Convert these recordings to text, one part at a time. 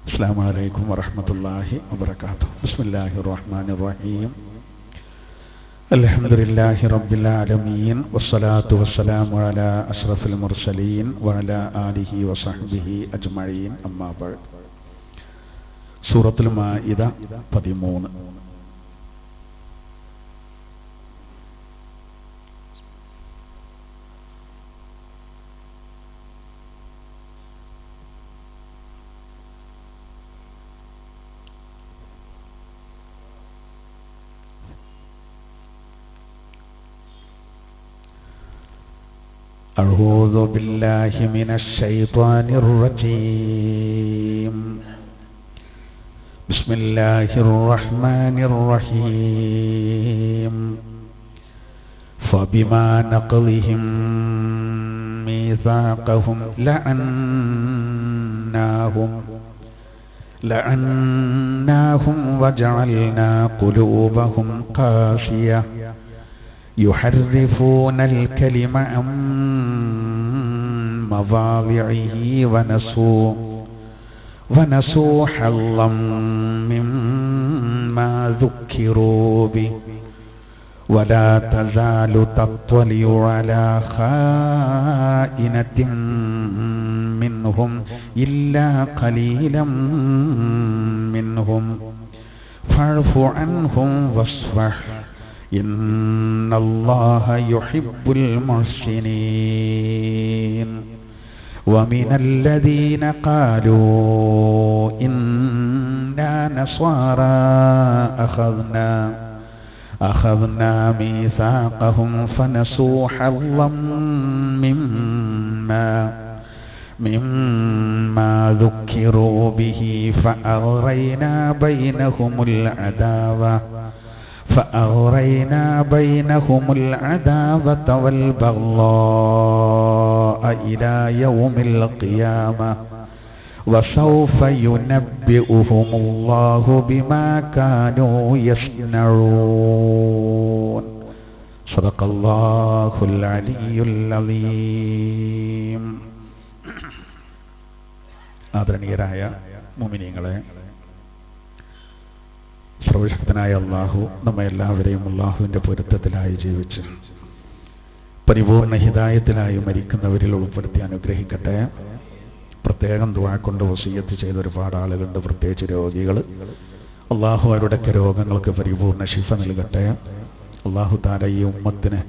السلام عليكم ورحمة الله وبركاته. بسم الله الرحمن الرحيم. الحمد لله رب العالمين والصلاة والسلام على أشرف المرسلين وعلى آله وصحبه أجمعين. أما بعد. سورة المائدة 13. أعوذ بالله من الشيطان الرجيم. بسم الله الرحمن الرحيم. فبما نقضهم ميثاقهم لعناهم وجعلنا قلوبهم قاسية يحرفون الكلم عن مواضعه ونسوا حظا مما ذكروا به ولا تزال تطلع على خائنة منهم إلا قليلا منهم فاعف عنهم واصفح إن الله يحب المحسنين. ومن الذين قالوا إنا نصارى أخذنا ميثاقهم فنسوا حظا مما ذكروا به فأغرينا بينهم العداوة والبغضاء إلى يوم القيامة وسوف ينبئهم الله بما كانوا يصنعون. صدق الله العلي العظيم. ആദരണീയരായ മുഅ്മിനീങ്ങളെ, സർവശക്തനായ അല്ലാഹു നമ്മെ എല്ലാവരെയും അല്ലാഹുവിൻ്റെ പൊരുത്തത്തിലായി ജീവിച്ച് പരിപൂർണ ഹിദായത്തിലായി മരിക്കുന്നവരിൽ ഉൾപ്പെടുത്തി അനുഗ്രഹിക്കട്ടെ. പ്രത്യേകം ദുആ കൊണ്ട് വസിയ്യത്ത് ചെയ്ത ഒരുപാട് ആളുകളുണ്ട്, പ്രത്യേകിച്ച് രോഗികൾ. അല്ലാഹു അവരുടെയൊക്കെ രോഗങ്ങൾക്ക് പരിപൂർണ ശിഫ നൽകട്ടെ. അല്ലാഹു തആല ഈ ഉമ്മത്തിന്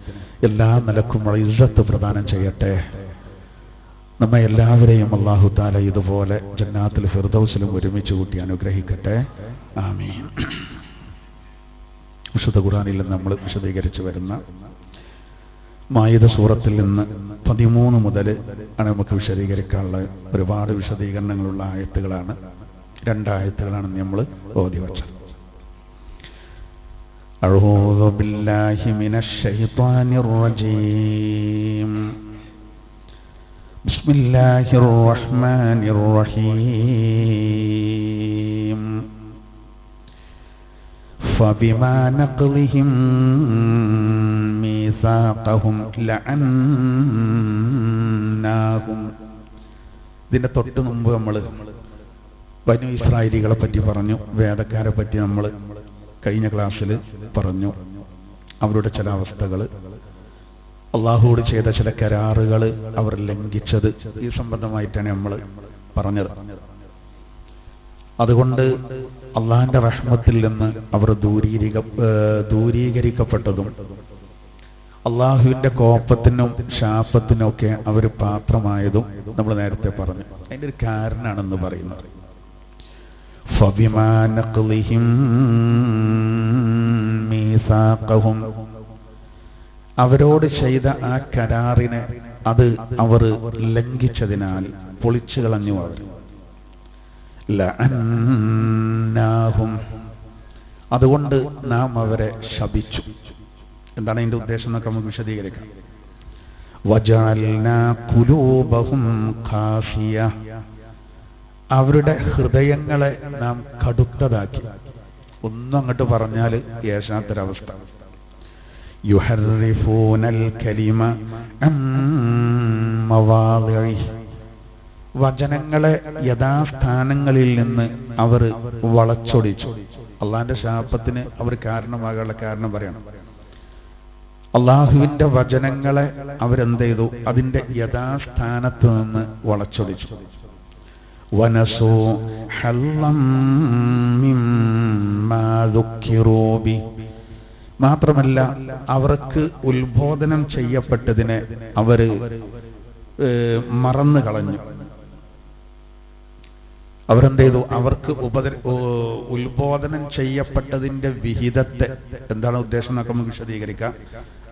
എല്ലാ നിലക്കും ഇസ്സത്ത് പ്രദാനം ചെയ്യട്ടെ. നമ്മെ എല്ലാവരെയും അല്ലാഹു തആല ഇതുപോലെ ജന്നാത്തുൽ ഫിർദൗസിലും ഒരുമിച്ച് കൂട്ടി അനുഗ്രഹിക്കട്ടെ. ആമീൻ. വിശുദ്ധ ഖുർആനിൽ നമ്മൾ വിശദീകരിച്ചു വരുന്ന മായിദ സൂറത്തിൽ നിന്ന് 13 മുതൽ ആണ് നമുക്ക് വിശദീകരിക്കാനുള്ള ഒരുപാട് വിശദീകരണങ്ങളുള്ള ആയത്തുകളാണ്. 2 ആയത്തുകളാണ് നമ്മൾ ഓതി വച്ചത്. അഊദു ബില്ലാഹി മിനശ് ശൈത്വാനിർ റജീം. ബിസ്മില്ലാഹിർ റഹ്മാനിർ റഹീം. فبما نقضهم ميثاقهم لعناهم. ഇതിന്റെ തൊട്ട് മുമ്പ് നമ്മൾ ബനു ഇസ്രായേലികളെ പറ്റി പറഞ്ഞു, വേദക്കാരെ പറ്റി നമ്മൾ കഴിഞ്ഞ ക്ലാസ്സിൽ പറഞ്ഞു. അവരുടെ ചില അവസ്ഥകൾ, അള്ളാഹുവോട് ചെയ്ത ചില കരാറുകൾ അവർ ലംഘിച്ചത്, ഈ സംബന്ധമായിട്ടാണ് നമ്മൾ പറഞ്ഞത്. അതുകൊണ്ട് അള്ളാഹിന്റെ റഹ്മത്തിൽ നിന്ന് അവർ ദൂരീകരിക്കപ്പെട്ടതും അള്ളാഹുവിന്റെ കോപത്തിനും ശാപത്തിനും ഒക്കെ അവർ പാത്രമായതും നമ്മൾ നേരത്തെ പറഞ്ഞു. അതിന്റെ ഒരു കാരണമാണെന്ന് പറയുന്നത് ഫബിമാ നഖ്ളിഹിം മീസാഖഹും, അവരോട് ചെയ്ത ആ കരാറിനെ അത് അവർ ലംഘിച്ചതിനാൽ പൊളിച്ചു കളഞ്ഞു. അവർ ലഅന്നാഹും, അതുകൊണ്ട് നാം അവരെ ശപിച്ചു. എന്താണ് അതിന്റെ ഉദ്ദേശം എന്നൊക്കെ നമുക്ക് വിശദീകരിക്കാം. വജഅൽനാ ഖുലൂബഹും ഖാസിയ, അവരുടെ ഹൃദയങ്ങളെ നാം കടുത്തതാക്കി. ഒന്നും അങ്ങോട്ട് പറഞ്ഞാൽ ഏശാത്തൊരവസ്ഥ. യുഹർറിഫൂനൽ കലിമ അൻ മവാദിഇഹി, വചനങ്ങളെ യഥാസ്ഥാനങ്ങളിൽ നിന്ന് അവർ വളച്ചൊടിച്ചു. അള്ളാഹിന്റെ ശാപത്തിന് അവർ കാരണമാകാനുള്ള കാരണം പറയണം. അള്ളാഹുവിന്റെ വചനങ്ങളെ അവരെന്ത് ചെയ്തു? അതിന്റെ യഥാസ്ഥാനത്ത് നിന്ന് വളച്ചൊടിച്ചു. വനസൂ ഹല്ലം മിമ്മാ ദുക്കിറൂ ബി. മാത്രമല്ല അവർക്ക് ഉത്ബോധനം ചെയ്യപ്പെട്ടതിനെ അവര് മറന്നു കളഞ്ഞു. അവരെന്ത് ചെയ്തു? അവർക്ക് ഉത്ബോധനം ചെയ്യപ്പെട്ടതിന്റെ വിഹിതത്തെ, എന്താണ് ഉദ്ദേശം എന്നൊക്കെ നമുക്ക് വിശദീകരിക്കാം.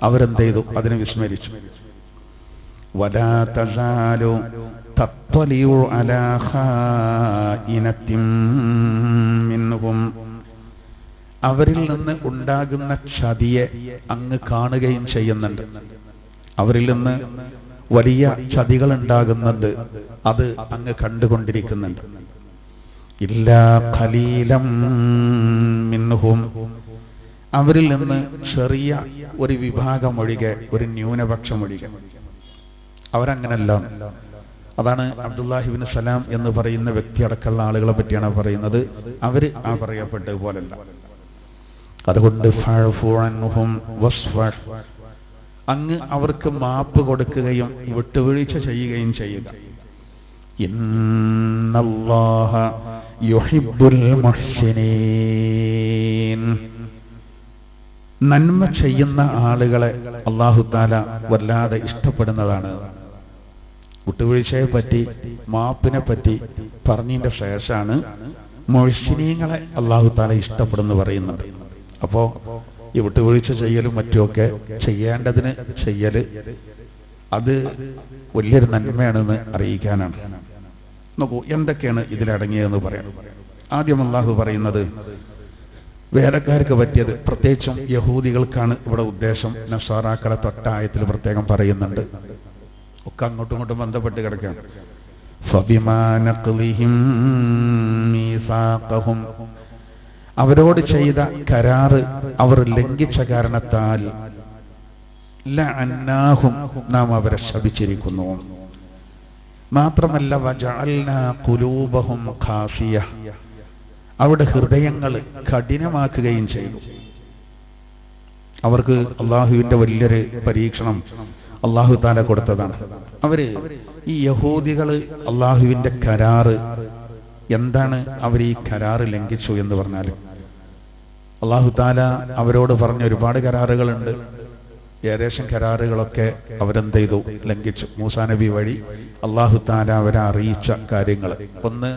അവരെന്ത് ചെയ്തു? അതിനെ വിസ്മരിച്ചു. വലാ തസാലു തത്വലിഉ അലാ ഖായിനത്തിൻ മിൻഹും. അവരിൽ നിന്ന് ഉണ്ടാകുന്ന ചതിയെ അങ്ങ് കാണുകയും ചെയ്യുന്നുണ്ട്. അവരിൽ നിന്ന് വലിയ ചതികൾ ഉണ്ടാകുന്നത് അത് അങ്ങ് കണ്ടുകൊണ്ടിരിക്കുന്നുണ്ട്. ഇല്ലാ ഖലീലം മിൻഹും. അവരിൽ നിന്ന് ചെറിയ ഒരു വിഭാഗം ഒഴികെ, ഒരു ന്യൂനപക്ഷം ഒഴികെ. അവരങ്ങനല്ല. അതാണ് അബ്ദുല്ലാഹി ഇബ്നു സലാം എന്ന് പറയുന്ന വ്യക്തി അടക്കമുള്ള ആളുകളെ പറ്റിയാണ് പറയുന്നത്. അവര് ആ പറയപ്പെട്ടത് പോലല്ല. അതുകൊണ്ട് ഫഅഫു അൻഹും വസ്ഫഹ്, അങ്ങ് അവർക്ക് മാപ്പ് കൊടുക്കുകയും വിട്ടുവീഴ്ച ചെയ്യുകയും ചെയ്യുക. ഇന്നല്ലാഹ യുഹിബ്ബുൽ മുഹ്സിനീൻ. നന്മ ചെയ്യുന്ന ആളുകളെ അല്ലാഹു തആല വല്ലാതെ ഇഷ്ടപ്പെടുന്നതാണ്. വിട്ടുവീഴ്ചയെ പറ്റി, മാപ്പിനെ പറ്റി പറഞ്ഞതിന്റെ ശേഷമാണ് മുഹ്സിനീങ്ങളെ അല്ലാഹു തആല ഇഷ്ടപ്പെടുന്നു പറയുന്നത്. അപ്പോ ഈ വിട്ടുവീഴ്ച ചെയ്യലും മറ്റുമൊക്കെ ചെയ്യേണ്ടതിന് ചെയ്യല് അത് വലിയൊരു നന്മയാണെന്ന് അറിയിക്കാനാണ്. നോക്കൂ എന്തൊക്കെയാണ് ഇതിലടങ്ങിയതെന്ന് പറയാം. ആദ്യം അല്ലാഹു പറയുന്നത് വേലക്കാർക്ക് പറ്റിയത്, പ്രത്യേകിച്ചും യഹൂദികൾക്കാണ് ഇവിടെ ഉദ്ദേശം. നസാറാക്കളെ തൊട്ടായത്തിൽ പ്രത്യേകം പറയുന്നുണ്ട്. ഒക്കെ അങ്ങോട്ടും ഇങ്ങോട്ടും ബന്ധപ്പെട്ട് കിടക്കുകയാണ്. ഫബിമാ നഖ്ലിഹിം മീസാഖഹും, അവരോട് ചെയ്ത കരാറ് അവർ ലംഘിച്ച കാരണത്താൽ ലഅന്നാഹും, നാം അവരെ ശപിച്ചിരിക്കുന്നു. മാത്രമല്ല വജഅൽനാ ഖുലൂബഹും ഖാസിയ, അവരുടെ ഹൃദയങ്ങൾ കഠിനമാക്കുകയും ചെയ്തു. അവർക്ക് അള്ളാഹുവിന്റെ വലിയൊരു പരീക്ഷണം അള്ളാഹു താല കൊടുത്തതാണ്. അവര് ഈ യഹൂദികള് അള്ളാഹുവിന്റെ കരാറ്, എന്താണ് അവർ ഈ കരാറ് ലംഘിച്ചു എന്ന് പറഞ്ഞാൽ, അള്ളാഹു താല അവരോട് പറഞ്ഞ ഒരുപാട് കരാറുകളുണ്ട്. ഏകദേശം കരാറുകളൊക്കെ അവരെന്ത് ചെയ്തു? ലംഘിച്ചു. മൂസാ നബി വഴി അള്ളാഹു താല അവരെ അറിയിച്ച കാര്യങ്ങൾ. ഒന്ന്,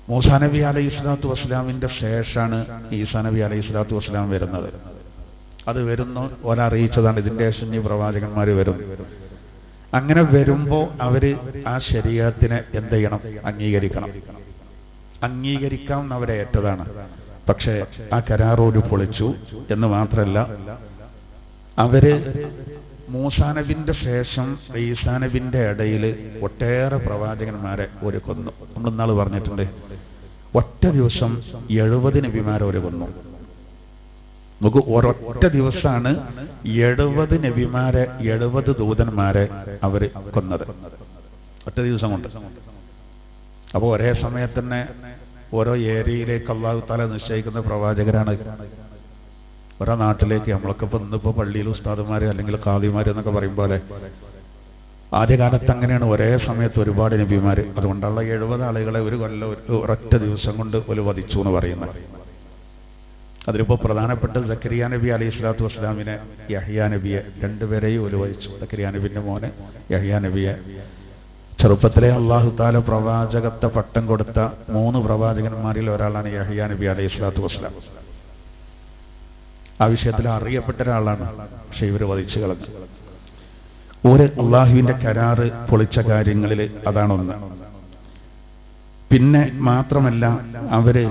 മൂസാ നബി അലൈഹി സ്വലാത്തു വസ്സലാമിന്റെ ശേഷമാണ് ഈസാ നബി അലൈഹി സ്വലാത്തു വസ്സലാം വരുന്നത്. അത് വരുന്നു ഒരറിയിച്ചതാണ്. ഇതിന്റെ ശേഷം ഈ പ്രവാചകന്മാർ വരും. അങ്ങനെ വരുമ്പോ അവര് ആ ശരീഅത്തിനെ എന്ത് ചെയ്യണം? അംഗീകരിക്കണം. അംഗീകരിക്കാം അവരെ ഏറ്റതാണ്. പക്ഷെ ആ കരാറോട് പൊളിച്ചു എന്ന് മാത്രമല്ല, അവര് മൂസാ നബിന്റെ ശേഷം ഈസാ നബിന്റെ ഇടയിൽ ഒട്ടേറെ പ്രവാചകന്മാരെ ഒരു കൊന്നു. നമ്മൾ ഇന്നാൾ പറഞ്ഞിട്ടുണ്ട്, ഒറ്റ ദിവസം 70 നബിമാരെ ഒരു കൊന്നു. നമുക്ക് ഒരൊറ്റ ദിവസമാണ് 70 നബിമാരെ, 70 ദൂതന്മാരെ അവര് കൊന്നത്, ഒറ്റ ദിവസം കൊണ്ട്. അപ്പൊ ഒരേ സമയത്ത് തന്നെ ഓരോ ഏരിയയിലേക്ക് അല്ലാഹു തആല നിശ്ചയിക്കുന്ന പ്രവാചകരാണ്. ഓരോ നാട്ടിലേക്ക്. നമ്മളൊക്കെ ഇന്നിപ്പോ പള്ളിയിൽ ഉസ്താദുമാര് അല്ലെങ്കിൽ ഖാദിമാര് എന്നൊക്കെ പറയും പോലെ ആദ്യകാലത്ത് അങ്ങനെയാണ്. ഒരേ സമയത്ത് ഒരുപാട് നബിമാര്. അതുകൊണ്ടുള്ള 70 ആളുകളെ ഒരു കൊല്ലം ഒരൊറ്റ ദിവസം കൊണ്ട് ഒരു വധിച്ചു എന്ന് പറയുന്നത്. അതിലിപ്പോ പ്രധാനപ്പെട്ട സക്കരിയ നബി അലൈഹി സ്വലാത്തു വസ്സലാമിനെ, യഹ്യാ നബിയെ, രണ്ടുപേരെയും ഒരു വധിച്ചു. സക്കരിയ നബിന്റെ മോനെ യഹ്യാ നബിയെ. ചെറുപ്പത്തിലെ അല്ലാഹു തആല പ്രവാചകത്വ പട്ടം കൊടുത്ത 3 പ്രവാചകന്മാരിൽ ഒരാളാണ് യഹ്യാ നബി അലൈഹി സ്വലാത്തു വസ്സലാം. ആ വിഷയത്തിൽ അറിയപ്പെട്ട ഒരാളാണ്. പക്ഷെ ഇവര് വധിച്ചു കളഞ്ഞു. ഒരു അള്ളാഹുവിന്റെ കരാറ് പൊളിച്ച കാര്യങ്ങളിൽ അതാണൊന്ന്. പിന്നെ മാത്രമല്ല, അവര്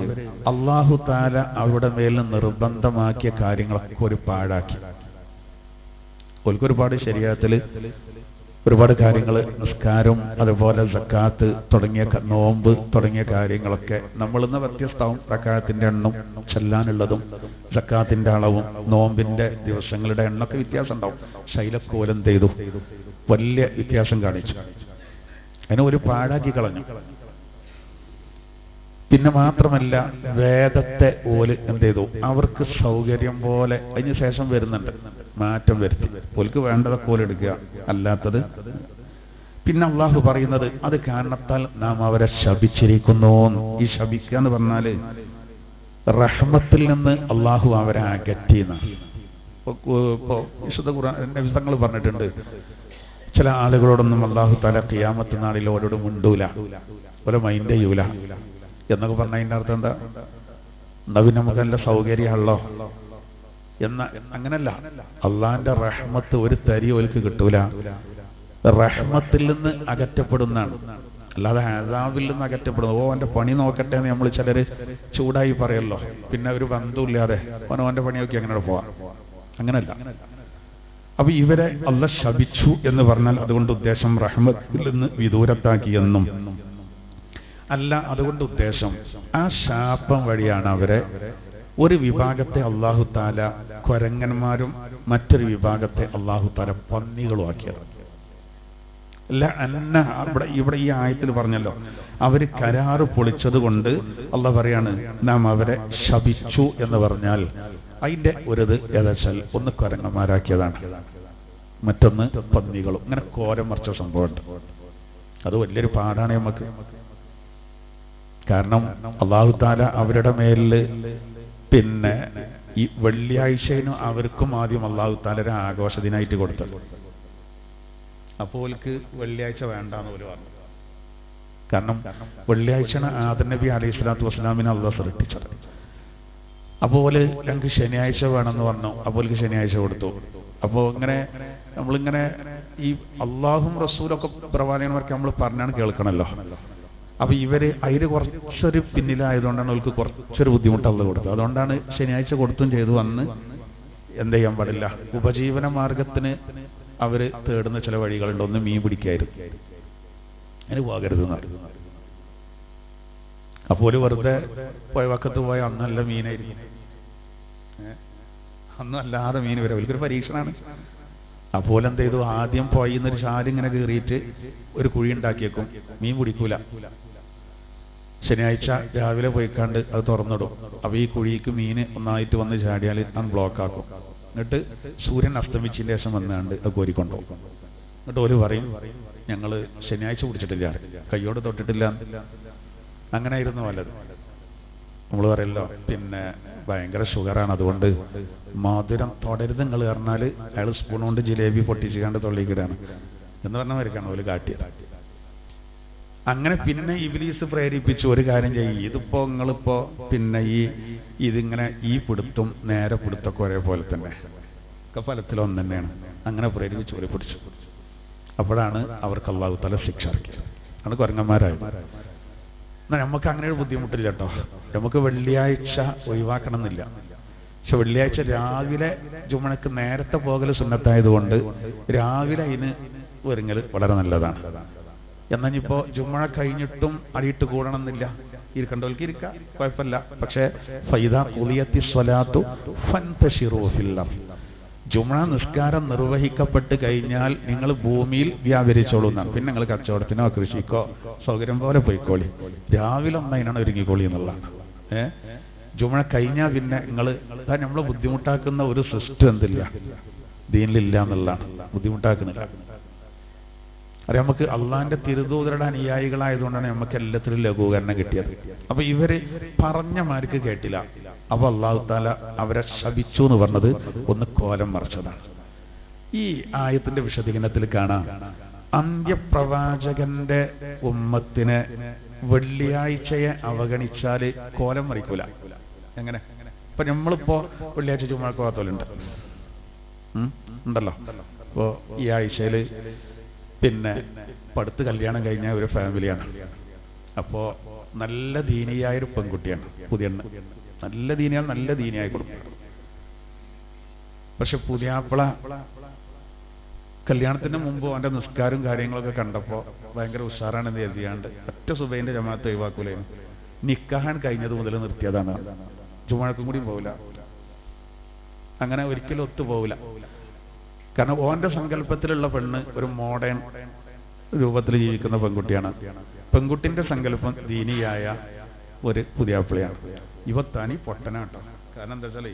അല്ലാഹു തആല അവരുടെ മേൽ നിർബന്ധമാക്കിയ കാര്യങ്ങളൊക്കെ ഒരു പാഴാക്കി. ഒരുപാട് ശരീഅത്തില് ഒരുപാട് കാര്യങ്ങൾ, നിസ്കാരം, അതുപോലെ സക്കാത്ത് തുടങ്ങിയ നോമ്പ് തുടങ്ങിയ കാര്യങ്ങളൊക്കെ നമ്മളിന്ന് വ്യത്യസ്തവും. സക്കാത്തിന്റെ എണ്ണം ചെല്ലാനുള്ളതും സക്കാത്തിന്റെ അളവും നോമ്പിന്റെ ദിവസങ്ങളുടെ എണ്ണൊക്കെ വ്യത്യാസം ഉണ്ടാവും. ശൈലക്കോലം ചെയ്തു വലിയ വ്യത്യാസം കാണിച്ചു. അതിനെ ഒരു പാഴാക്കി കളഞ്ഞു. പിന്നെ മാത്രമല്ല, വേദത്തെ ഓല് എന്ത് ചെയ്തു, അവർക്ക് സൗകര്യം പോലെ അതിന് ശേഷം വരുന്നുണ്ട് മാറ്റം വരുത്തി. ഓൽക്ക് വേണ്ടതൊക്കെ പോലെ എടുക്കുക, അല്ലാത്തത്. പിന്നെ അള്ളാഹു പറയുന്നത് അത് കാരണത്താൽ നാം അവരെ ശപിച്ചിരിക്കുന്നു. ഈ ശപിക്കുക എന്ന് പറഞ്ഞാല് റഹ്മത്തിൽ നിന്ന് അള്ളാഹു അവരെ അകറ്റിയെന്നാണ്. ഇപ്പോ വിശുദ്ധ ഖുർആൻ പറഞ്ഞിട്ടുണ്ട്, ചില ആളുകളോടൊന്നും അള്ളാഹു തആല ഖിയാമത്ത് നാളിൽ ഓരോട് മിണ്ടൂല, ഓരോ മൈൻഡ് ചെയ്യൂല എന്നൊക്കെ പറഞ്ഞ അതിൻ്റെ അർത്ഥം എന്താ? നബി നമുക്ക് നല്ല സൗകര്യമാണല്ലോ എന്ന അങ്ങനല്ല. അള്ളാഹിന്റെ റഹ്മത്ത് ഒരു തരി ഓൽക്ക് കിട്ടൂല, റഹ്മത്തിൽ നിന്ന് അകറ്റപ്പെടുന്നതാണ്, അല്ലാതെ അദാബിൽ നിന്ന് അകറ്റപ്പെടുന്നു. ഓന്റെ പണി നോക്കട്ടെ എന്ന് നമ്മൾ ചിലര് ചൂടായി പറയല്ലോ, പിന്നെ ഒരു ബന്ധമില്ലാതെ ഓന്റെ പണിയൊക്കെ അങ്ങനെ പോവാം. അങ്ങനല്ല. അപ്പൊ ഇവരെ അള്ളാഹ് ശപിച്ചു എന്ന് പറഞ്ഞാൽ അതുകൊണ്ട് ഉദ്ദേശം റഹ്മത്തിൽ നിന്ന് വിദൂരത്താക്കിയെന്നും അല്ല. അതുകൊണ്ട് ഉദ്ദേശം ആ ശാപം വഴിയാണ് അവരെ ഒരു വിഭാഗത്തെ അള്ളാഹു താല കൊരങ്ങന്മാരും മറ്റൊരു വിഭാഗത്തെ അള്ളാഹു താല പന്നികളും ആക്കിയത്. ഇവിടെ ഈ ആയത്തിൽ പറഞ്ഞല്ലോ, അവര് കരാറ് പൊളിച്ചത് കൊണ്ട് അള്ളാഹ് പറയാണ് നാം അവരെ ശപിച്ചു എന്ന് പറഞ്ഞാൽ അതിന്റെ ഒരിത് ഏതാച്ചാൽ ഒന്ന് കൊരങ്ങന്മാരാക്കിയതാണ്, മറ്റൊന്ന് പന്നികളും. ഇങ്ങനെ കോരം മറിച്ച സംഭവമുണ്ട്. അത് വലിയൊരു പാടാണ് നമുക്ക്. കാരണം അള്ളാഹു താല അവരുടെ മേലില് പിന്നെ ഈ വെള്ളിയാഴ്ചയിനും അവർക്കും ആദ്യം അള്ളാഹു താല ഒരു ആഘോഷ ദിനായിട്ട് കൊടുത്തത്. അപ്പോൾ ഓൽക്ക് വെള്ളിയാഴ്ച വേണ്ടാന്ന് പോലും പറഞ്ഞു. കാരണം വെള്ളിയാഴ്ചയാണ് ആദം നബി അലൈഹി സ്വലാത്തു വസ്സലാമിനെ അള്ളാഹ് സൃഷ്ടിച്ചത്. അപ്പോൾ ഞങ്ങൾക്ക് ശനിയാഴ്ച വേണമെന്ന് പറഞ്ഞു. അപ്പോൾ ശനിയാഴ്ച കൊടുത്തു. അപ്പോൾ ഇങ്ങനെ നമ്മളിങ്ങനെ ഈ അള്ളാഹും റസൂലൊക്കെ പ്രവാചകന്മാർക്ക് നമ്മൾ പറഞ്ഞാണ് കേൾക്കണമല്ലോ. അപ്പൊ ഇവര് അതിന് കുറച്ചൊരു പിന്നിലായതുകൊണ്ടാണ് അവർക്ക് കുറച്ചൊരു ബുദ്ധിമുട്ട് അള്ളാഹ് കൊടുത്തത്. അതുകൊണ്ടാണ് ശനിയാഴ്ച കൊടുത്തും ചെയ്തു. വന്ന് എന്ത് ചെയ്യാൻ പാടില്ല, ഉപജീവന മാർഗത്തിന് അവര് തേടുന്ന ചില വഴികളുണ്ട്. ഒന്ന് മീൻ പിടിക്കായിരുന്നു, അതിന് പോകരുതെന്ന് പറഞ്ഞു. അപ്പോൾ വെറുതെ പോയ വക്കത്ത് പോയ അന്നല്ല മീനായിരിക്കും, അന്നും അല്ലാതെ മീൻ വരെ അവൽക്കൊരു പരീക്ഷണമാണ്. അപ്പോൾ എന്ത് ചെയ്തു, ആദ്യം പോയിന്നൊരു ചാലിങ്ങനെ കീറിയിട്ട് ഒരു കുഴി ഉണ്ടാക്കിയേക്കും, മീൻ പിടിക്കൂല. ശനിയാഴ്ച രാവിലെ പോയിക്കാണ്ട് അത് തുറന്നിടും. അപ്പൊ ഈ കുഴിക്ക് മീന് ഒന്നായിട്ട് വന്ന് ചാടിയാൽ അത് ബ്ലോക്ക് ആക്കും. എന്നിട്ട് സൂര്യൻ അസ്തമിച്ചതിന് ശേഷം വന്നാണ്ട് അത് കോരിക്കൊണ്ടുപോകും. എന്നിട്ട് ഓര് പറയും ഞങ്ങള് ശനിയാഴ്ച പിടിച്ചിട്ടില്ല, കയ്യോട് തൊട്ടിട്ടില്ല. അങ്ങനെ ആയിരുന്നു വല്ലത്. നമ്മൾ പറയല്ലോ പിന്നെ ഭയങ്കര ഷുഗറാണ്, അതുകൊണ്ട് മധുരം തൊടരുത് നിങ്ങൾ പറഞ്ഞാല് അയാൾ സ്പൂൺ കൊണ്ട് ജിലേബി പൊട്ടിച്ചുകാണ്ട് തൊള്ളിക്കിടാണ് എന്ന് പറഞ്ഞ വരക്കാണ് ഓല് കാട്ടിയത്. അങ്ങനെ പിന്നെ ഇബ്ലീസ് പ്രേരിപ്പിച്ചു ഒരു കാര്യം ചെയ്യും, ഇതിപ്പോ നിങ്ങളിപ്പോ പിന്നെ ഇതിങ്ങനെ ഈ പിടുത്തും നേരെ പിടുത്തൊക്കെ ഒരേപോലെ തന്നെ ഒക്കെ ഫലത്തിലൊന്നു തന്നെയാണ്. അങ്ങനെ പ്രേരിപ്പിച്ച് ഒരു പിടിച്ചു. അപ്പോഴാണ് അവർക്ക് അല്ലാഹു തആല ശിക്ഷ ഇറക്കിയത്. ആണ് കൊരങ്ങന്മാരായത്. എന്നാൽ നമുക്ക് അങ്ങനെ ഒരു ബുദ്ധിമുട്ടില്ല കേട്ടോ. നമുക്ക് വെള്ളിയാഴ്ച ഒഴിവാക്കണം എന്നില്ല. പക്ഷെ വെള്ളിയാഴ്ച രാവിലെ ജുമഅക്ക് നേരത്തെ പോകൽ സുന്നത്തായതുകൊണ്ട് രാവിലെ അതിന് ഒരുങ്ങൽ വളരെ നല്ലതാണ്. എന്നാൽ ഇപ്പോ ജുമഅ കഴിഞ്ഞിട്ടും അടിയിട്ട് കൂടണം എന്നില്ല, ഇരിക്കണ്ടവർക്ക് ഇരിക്കാം, കുഴപ്പമില്ല. പക്ഷെ ഫൈദാ ഖുദിയത്തിസ് സ്വലാത്തു ഫൻതശിറൂ ഫിൽ അർദ്, ജുമഅ നിസ്കാരം നിർവഹിക്കപ്പെട്ട് കഴിഞ്ഞാൽ നിങ്ങൾ ഭൂമിയിൽ വ്യാപരിച്ചോളൂ എന്നാണ്. പിന്നെ നിങ്ങൾ കച്ചവടത്തിനോ കൃഷിക്കോ സൗകര്യം പോലെ പോയിക്കോളി, രാവിലെ ഒന്നതിനാണ് ഒരുങ്ങിക്കോളി എന്നുള്ളതാണ്. ജുമഅ കഴിഞ്ഞാൽ പിന്നെ നമ്മൾ ബുദ്ധിമുട്ടാക്കുന്ന ഒരു സിസ്റ്റം എന്തില്ല, ദീനിലില്ല എന്നുള്ളതാണ്. ബുദ്ധിമുട്ടാക്കുന്നില്ല. അറിയാം, നമുക്ക് അള്ളാഹിന്റെ തിരുദൂതരുടെ അനുയായികളായതുകൊണ്ടാണ് നമുക്ക് എല്ലാത്തിലും ലഘൂകരണം കിട്ടിയത്. അപ്പൊ ഇവര് പറഞ്ഞ മാർക്ക് കേട്ടില്ല. അപ്പൊ അല്ലാഹു തആല അവരെ ശപിച്ചു എന്ന് പറഞ്ഞത് ഒന്ന് കോലം മറിച്ചതാണ്. ഈ ആയത്തിന്റെ വിശദീകരണത്തിൽ കാണാം, അന്ത്യപ്രവാചകന്റെ ഉമ്മത്തിനെ വെള്ളിയാഴ്ചയെ അവഗണിച്ചാല് കോലം മറിക്കൂല. എങ്ങനെ? ഇപ്പൊ നമ്മളിപ്പോ വെള്ളിയാഴ്ച ജുമുഅക്ക് പോകാത്തോലുണ്ട് ഉണ്ടല്ലോ. ഇപ്പോ ഈ ആഴ്ചയില് പിന്നെ പടുത്ത് കല്യാണം കഴിഞ്ഞ ഒരു ഫാമിലിയാണ്. അപ്പോ നല്ല ദീനിയായൊരു പെൺകുട്ടിയാണ്, പുതിയ നല്ല ദീനിയാണ്, നല്ല ദീനിയായി കൊടുക്കും. പക്ഷെ പുതിയാപ്പിള കല്യാണത്തിന് മുമ്പ് അവന്റെ നിസ്കാരവും കാര്യങ്ങളൊക്കെ കണ്ടപ്പോ ഭയങ്കര ഉഷാറാണെന്ന് കരുതിയാണ്ട് ഒറ്റ സുബൈന്റെ ജമാഅത്ത് ഒഴിവാക്കൂലായിരുന്നു. നിക്കാഹാൻ കഴിഞ്ഞത് മുതൽ നിർത്തിയതാണ്. ജുമുഅക്കും കൂടി പോവില്ല. അങ്ങനെ ഒരിക്കലും ഒത്തുപോവില്ല. കാരണം ഓന്റെ സങ്കല്പത്തിലുള്ള പെണ്ണ് ഒരു മോഡേൺ രൂപത്തിൽ ജീവിക്കുന്ന പെൺകുട്ടിയാണ്. പെൺകുട്ടിന്റെ സങ്കല്പം ദീനിയായ ഒരു പുതിയാപ്പിളയാണ്. ഇവത്താനി പൊട്ടനാട്ടോ. കാരണം എന്താ വെച്ചാൽ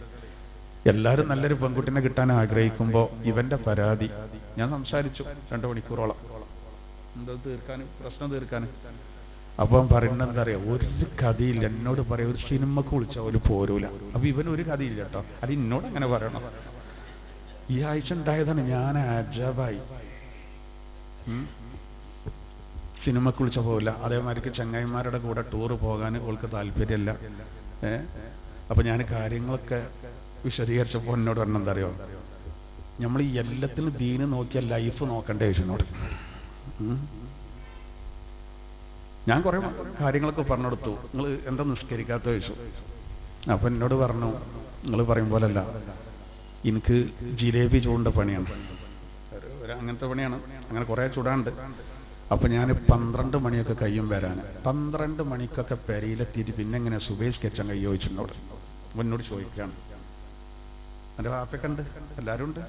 എല്ലാവരും നല്ലൊരു പെൺകുട്ടിനെ കിട്ടാൻ ആഗ്രഹിക്കുമ്പോൾ ഇവന്റെ പരാതി ഞാൻ സംസാരിച്ചു 2 മണിക്കൂറോളം എന്താ പ്രശ്നം തീർക്കാൻ. അപ്പം പറയുന്നത് എന്താ പറയാ, ഒരു കഥയില്ല. എന്നോട് പറയാം ഒരു സിനിമക്ക് വിളിച്ചാൽ ഒരു പോരൂല. അപ്പൊ ഇവനൊരു കഥയില്ല കേട്ടോ. അത് എന്നോട് അങ്ങനെ പറയണം. ഈ ആഴ്ച ഉണ്ടായതാണ്. ഞാൻ അജബായി. സിനിമക്ക് വിളിച്ച പോകില്ല. അതേമാതിരിക്ക് ചങ്ങായിമാരുടെ കൂടെ ടൂറ് പോകാൻ അവൾക്ക് താല്പര്യമല്ല. അപ്പൊ ഞാൻ കാര്യങ്ങളൊക്കെ വിശദീകരിച്ചപ്പോൾ എന്നോട് പറഞ്ഞ എന്താ അറിയോ, നമ്മൾ ഈ എല്ലാത്തിനും ദീന് നോക്കിയാൽ ലൈഫ് നോക്കണ്ടേ എന്നോട്. ഞാൻ കുറെ കാര്യങ്ങളൊക്കെ പറഞ്ഞെടുത്തു. നിങ്ങൾ എന്താ നിസ്കരിക്കാത്ത ചോദിച്ചു. അപ്പൊ എന്നോട് പറഞ്ഞു, നിങ്ങൾ പറയും പോലല്ല, എനിക്ക് ജിലേബി ചൂണ്ട പണിയാണ്, അങ്ങനത്തെ പണിയാണ്. അങ്ങനെ കുറെ ചൂടാണ്ട്. അപ്പൊ ഞാൻ 12 മണിയൊക്കെ കഴിയും വരാൻ. 12 മണിക്കൊക്കെ പെരയിലെത്തിയിട്ട് പിന്നെ എങ്ങനെ സുബൈ സ്കെച്ചാൻ കഴിയോ ചോദിച്ചിട്ടുണ്ടോട്. എന്നോട് ചോദിക്കുകയാണ്. എൻ്റെ വാപ്പൊക്കെ ഉണ്ട്, എല്ലാവരും ഉണ്ട്.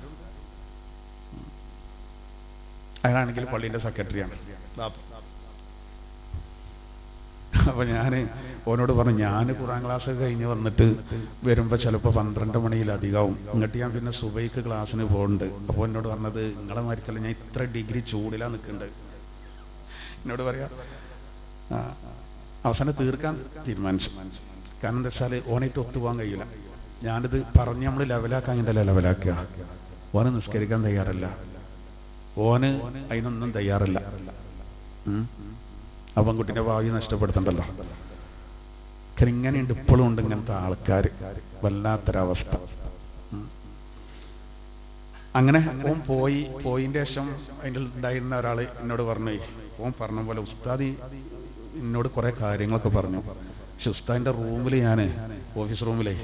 അയാളാണെങ്കിൽ പള്ളീൻ്റെ സെക്രട്ടറിയാണ്. അപ്പൊ ഞാൻ ഓനോട് പറഞ്ഞു, ഞാൻ ഖുർആൻ ക്ലാസ് കഴിഞ്ഞ് വന്നിട്ട് വരുമ്പോൾ ചിലപ്പോൾ 12 മണിയിലധികമാവും. എന്നിട്ട് ഞാൻ പിന്നെ സുബൈക്ക് ക്ലാസ്സിന് പോകുന്നുണ്ട്. അപ്പോൾ എന്നോട് പറഞ്ഞത്, നിങ്ങളെ മാരിക്കല്ല, ഞാൻ ഇത്ര ഡിഗ്രി ചൂടിലാണ് നിൽക്കുന്നുണ്ട്. എന്നോട് പറയാ അവസാനം തീർക്കാൻ തീരുമാനിച്ചു. കാരണം എന്താ വെച്ചാൽ ഓനായിട്ട് ഒത്തുപോകാൻ കഴിയില്ല. ഞാനിത് പറഞ്ഞ് നമ്മൾ ലെവലാക്കാൻ കഴിഞ്ഞല്ല, ലെവലാക്കുക. ഓന് നിസ്കരിക്കാൻ തയ്യാറല്ല, ഓന് അതിനൊന്നും തയ്യാറല്ല. ആ പെൺകുട്ടിന്റെ ഭാവി നഷ്ടപ്പെടുത്തണ്ടല്ലോ. ഇങ്ങനെയുണ്ട്, ഇപ്പോഴും ഉണ്ട് ഇങ്ങനത്തെ ആൾക്കാർ. വല്ലാത്തൊരവസ്ഥ. അങ്ങനെ ഓൻ പോയിന്റെ ശേഷം അതിൻ്റെ ഉണ്ടായിരുന്ന ഒരാൾ എന്നോട് പറഞ്ഞു, ഓൻ പറഞ്ഞ പോലെ ഉസ്താദ് എന്നോട് കുറെ കാര്യങ്ങളൊക്കെ പറഞ്ഞു. പക്ഷെ ഉസ്താദിന്റെ റൂമിൽ, ഞാൻ ഓഫീസ് റൂമിലെ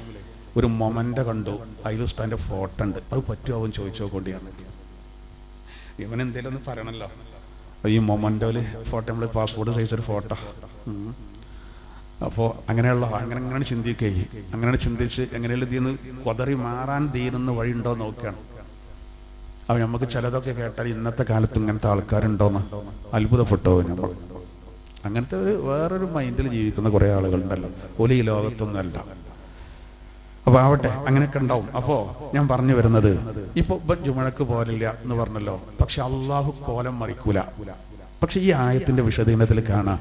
ഒരു മൊമെന്റ് കണ്ടു. അതിൽ ഉസ്താദിന്റെ ഫോട്ടോ ഉണ്ട്. അത് പറ്റുമോ അവൻ ചോദിച്ചോക്കൊണ്ടിയാണ്. ഇവൻ എന്തേലും ഒന്ന് പറയണല്ലോ. ഈ മൊമെന്റോല് ഫോട്ടോ, നമ്മൾ പാസ്പോർട്ട് സൈസ് ഒരു ഫോട്ടോ. അപ്പോൾ അങ്ങനെയാണ് ചിന്തിക്കുകയും അങ്ങനെയാണ് ചിന്തിച്ച് എങ്ങനെയുള്ള ദീന്ന് കൊതറി മാറാൻ ദീനെന്ന് വഴിയുണ്ടോ നോക്കുകയാണ്. അപ്പൊ നമുക്ക് ചിലതൊക്കെ കേട്ടാൽ ഇന്നത്തെ കാലത്ത് ഇങ്ങനത്തെ ആൾക്കാരുണ്ടോന്ന് അത്ഭുതപ്പെട്ടോ നമ്മൾ. അങ്ങനത്തെ വേറൊരു മൈൻഡിൽ ജീവിക്കുന്ന കുറെ ആളുകളുണ്ടല്ലോ. ഓല് ഈ ലോകത്തൊന്നുമല്ല. അപ്പൊ ആവട്ടെ, അങ്ങനെയൊക്കെ ഉണ്ടാവും. അപ്പോ ഞാൻ പറഞ്ഞു വരുന്നത്, ഇപ്പൊ ജുമഴക്ക് പോലില്ല എന്ന് പറഞ്ഞല്ലോ. പക്ഷെ അള്ളാഹു കോലം മറിക്കൂല. പക്ഷെ ഈ ആയത്തിന്റെ വിശദീകരണത്തിൽ കാണാം,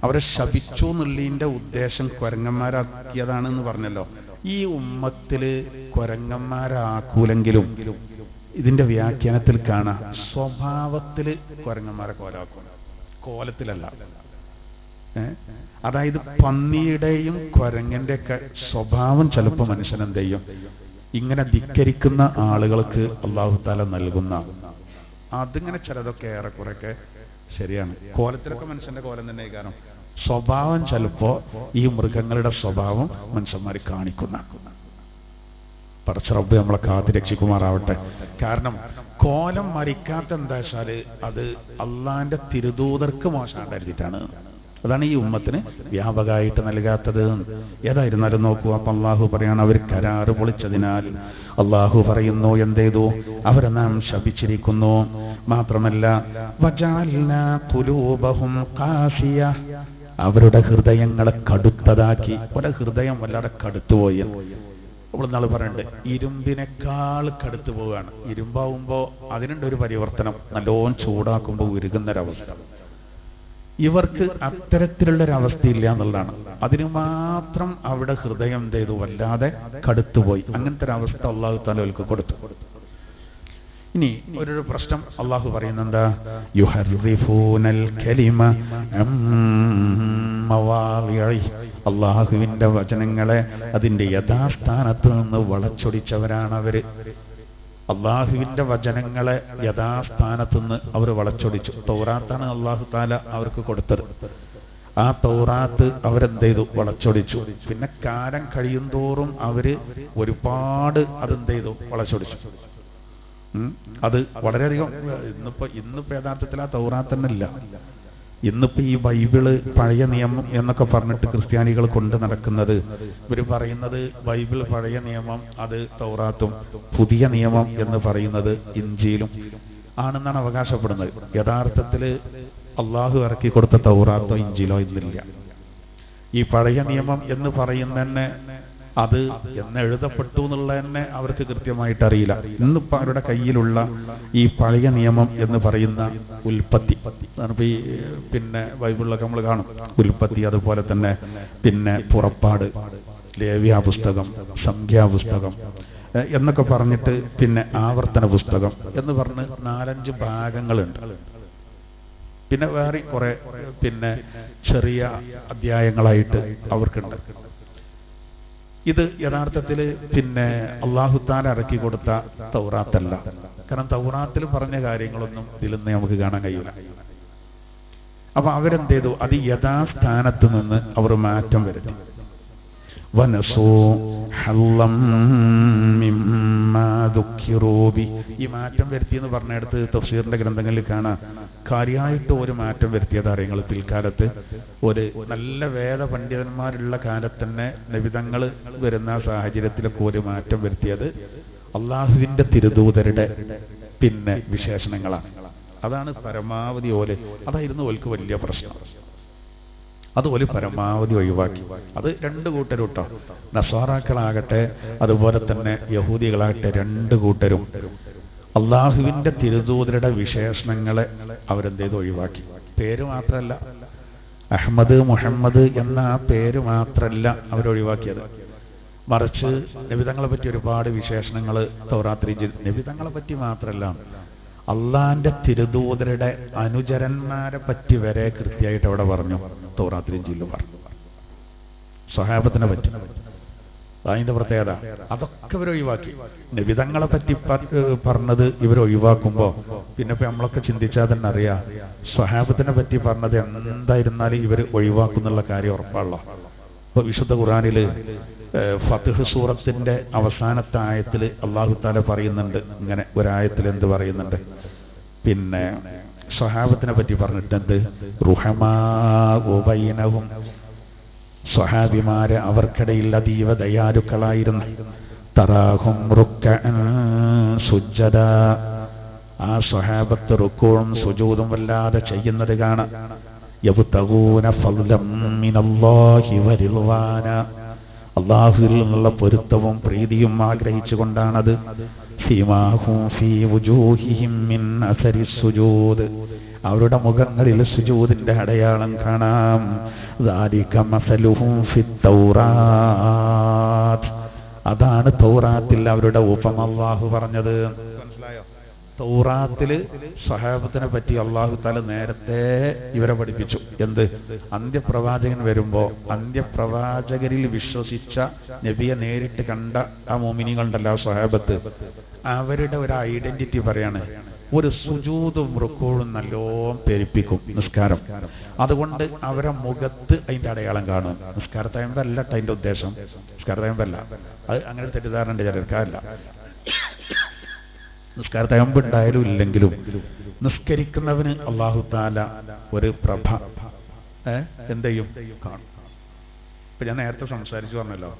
അവരെ ശപിച്ചു എന്നുള്ളതിന്റെ ഉദ്ദേശം കുരങ്ങന്മാരാക്കിയതാണെന്ന് പറഞ്ഞല്ലോ. ഈ ഉമ്മത്തില് കുരങ്ങന്മാരാക്കൂലെങ്കിലും ഇതിന്റെ വ്യാഖ്യാനത്തിൽ കാണാം സ്വഭാവത്തില് കുരങ്ങന്മാരെ കോലാക്കും, കോലത്തിലല്ല. അതായത് പന്നിയുടെയും കുരങ്ങന്റെ ഒക്കെ സ്വഭാവം ചിലപ്പോൾ മനുഷ്യൻ എന്ത് ചെയ്യും, ഇങ്ങനെ ധിക്കരിക്കുന്ന ആളുകൾക്ക് അല്ലാഹു തആല നൽകുന്ന അതിങ്ങനെ ചിലതൊക്കെ ഏറെക്കുറെയൊക്കെ ശരിയാണ്. കോലത്തിലൊക്കെ മനുഷ്യന്റെ കോലം തന്നെ. കാരണം സ്വഭാവം ചിലപ്പോ ഈ മൃഗങ്ങളുടെ സ്വഭാവം മനുഷ്യന്മാർ കാണിക്കുന്ന. പടച്ച റബ്ബ് നമ്മളെ കാത്തുരക്ഷിക്കുമാറാവട്ടെ. കാരണം കോലം മരിക്കാത്ത എന്താ വെച്ചാല് അത് അള്ളാന്റെ തിരുദൂതർക്ക് മോശമായിട്ടാണ്. അതാണ് ഈ ഉമ്മത്തിന് വ്യാപകമായിട്ട് നൽകാത്തത്. ഏതായിരുന്നാലും നോക്കൂ. അപ്പൊ അള്ളാഹു പറയാണ്, അവർ കരാറ് പൊളിച്ചതിനാൽ അള്ളാഹു പറയുന്നു എന്തേതു, അവരെ നാം ശപിച്ചിരിക്കുന്നു. മാത്രമല്ല വജഅൽനാ ഖുലൂബഹും ഖാസിയ, അവരുടെ ഹൃദയങ്ങളെ കടുത്തതാക്കി. അവരുടെ ഹൃദയം വല്ലാതെ കടുത്തുപോയി. നമ്മൾ നാളെ പറയണ്ടേ, ഇരുമ്പിനേക്കാൾ കടുത്തു പോവുകയാണ്. ഇരുമ്പാവുമ്പോ അതിനുണ്ട് ഒരു പരിവർത്തനം. നല്ലോണം ചൂടാക്കുമ്പോൾ ഉരുകുന്നൊരവസ്ഥ. ഇവർക്ക് അത്തരത്തിലുള്ളൊരവസ്ഥയില്ല എന്നുള്ളതാണ്. അതിന് മാത്രം അവിടെ ഹൃദയം എന്ത് ചെയ്തു, വല്ലാതെ കടുത്തുപോയി. അങ്ങനത്തെ ഒരു അവസ്ഥ അള്ളാഹു തആല അവർക്ക് കൊടുത്തു. ഇനി ഒരു പ്രശ്നം അള്ളാഹു പറയുന്നെന്താ, യുഹർറിഫൂനൽ കലിമ അം മവാളിഇ, അള്ളാഹുവിന്റെ വചനങ്ങളെ അതിന്റെ യഥാസ്ഥാനത്ത് നിന്ന് വളച്ചൊടിച്ചവരാണ് അവര്. അള്ളാഹുവിന്റെ വചനങ്ങളെ യഥാസ്ഥാനത്ത് നിന്ന് അവർ വളച്ചൊടിച്ചു. തൗറാത്താണ് അള്ളാഹു തആല അവർക്ക് കൊടുത്തത്. ആ തൗറാത്ത് അവരെന്ത് ചെയ്തു, വളച്ചൊടിച്ചു. പിന്നെ കാലം കഴിയും തോറും അവര് ഒരുപാട് അതെന്ത് ചെയ്തു, വളച്ചൊടിച്ചു. അത് വളരെയധികം. ഇന്നിപ്പോ യഥാർത്ഥത്തിൽ ആ തൗറാത്ത് തന്നെ ഇല്ല. ഇന്നിപ്പോ ഈ ബൈബിള് പഴയ നിയമം എന്നൊക്കെ പറഞ്ഞിട്ട് ക്രിസ്ത്യാനികൾ കൊണ്ട് നടക്കുന്നത്, ഇവർ പറയുന്നത് ബൈബിൾ പഴയ നിയമം അത് തൗറാത്തും, പുതിയ നിയമം എന്ന് പറയുന്നത് ഇഞ്ചീലും. ആണെന്നാണ് അവകാശപ്പെടുന്നത്. യഥാർത്ഥത്തിൽ അള്ളാഹു ഇറക്കി കൊടുത്ത തൗറാത്തോ ഇഞ്ചിലോ ഇന്നില്ല. ഈ പഴയ നിയമം എന്ന് പറയുന്ന തന്നെ അത് എന്ന് എഴുതപ്പെട്ടു എന്നുള്ള തന്നെ അവർക്ക് കൃത്യമായിട്ട് അറിയില്ല. ഇന്നിപ്പോൾ അവരുടെ കയ്യിലുള്ള ഈ പഴയ നിയമം എന്ന് പറയുന്ന ഉൽപ്പത്തി, ഈ പിന്നെ ബൈബിളിലൊക്കെ നമ്മൾ കാണും ഉൽപ്പത്തി, അതുപോലെ തന്നെ പിന്നെ പുറപ്പാട്, ലേവ്യ പുസ്തകം, സംഖ്യാപുസ്തകം എന്നൊക്കെ പറഞ്ഞിട്ട് പിന്നെ ആവർത്തന പുസ്തകം എന്ന് പറഞ്ഞ് 4-5 ഭാഗങ്ങളുണ്ട്. പിന്നെ വേറെ കുറെ പിന്നെ ചെറിയ അധ്യായങ്ങളായിട്ട് അവർക്കുണ്ട്. ഇത് യഥാർത്ഥത്തിൽ പിന്നെ അല്ലാഹു തആല ഇറക്കി കൊടുത്ത തൗറാത്തല്ല. കാരണം തൗറാത്തിൽ പറഞ്ഞ കാര്യങ്ങളൊന്നും ഇതിലൊന്നും നമുക്ക് കാണാൻ കഴിയില്ല. അപ്പൊ അവരെന്ത് ചെയ്തു? അത് യഥാസ്ഥാനത്ത് നിന്ന് അവർ മാറ്റം വരുത്തി. ഈ മാറ്റം വരുത്തി എന്ന് പറഞ്ഞെടുത്ത് തഫ്സീറിന്റെ ഗ്രന്ഥങ്ങളിൽ കാണാം. കാര്യമായിട്ട് ഒരു മാറ്റം വരുത്തിയത് അറിയങ്ങൾ പിൽക്കാലത്ത് ഒരു നല്ല വേദ പണ്ഡിതന്മാരുള്ള കാലത്ത് തന്നെ നബിതങ്ങൾ വരുന്ന സാഹചര്യത്തിലൊക്കെ ഒരു മാറ്റം വരുത്തിയത് അള്ളാഹുവിന്റെ തിരുദൂതരുടെ പിന്നെ വിശേഷണങ്ങളാണ്. അതാണ് പരമാവധി ഓല്, അതായിരുന്നു ഓൽക്ക് വലിയ പ്രശ്നം. അത് ഒരു പരമാവധി ഒഴിവാക്കി. അത് 2 കൂട്ടരും കേട്ടോ, നസ്വാറാക്കളാകട്ടെ അതുപോലെ തന്നെ യഹൂദികളാകട്ടെ, 2 കൂട്ടരും അള്ളാഹുവിന്റെ തിരുദൂതരുടെ വിശേഷണങ്ങളെ അവരെന്ത് ചെയ്ത് ഒഴിവാക്കി. പേര് മാത്രമല്ല, അഹ്മദ് മുഹമ്മദ് എന്ന ആ പേര് മാത്രമല്ല അവരൊഴിവാക്കിയത്, മറിച്ച് നബിതങ്ങളെ പറ്റി ഒരുപാട് വിശേഷണങ്ങൾ തൗറാത്തിൽ. നബിതങ്ങളെ പറ്റി മാത്രമല്ല, അള്ളാന്റെ തിരുദൂതരുടെ അനുചരന്മാരെ പറ്റി വരെ കൃത്യമായിട്ട് അവിടെ പറഞ്ഞു. തൗറാത്തിൽ ഇഞ്ചീലിൽ പറഞ്ഞു. സ്വഹാബത്തിനെ പറ്റി, അതിന്റെ പ്രത്യേകത അതൊക്കെ ഇവർ ഒഴിവാക്കി. നബിതങ്ങളെ പറ്റി പറഞ്ഞത് ഇവർ ഒഴിവാക്കുമ്പോ പിന്നെ ഇപ്പൊ നമ്മളൊക്കെ ചിന്തിച്ചാൽ തന്നെ അറിയാം, സ്വഹാബത്തിനെ പറ്റി പറഞ്ഞത് എന്തായിരുന്നാലും ഇവർ ഒഴിവാക്കുന്നുള്ള കാര്യം ഉറപ്പാണല്ലോ. ഇപ്പൊ വിശുദ്ധ ഖുർആനില് ഫത്ഹ് സൂറത്തിന്റെ അവസാനത്തെ ആയത്തിൽ അല്ലാഹു തആല പറയുന്നുണ്ട്. ഇങ്ങനെ ഒരായത്തിൽ എന്ത് പറയുന്നുണ്ട്? പിന്നെ സ്വഹാബത്തിനെ പറ്റി പറഞ്ഞിട്ടുണ്ട്, റുഹമാഉ ബൈനഹും, സ്വഹാബിമാരെ അവർക്കിടയിൽ അതീവ ദയാലുക്കളായിരുന്നു. തറാഹും റുക്കഅൻ സുജ്ജദാ, ആ സ്വഹാബത്ത് റുക്കൂഉം സുജൂദും വല്ലാതെ ചെയ്യുന്നത് കാണാം. യബ്തഗൂന ഫളലം മിനല്ലാഹി വറിദ്വാന, അല്ലാഹുവിൽ നിന്നുള്ള പൊരുത്തവും പ്രീതിയും ആഗ്രഹിച്ചുകൊണ്ടാണത്. ഫീമാഹും ഫീ വുജൂഹിഹിം മിൻ അസരി സുജൂദ്, അവരുടെ മുഖങ്ങളിൽ സുജൂദിന്റെ അടയാളം കാണാം. ദാലിക മസലുഹും ഫിത് തൗറാത്ത്, അതാണ് തൗറാത്തിൽ അവരുടെ ഉപമ അല്ലാഹു പറഞ്ഞത്. മനസ്സിലായോ? തൗറാത്തില് സ്വഹാബത്തിനെ പറ്റി അല്ലാഹു തആല നേരത്തെ ഇവരെ പഠിപ്പിച്ചു. എന്ത്? അന്ത്യപ്രവാചകൻ വരുമ്പോ അന്ത്യപ്രവാചകരിൽ വിശ്വസിച്ച നബിയെ നേരിട്ട് കണ്ട ആ മുഅ്മിനീങ്ങളുണ്ടല്ലോ, ആ സ്വഹാബത്ത്, അവരുടെ ഒരു ഐഡന്റിറ്റി പറയാണ്. ഒരു സുജൂദും റുക്കൂഉം നല്ലോണം പെരുപ്പിക്കും നിസ്കാരം. അതുകൊണ്ട് അവരെ മുഖത്ത് അതിന്റെ അടയാളം കാണും. നിസ്കാരത്തയമ്പല്ല അതിന്റെ ഉദ്ദേശം, നിസ്കാരത്തയമ്പല്ല, അത് അങ്ങനെ തെറ്റിദ്ധാരണ ചിലർക്കല്ല. നിസ്കാരത്തയമ്പ് ഉണ്ടായാലും ഇല്ലെങ്കിലും നിസ്കരിക്കുന്നവന് അല്ലാഹു തആല ഒരു പ്രഭ എന്ത് ചെയ്യും? കാണും. ഇപ്പൊ ഞാൻ നേരത്തെ സംസാരിച്ചു പറഞ്ഞല്ലോ,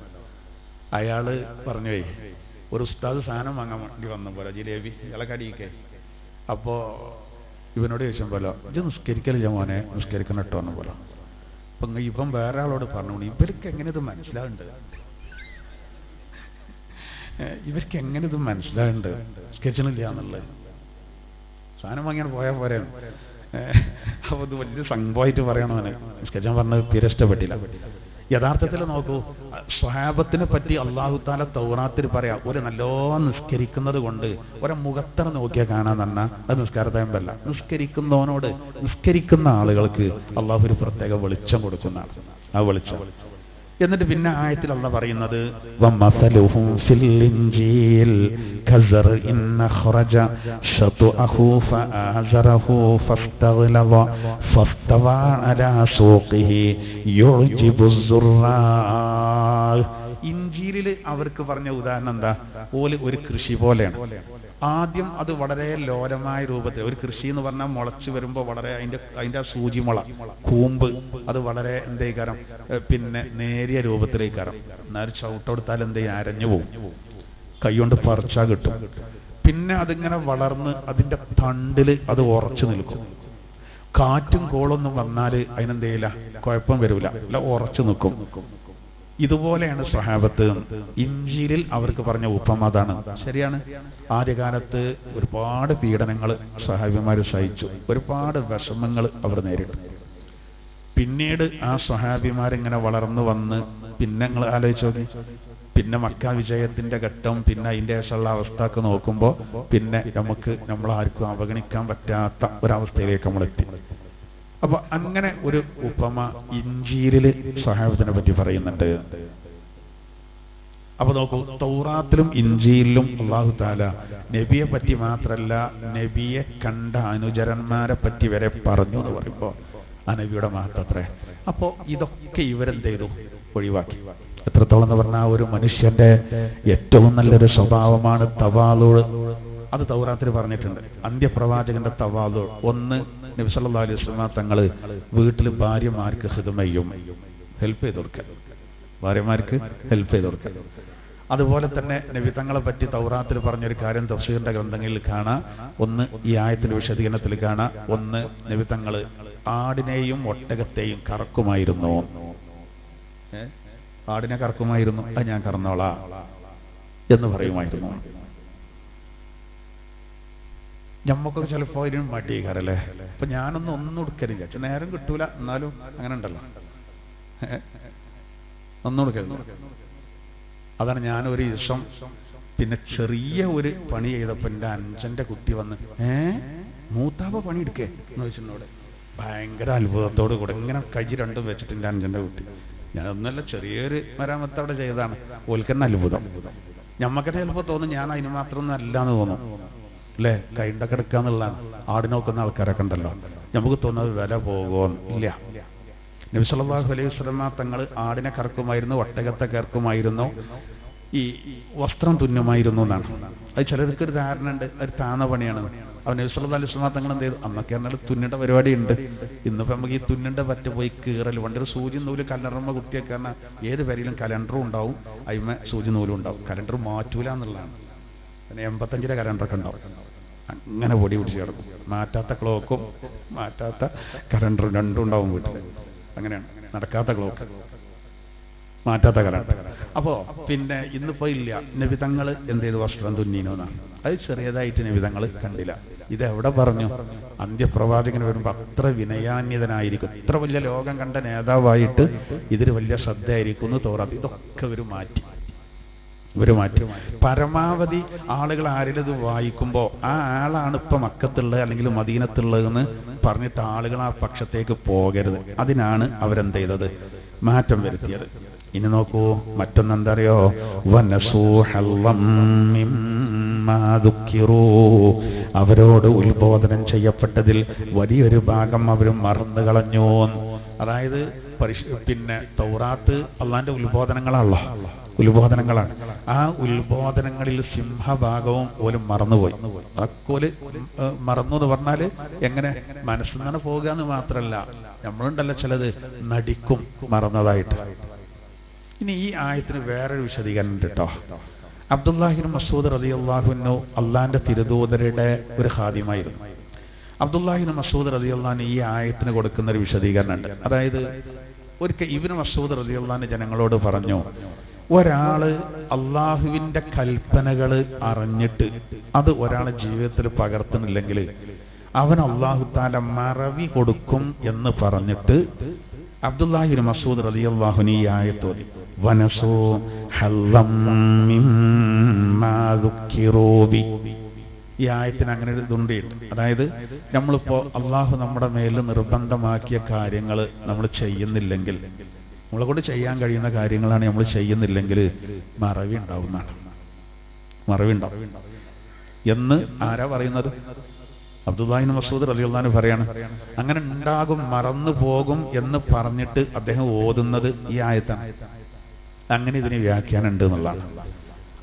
അയാള് പറഞ്ഞേ ഒരു ഉസ്താദ് സാധനം വാങ്ങാൻ വേണ്ടി വന്ന പോലെ ജിലേബി ഇളക്കടിയൊക്കെ. അപ്പോ ഇവനോട് ചോദിച്ചപ്പോലോ, ഇത് നിസ്കരിക്കലില്ല മോനെ, നിസ്കരിക്കണം കേട്ടോ എന്ന പോലെ. അപ്പൊ ഇപ്പം വേറെ ആളോട് പറഞ്ഞു, ഇവർക്ക് എങ്ങനെ ഇത് മനസ്സിലാവുന്നുണ്ട്, ഇവർക്ക് എങ്ങനെ ഇത് മനസ്സിലാവുന്നുണ്ട് നിസ്കരിച്ചണില്ല എന്നുള്ളത്. സാധനം വാങ്ങിയാൽ പോയാൽ പോരെ. അപ്പൊ ഇത് വലിയ സംഭവമായിട്ട് പറയണമെന്ന് നിസ്കരിച്ചാൻ പറഞ്ഞത് തീരെ ഇഷ്ടപ്പെട്ടില്ല. യഥാർത്ഥത്തിൽ നോക്കൂ, സ്വഹാബത്തിനെ പറ്റി അല്ലാഹു തആല തൗറാത്തിൽ പറയാം, ഒരു നല്ലോണം നിസ്കരിക്കുന്നത് കൊണ്ട് ഒരു മുഖത്തറ നോക്കിയാൽ കാണാൻ പറഞ്ഞാൽ അത് നിസ്കാരത്തയമ്പല്ല. നിസ്കരിക്കുന്നവനോട്, നിസ്കരിക്കുന്ന ആളുകൾക്ക് അല്ലാഹു ഒരു പ്രത്യേക വെളിച്ചം കൊടുക്കുന്നതാണ്. ആ വെളിച്ചം എന്നിട്ട് പിന്നെ ആയത്തിൽ അല്ലാഹു പറയുന്നത് വമസലുഹും ഫിൽ ഇൻജീൽ കസർഇൻ അഖ്റജ ശത്അഹു ഫഅസറഹു ഫസ്തഗ്ലദ ഫസ്തവ അലാ സൂഖിഹി യുജിബു സുറാ. ഇൻജീലിൽ അവർക്ക് പറഞ്ഞ ഉദാഹരണം എന്താ? ഓല് ഒരു കൃഷി പോലെയാണ്. ആദ്യം അത് വളരെ ലോലമായ രൂപത്തിൽ, ഒരു കൃഷി എന്ന് പറഞ്ഞാൽ മുളച്ചു വരുമ്പോൾ വളരെ അതിന്റെ സൂചിമുള കൂമ്പ് അത് വളരെ എന്തേക്കാരം പിന്നെ നേരിയ രൂപത്തിലേക്കാരം. എന്നാൽ ചവിട്ടെടുത്താൽ എന്തേ അരഞ്ഞു പോകും, കൈകൊണ്ട് പറിച്ചാൽ കിട്ടും. പിന്നെ അതിങ്ങനെ വളർന്ന് അതിന്റെ തണ്ടില് അത് ഉറച്ചു നിൽക്കും. കാറ്റും കോളൊന്നും വന്നാൽ അതിനെന്തേയില്ല, കുഴപ്പം വരൂല, അല്ല ഉറച്ചു നിൽക്കും. ഇതുപോലെയാണ് സ്വഹാബത്ത്. ഇഞ്ചീലിൽ അവർക്ക് പറഞ്ഞ ഉപമ അതാണ്. ശരിയാണ്. ആദ്യകാലത്ത് ഒരുപാട് പീഡനങ്ങൾ സ്വഹാബിമാർ സഹിച്ചു, ഒരുപാട് വിഷമങ്ങൾ അവർ നേരിട്ടു. പിന്നീട് ആ സ്വഹാബിമാരിങ്ങനെ വളർന്നു വന്ന് പിന്നെ നിങ്ങൾ ആലോചിച്ച് നോക്കി, പിന്നെ മക്ക വിജയത്തിന്റെ ഘട്ടം, പിന്നെ അതിന്റെ ശേഷമുള്ള അവസ്ഥക്ക് നോക്കുമ്പോൾ പിന്നെ നമ്മളാർക്കും അവഗണിക്കാൻ പറ്റാത്ത ഒരവസ്ഥയിലേക്ക് നമ്മളെത്തി. അപ്പൊ അങ്ങനെ ഒരു ഉപമ ഇഞ്ചീലില് സ്വഹാബത്തിനെ പറ്റി പറയുന്നുണ്ട്. അപ്പൊ നോക്കൂ, തൗറാത്തിലും ഇഞ്ചീലിലും അല്ലാഹു തആല നബിയെ പറ്റി മാത്രല്ല നബിയെ കണ്ട അനുചരന്മാരെ പറ്റി വരെ പറഞ്ഞു എന്ന് പറയുമ്പോ ആ നബിയുടെ മഹത്വത്രേ. അപ്പോ ഇതൊക്കെ ഇവരെന്ത് ചെയ്തു? ഒഴിവാക്കി. എത്രത്തോളം എന്ന് പറഞ്ഞാൽ ഒരു മനുഷ്യന്റെ ഏറ്റവും നല്ലൊരു സ്വഭാവമാണ് തവാളുഅ്. അത് തൗറാത്തിൽ പറഞ്ഞിട്ടുണ്ട്. അന്ത്യപ്രവാചകന്റെ തവാളുഅ്. ഒന്ന്, നബി സല്ലല്ലാഹു അലൈഹി വസല്ലം തങ്ങള് വീട്ടിൽ ഭാര്യമാർക്ക് ഖിദ്മ ചെയ്യും, ഹെൽപ്പ് ചെയ്ത് കൊടുക്കുക, ഭാര്യമാർക്ക് ഹെൽപ്പ് ചെയ്ത് കൊടുക്കുക. അതുപോലെ തന്നെ നബി തങ്ങളെ പറ്റി തൗറാത്തിൽ പറഞ്ഞൊരു കാര്യം തഫ്സീറിന്റെ ഗ്രന്ഥങ്ങളിൽ കാണാം. ഒന്ന് ഈ ആയത്തിന്റെ വിശദീകരണത്തിൽ കാണാം. ഒന്ന്, നബി തങ്ങള് ആടിനെയും ഒട്ടകത്തെയും കറക്കുമായിരുന്നു. ആടിനെ കറക്കുമായിരുന്നു, അത് ഞാൻ കറന്നോളാം എന്ന് പറയുമായിരുന്നു. ഞമ്മക്കൊക്കെ ചിലപ്പോ ഇതിനും മടിയേക്കാറല്ലേ. അപ്പൊ ഒന്നും എടുക്കലില്ല, നേരം കിട്ടൂല, എന്നാലും അങ്ങനെ ഉണ്ടല്ലോ, ഒന്നും എടുക്കരുത്. അതാണ് ഞാനൊരു ദിവസം പിന്നെ ചെറിയ ഒരു പണി ചെയ്തപ്പോ എന്റെ അഞ്ചന്റെ കുട്ടി വന്ന് മൂത്താപ്പ പണി എടുക്കേ എന്ന് ചോദിച്ചെന്നോട്. ഭയങ്കര അത്ഭുതത്തോട് കൂടെ ഇങ്ങനെ കൈ രണ്ടും വെച്ചിട്ട് എന്റെ അഞ്ചന്റെ കുട്ടി, ഞാനൊന്നല്ല ചെറിയൊരു മരാമത്ത് അവിടെ ചെയ്തതാണ്. ഓൽക്കന്നെ അത്ഭുതം. ഞമ്മക്കത്തെ ചിലപ്പോ തോന്നും ഞാൻ അതിന് മാത്രമൊന്നും അല്ലാന്ന് തോന്നും അല്ലേ. കൈണ്ടൊക്കെ എടുക്കാന്നുള്ളതാണ്. ആടി നോക്കുന്ന ആൾക്കാരൊക്കെ ഉണ്ടല്ലോ, നമുക്ക് തോന്നുന്നത് വില പോകുമോ? ഇല്ല. നബി സല്ലല്ലാഹു അലൈഹി വസല്ലം തങ്ങൾ ആടിനെ കറക്കുമായിരുന്നു, ഒട്ടകത്തെ കറക്കുമായിരുന്നു, ഈ വസ്ത്രം തുന്നുമായിരുന്നു എന്നാണ്. അത് ചിലർക്ക് ഒരു ധാരണ ഉണ്ട്, ഒരു താന്ന പണിയാണ്. അവൻ നബി സല്ലല്ലാഹു അലൈഹി വസല്ലം തങ്ങൾ എന്ത് ചെയ്തു? അന്നൊക്കെ പറഞ്ഞാൽ തുന്നിന്റെ പരിപാടി ഉണ്ട്. ഇന്നിപ്പോ നമുക്ക് ഈ തുന്നിന്റെ പറ്റ പോയി കീറൽ, പണ്ടൊരു സൂചി നൂല് കലണ്ടറുമ്പോ കുട്ടിയൊക്കെ പറഞ്ഞാൽ ഏത് വരിയിലും കലണ്ടറും ഉണ്ടാവും, അതിന്മേ സൂചി നൂലും ഉണ്ടാവും. കലണ്ടർ മാറ്റൂല എന്നുള്ളതാണ്. പിന്നെ 85 കലണ്ടറൊക്കെ ഉണ്ടാവും. അങ്ങനെ പൊടി പിടിച്ച് കിടക്കും. മാറ്റാത്ത ക്ലോക്കും മാറ്റാത്ത കലണ്ടറും രണ്ടും ഉണ്ടാവും വീട്ടിൽ. അങ്ങനെയാണ്. നടക്കാത്ത ക്ലോക്ക്, മാറ്റാത്ത കലണ്ടർ. അപ്പോ പിന്നെ ഇന്നിപ്പോ ഇല്ല. നബി തങ്ങൾ എന്ത് ചെയ്തു? വസ്ത്രം തുന്നീനോന്നാണ്. അത് ചെറിയതായിട്ട് നബി തങ്ങൾ കണ്ടില്ല. ഇതെവിടെ പറഞ്ഞു? അന്ത്യപ്രവാചകന് വരുമ്പോ അത്ര വിനയാന്യതനായിരിക്കും, ഇത്ര വലിയ ലോകം കണ്ട നേതാവായിട്ട് ഇതിൽ വലിയ ശ്രദ്ധയായിരിക്കും തോറാത്ത്. ഇതൊക്കെ ഇവർ മാറ്റി. പരമാവധി ആളുകൾ ആരിലത് വായിക്കുമ്പോ ആ ആളാണ് ഇപ്പൊ മക്കത്തുള്ളത് അല്ലെങ്കിൽ മദീനത്തുള്ളതെന്ന് പറഞ്ഞിട്ട് ആളുകൾ ആ പക്ഷത്തേക്ക് പോകരുത്. അതിനാണ് അവരെന്ത് ചെയ്തത്? മാറ്റം വരുത്തിയത്. ഇനി നോക്കൂ, മറ്റൊന്നെന്താ അറിയോ? അവരോട് ഉത്ബോധനം ചെയ്യപ്പെട്ടതിൽ വലിയൊരു ഭാഗം അവർ മറന്നു കളഞ്ഞു. അതായത് പിന്നെ തൗറാത്ത് അള്ളാന്റെ ഉത്ബോധനങ്ങളാണ്. ആ ഉത്ബോധനങ്ങളിൽ സിംഹഭാഗവും ഓലും മറന്നുപോയി. അക്കോല് മറന്നു എന്ന് പറഞ്ഞാല് എങ്ങനെ? മനസ്സിൽ നിന്നാണ് പോകുക എന്ന് മാത്രല്ല, നമ്മളുണ്ടല്ലോ ചിലത് നടിക്കും മറന്നതായിട്ട്. ഇനി ഈ ആയത്തിന് വേറൊരു വിശദീകരണം കേട്ടോ. അബ്ദുല്ലാഹി ഇബ്നു മസ്ഊദ് റളിയല്ലാഹു അൻഹു അള്ളാന്റെ തിരുദൂതരുടെ ഒരു ഖാദിമായിരുന്നു. അബ്ദുല്ലാഹി ഇബ്നു മസ്ഊദ് റളിയല്ലാഹു അൻഹു ഈ ആയത്തിന് കൊടുക്കുന്ന ഒരു വിശദീകരണം ഉണ്ട്. അതായത് ഒരിക്കൽ ഇബ്നു മസ്ഊദ് റളിയല്ലാഹു അൻഹു ജനങ്ങളോട് പറഞ്ഞു, ഒരാള് അള്ളാഹുവിന്റെ കൽപ്പനകൾ അറിഞ്ഞിട്ട് അത് ഒരാളെ ജീവിതത്തിൽ പകർത്തുന്നില്ലെങ്കിൽ അവൻ അള്ളാഹു തആല മറവി കൊടുക്കും എന്ന് പറഞ്ഞിട്ട് അബ്ദുല്ലാഹി ഇബ്നു മസ്ഊദ് റളിയല്ലാഹു അൻഹു ഈ ആയത്ത് ഓതി. വനസൂ ഹല്ലം മിമ്മാ ദുക്കിറൂ ബി. ഈ ആയത്തിന് അങ്ങനെ ഒരു ഇതുണ്ട്. അതായത് നമ്മളിപ്പോ അള്ളാഹു നമ്മുടെ മേൽ നിർബന്ധമാക്കിയ കാര്യങ്ങൾ നമ്മൾ ചെയ്യുന്നില്ലെങ്കിൽ, നമ്മളെ കൊണ്ട് ചെയ്യാൻ കഴിയുന്ന കാര്യങ്ങളാണ് നമ്മൾ ചെയ്യുന്നില്ലെങ്കിൽ മറവി ഉണ്ടാവുന്നതാണ്. മറവിണ്ടാവും എന്ന് ആരാ പറയുന്നത്? അബ്ദുല്ലാഹി ഇബ്നു മസ്ഊദ് റളിയല്ലാഹു അൻഹു പറയാണ്. അങ്ങനെ ഉണ്ടാകും, മറന്നു പോകും എന്ന് പറഞ്ഞിട്ട് അദ്ദേഹം ഓതുന്നത് ഈ ആയത്താണ്. അങ്ങനെ ഇതിന് വ്യാഖ്യാനം ഉണ്ട് എന്നുള്ളതാണ്.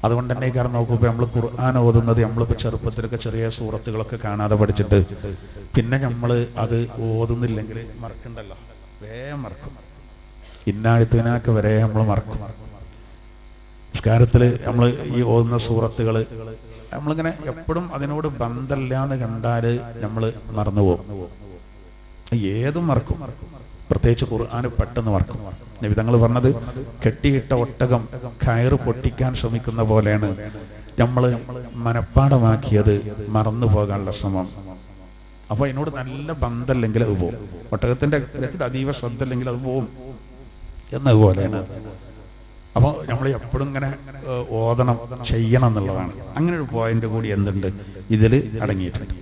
അതുകൊണ്ട് തന്നെ കാരണം നോക്കുമ്പോൾ നമ്മൾ ഖുർആൻ ഓതുന്നത് നമ്മളിപ്പോൾ ചെറുപ്പത്തിലൊക്കെ ചെറിയ സൂറത്തുകളൊക്കെ കാണാതെ പഠിച്ചിട്ട് പിന്നെ നമ്മൾ അത് ഓതുന്നില്ലെങ്കിൽ മറക്കണ്ടല്ലോ, വേഗം മറക്കും. ഇന്നായത്തിനൊക്കെ വരെ നമ്മൾ മറക്കും. നിസ്കാരത്തിൽ നമ്മൾ ഈ ഓതുന്ന സൂറത്തുകൾ നമ്മളിങ്ങനെ എപ്പോഴും അതിനോട് ബന്ധമില്ലാന്ന് കണ്ടാൽ നമ്മൾ മറന്നുപോകും. ഏതും മറക്കും, പ്രത്യേകിച്ച് ഖുർആൻ പെട്ടെന്ന് മറക്കും. നബി തങ്ങൾ പറഞ്ഞത് കെട്ടിയിട്ട ഒട്ടകം കയറ് പൊട്ടിക്കാൻ ശ്രമിക്കുന്ന പോലെയാണ് നമ്മൾ മനഃപ്പാടമാക്കിയത് മറന്നു പോകാനുള്ള ശ്രമം. അപ്പൊ അതിനോട് നല്ല ബന്ധമില്ലെങ്കിൽ അത് പോവും. ഒട്ടകത്തിന്റെ അതീവ ശ്രദ്ധ ഇല്ലെങ്കിൽ അത് പോവും എന്നതുപോലെയാണ്. അപ്പോൾ നമ്മൾ എപ്പോഴും ഇങ്ങനെ ഓതണം, ചെയ്യണം എന്നുള്ളതാണ്. അങ്ങനെ ഒരു പോയിന്റ് കൂടി എന്തുണ്ട് ഇതിൽ അടങ്ങിയിട്ടുണ്ട്.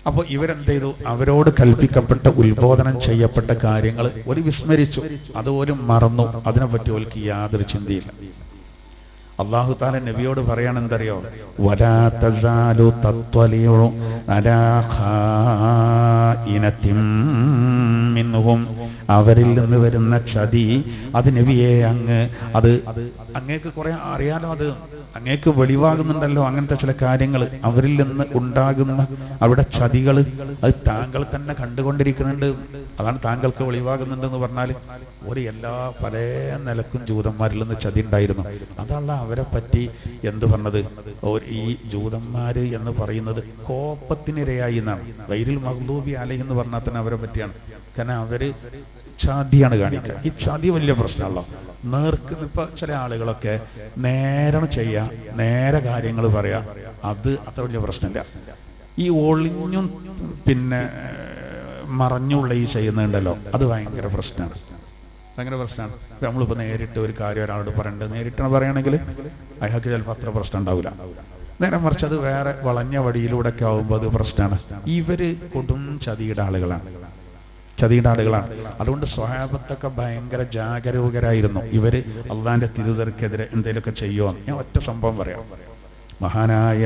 അപ്പോൾ ഇവരെന്ത് ചെയ്തു? അവരോട് കൽപ്പിക്കപ്പെട്ട ഉത്ബോധനം ചെയ്യപ്പെട്ട കാര്യങ്ങൾ ഒരു വിസ്മരിച്ചു, അതുപോലും മറന്നു. അതിനെപ്പറ്റി അവർക്ക് യാതൊരു ചിന്തയില്ല. അല്ലാഹു തആല നബിയോട് പറയാണ് എന്തറിയോ? വലാ തസാലു തത്വലിഉ അലാ ഖായിനതിൻ മിൻഹും, അവരിൽ നിന്ന് വരുന്ന ചതി അത് നബിയെ അത് അങ്ങേക്ക് കുറെ അറിയാലോ, അത് അങ്ങേക്ക് വെളിവാകുന്നുണ്ടല്ലോ. അങ്ങനത്തെ ചില കാര്യങ്ങൾ അവരിൽ നിന്ന് ഉണ്ടാകുന്ന അവിടെ ചതികൾ അത് താങ്കൾ തന്നെ കണ്ടുകൊണ്ടിരിക്കുന്നുണ്ട്. അതാണ് താങ്കൾക്ക് വെളിവാകുന്നുണ്ടെന്ന് പറഞ്ഞാൽ ഒരു എല്ലാ പല നിലക്കും ജൂതന്മാരിൽ നിന്ന് ചതി ഉണ്ടായിരുന്നു. അതല്ല അവരെ പറ്റി എന്ത് പറഞ്ഞത്? ഈ ജൂതന്മാര് എന്ന് പറയുന്നത് കോപത്തിനിരയായി എന്നാണ്. വൈരിൽ മഗ്ദൂബി അലൈഹി എന്ന് പറഞ്ഞാൽ തന്നെ അവരെ പറ്റിയാണ്. കാരണം അവര് ചതിയാണ് കാണിക്കുക. ഈ ചതി വലിയ പ്രശ്നമല്ലോ. നേർക്ക് ഇപ്പൊ ചില ആളുകളൊക്കെ നേരെ ചെയ്യാ, നേരെ കാര്യങ്ങൾ പറയാ, അത് അത്ര വലിയ പ്രശ്നമില്ല. ഈ ഒളിഞ്ഞും പിന്നെ മറഞ്ഞുള്ള ഈ ചെയ്യുന്നുണ്ടല്ലോ, അത് ഭയങ്കര പ്രശ്നമാണ്. ഭയങ്കര പ്രശ്നമാണ്. നമ്മളിപ്പോൾ നേരിട്ട് ഒരു കാര്യം ഒരാളോട് പറയണ്ടത് നേരിട്ടാണ് പറയുകയാണെങ്കിൽ അയാൾക്ക് ചിലപ്പോൾ അത്ര പ്രശ്നം ഉണ്ടാവില്ല. നേരെ മറിച്ച് അത് വേറെ വളഞ്ഞ വടിയിലൂടെ ഒക്കെ ആവുമ്പോൾ അത് പ്രശ്നമാണ്. ഇവര് കൊടും ചതിയുടെ ആളുകളാണ്. അതുകൊണ്ട് സ്വഹാബത്തൊക്കെ ഭയങ്കര ജാഗരൂകരായിരുന്നു. ഇവര് അള്ളാന്റെ തിരുതർക്കെതിരെ എന്തെങ്കിലുമൊക്കെ ചെയ്യുമോ? ഞാൻ ഒറ്റ സംഭവം പറയാം. മഹാനായ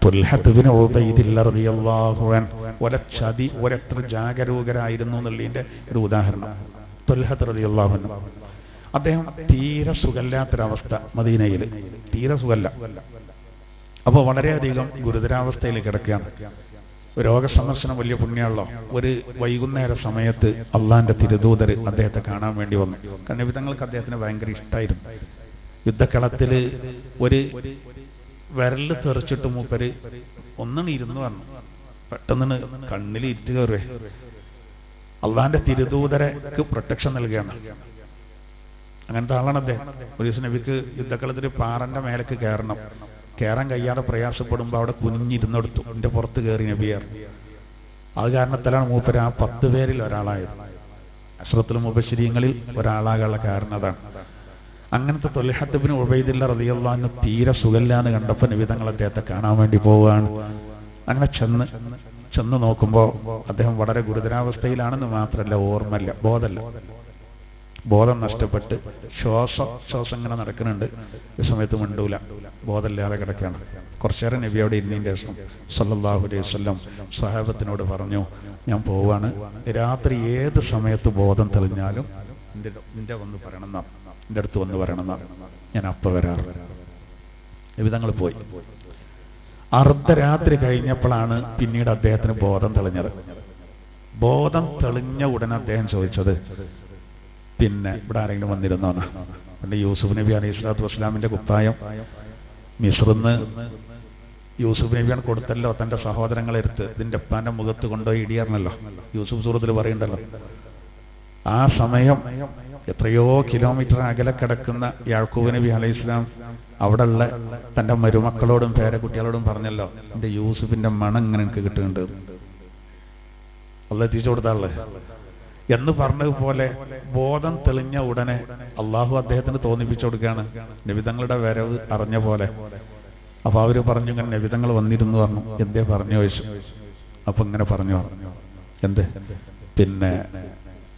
തുൽഹത്ത് ബിൻ ഉബൈദില്ലാഹ് റളിയല്ലാഹു അൻഹു ഒരച്ചതി ഒരെത്ര ജാഗരൂകരായിരുന്നു എന്നുള്ളതിന്റെ ഒരു ഉദാഹരണം. തുൽഹത്ത് റളിയല്ലാഹു അൻഹു അദ്ദേഹം തീരെ സുഖമില്ലാത്തൊരവസ്ഥ, മദീനയിൽ തീരെ സുഖമില്ല. അപ്പോൾ വളരെയധികം ഗുരുതരാവസ്ഥയിൽ കിടക്കുകയാണ്. രോഗസന്ദർശനം വലിയ പുണ്യമുള്ളോ. ഒരു വൈകുന്നേര സമയത്ത് അള്ളാന്റെ തിരുദൂതർ അദ്ദേഹത്തെ കാണാൻ വേണ്ടി വന്നു. കാരണം വിധങ്ങൾക്ക് അദ്ദേഹത്തിന് ഭയങ്കര ഇഷ്ടമായിരുന്നു. യുദ്ധക്കളത്തിൽ ഒരു വിരല് തെറിച്ചിട്ട് മൂപ്പര് ഒന്നിന് ഇരുന്ന് വന്നു. പെട്ടെന്ന് കണ്ണിൽ ഇറ്റ് കയറുവേ. അള്ളാന്റെ തിരുദൂതരക്ക് പ്രൊട്ടക്ഷൻ നൽകുകയാണ്. അങ്ങനത്തെ ആളാണ് അദ്ദേഹം. ഒരു ദിവസം നബിക്ക് യുദ്ധക്കളത്തിൽ പാറന്റെ മേലേക്ക് കയറാൻ കഴിയാതെ പ്രയാസപ്പെടുമ്പോൾ അവിടെ കുനിഞ്ഞിരുന്നെടുത്തു. എന്റെ പുറത്ത് കയറി നബിയാർ. അത് കാരണത്തിലാണ് മൂപ്പര് ആ 10 പേരിൽ ഒരാളായത്. അശ്റത്തുൽ മുബശ്ശിരീങ്ങളിൽ ഒരാളാകാനുള്ള കാരണം അതാണ്. അങ്ങനത്തെ തുൽഹത്ത് ബിൻ ഉബൈദില്ലാഹ് റളിയല്ലാഹു അൻഹു തീരെ സുഖമില്ലാന്ന് കണ്ടപ്പോൾ നബി തങ്ങൾ അദ്ദേഹത്തെ കാണാൻ വേണ്ടി പോവുകയാണ്. അങ്ങനെ ചെന്ന് നോക്കുമ്പോൾ അദ്ദേഹം വളരെ ഗുരുതരാവസ്ഥയിലാണെന്ന് മാത്രമല്ല, ഓർമ്മയില്ല, ബോധം നഷ്ടപ്പെട്ട് ശ്വാസം ഇങ്ങനെ നടക്കുന്നുണ്ട്. ഈ സമയത്ത് മിണ്ടൂല, ബോധമില്ലാതെ കിടക്കുകയാണ്. കുറച്ചേരം നബി അവിടെ ഇരുന്നതിന്റെ ശേഷം സല്ലല്ലാഹു അലൈഹി വസല്ലം സ്വഹാബത്തിനോട് പറഞ്ഞു, ഞാൻ പോവാണ്, രാത്രി ഏത് സമയത്ത് ബോധം തെളിഞ്ഞാലും എന്റെ അടുത്ത് വന്ന് പറയണമെന്നാണ്, ഞാൻ അപ്പം വരാറ്. നബി തങ്ങൾ പോയി. അർദ്ധരാത്രി കഴിഞ്ഞപ്പോഴാണ് പിന്നീട് അദ്ദേഹത്തിന് ബോധം തെളിഞ്ഞത്. ബോധം തെളിഞ്ഞ ഉടനെ അദ്ദേഹം ചോദിച്ചത്, പിന്നെ ഇവിടെ ആരെങ്കിലും വന്നിരുന്നോന്നാ. പണ്ട് യൂസുഫ് നബി അലൈഹി സ്വലാത്തു വസ്സലാമിന്റെ കുപ്പായം മിസ്റിന്ന് യൂസുഫ് നബിയാണ് കൊടുത്തല്ലോ തന്റെ സഹോദരങ്ങളെടുത്ത്. ഇതിന്റെ ഉപ്പാന്റെ മുഖത്ത് കൊണ്ടുപോയി ഇടിയാർന്നല്ലോ യൂസുഫ് സൂറത്തിൽ പറയുണ്ടല്ലോ. ആ സമയം എത്രയോ കിലോമീറ്റർ അകലെ കിടക്കുന്ന യാക്കൂബ് നബി അലൈഹി സ്വലാം അവിടെയുള്ള തന്റെ മരുമക്കളോടും പേരക്കുട്ടികളോടും പറഞ്ഞല്ലോ, എന്റെ യൂസുഫിന്റെ മണം ഇങ്ങനെ എനിക്ക് കിട്ടുന്നുണ്ട്, അള്ളാഹ് എത്തിച്ചു കൊടുത്താളേ എന്ന് പറഞ്ഞതുപോലെ ബോധം തെളിഞ്ഞ ഉടനെ അള്ളാഹു അദ്ദേഹത്തിന് തോന്നിപ്പിച്ചു കൊടുക്കുകയാണ് നബിതങ്ങളുടെ വരവ് അറിഞ്ഞ പോലെ. അപ്പൊ അവര് പറഞ്ഞു, ഇങ്ങനെ നബിതങ്ങൾ വന്നിരുന്നു പറഞ്ഞു. എന്തേ പറഞ്ഞു ചോദിച്ചു. അപ്പൊ ഇങ്ങനെ പറഞ്ഞു, എന്ത്, പിന്നെ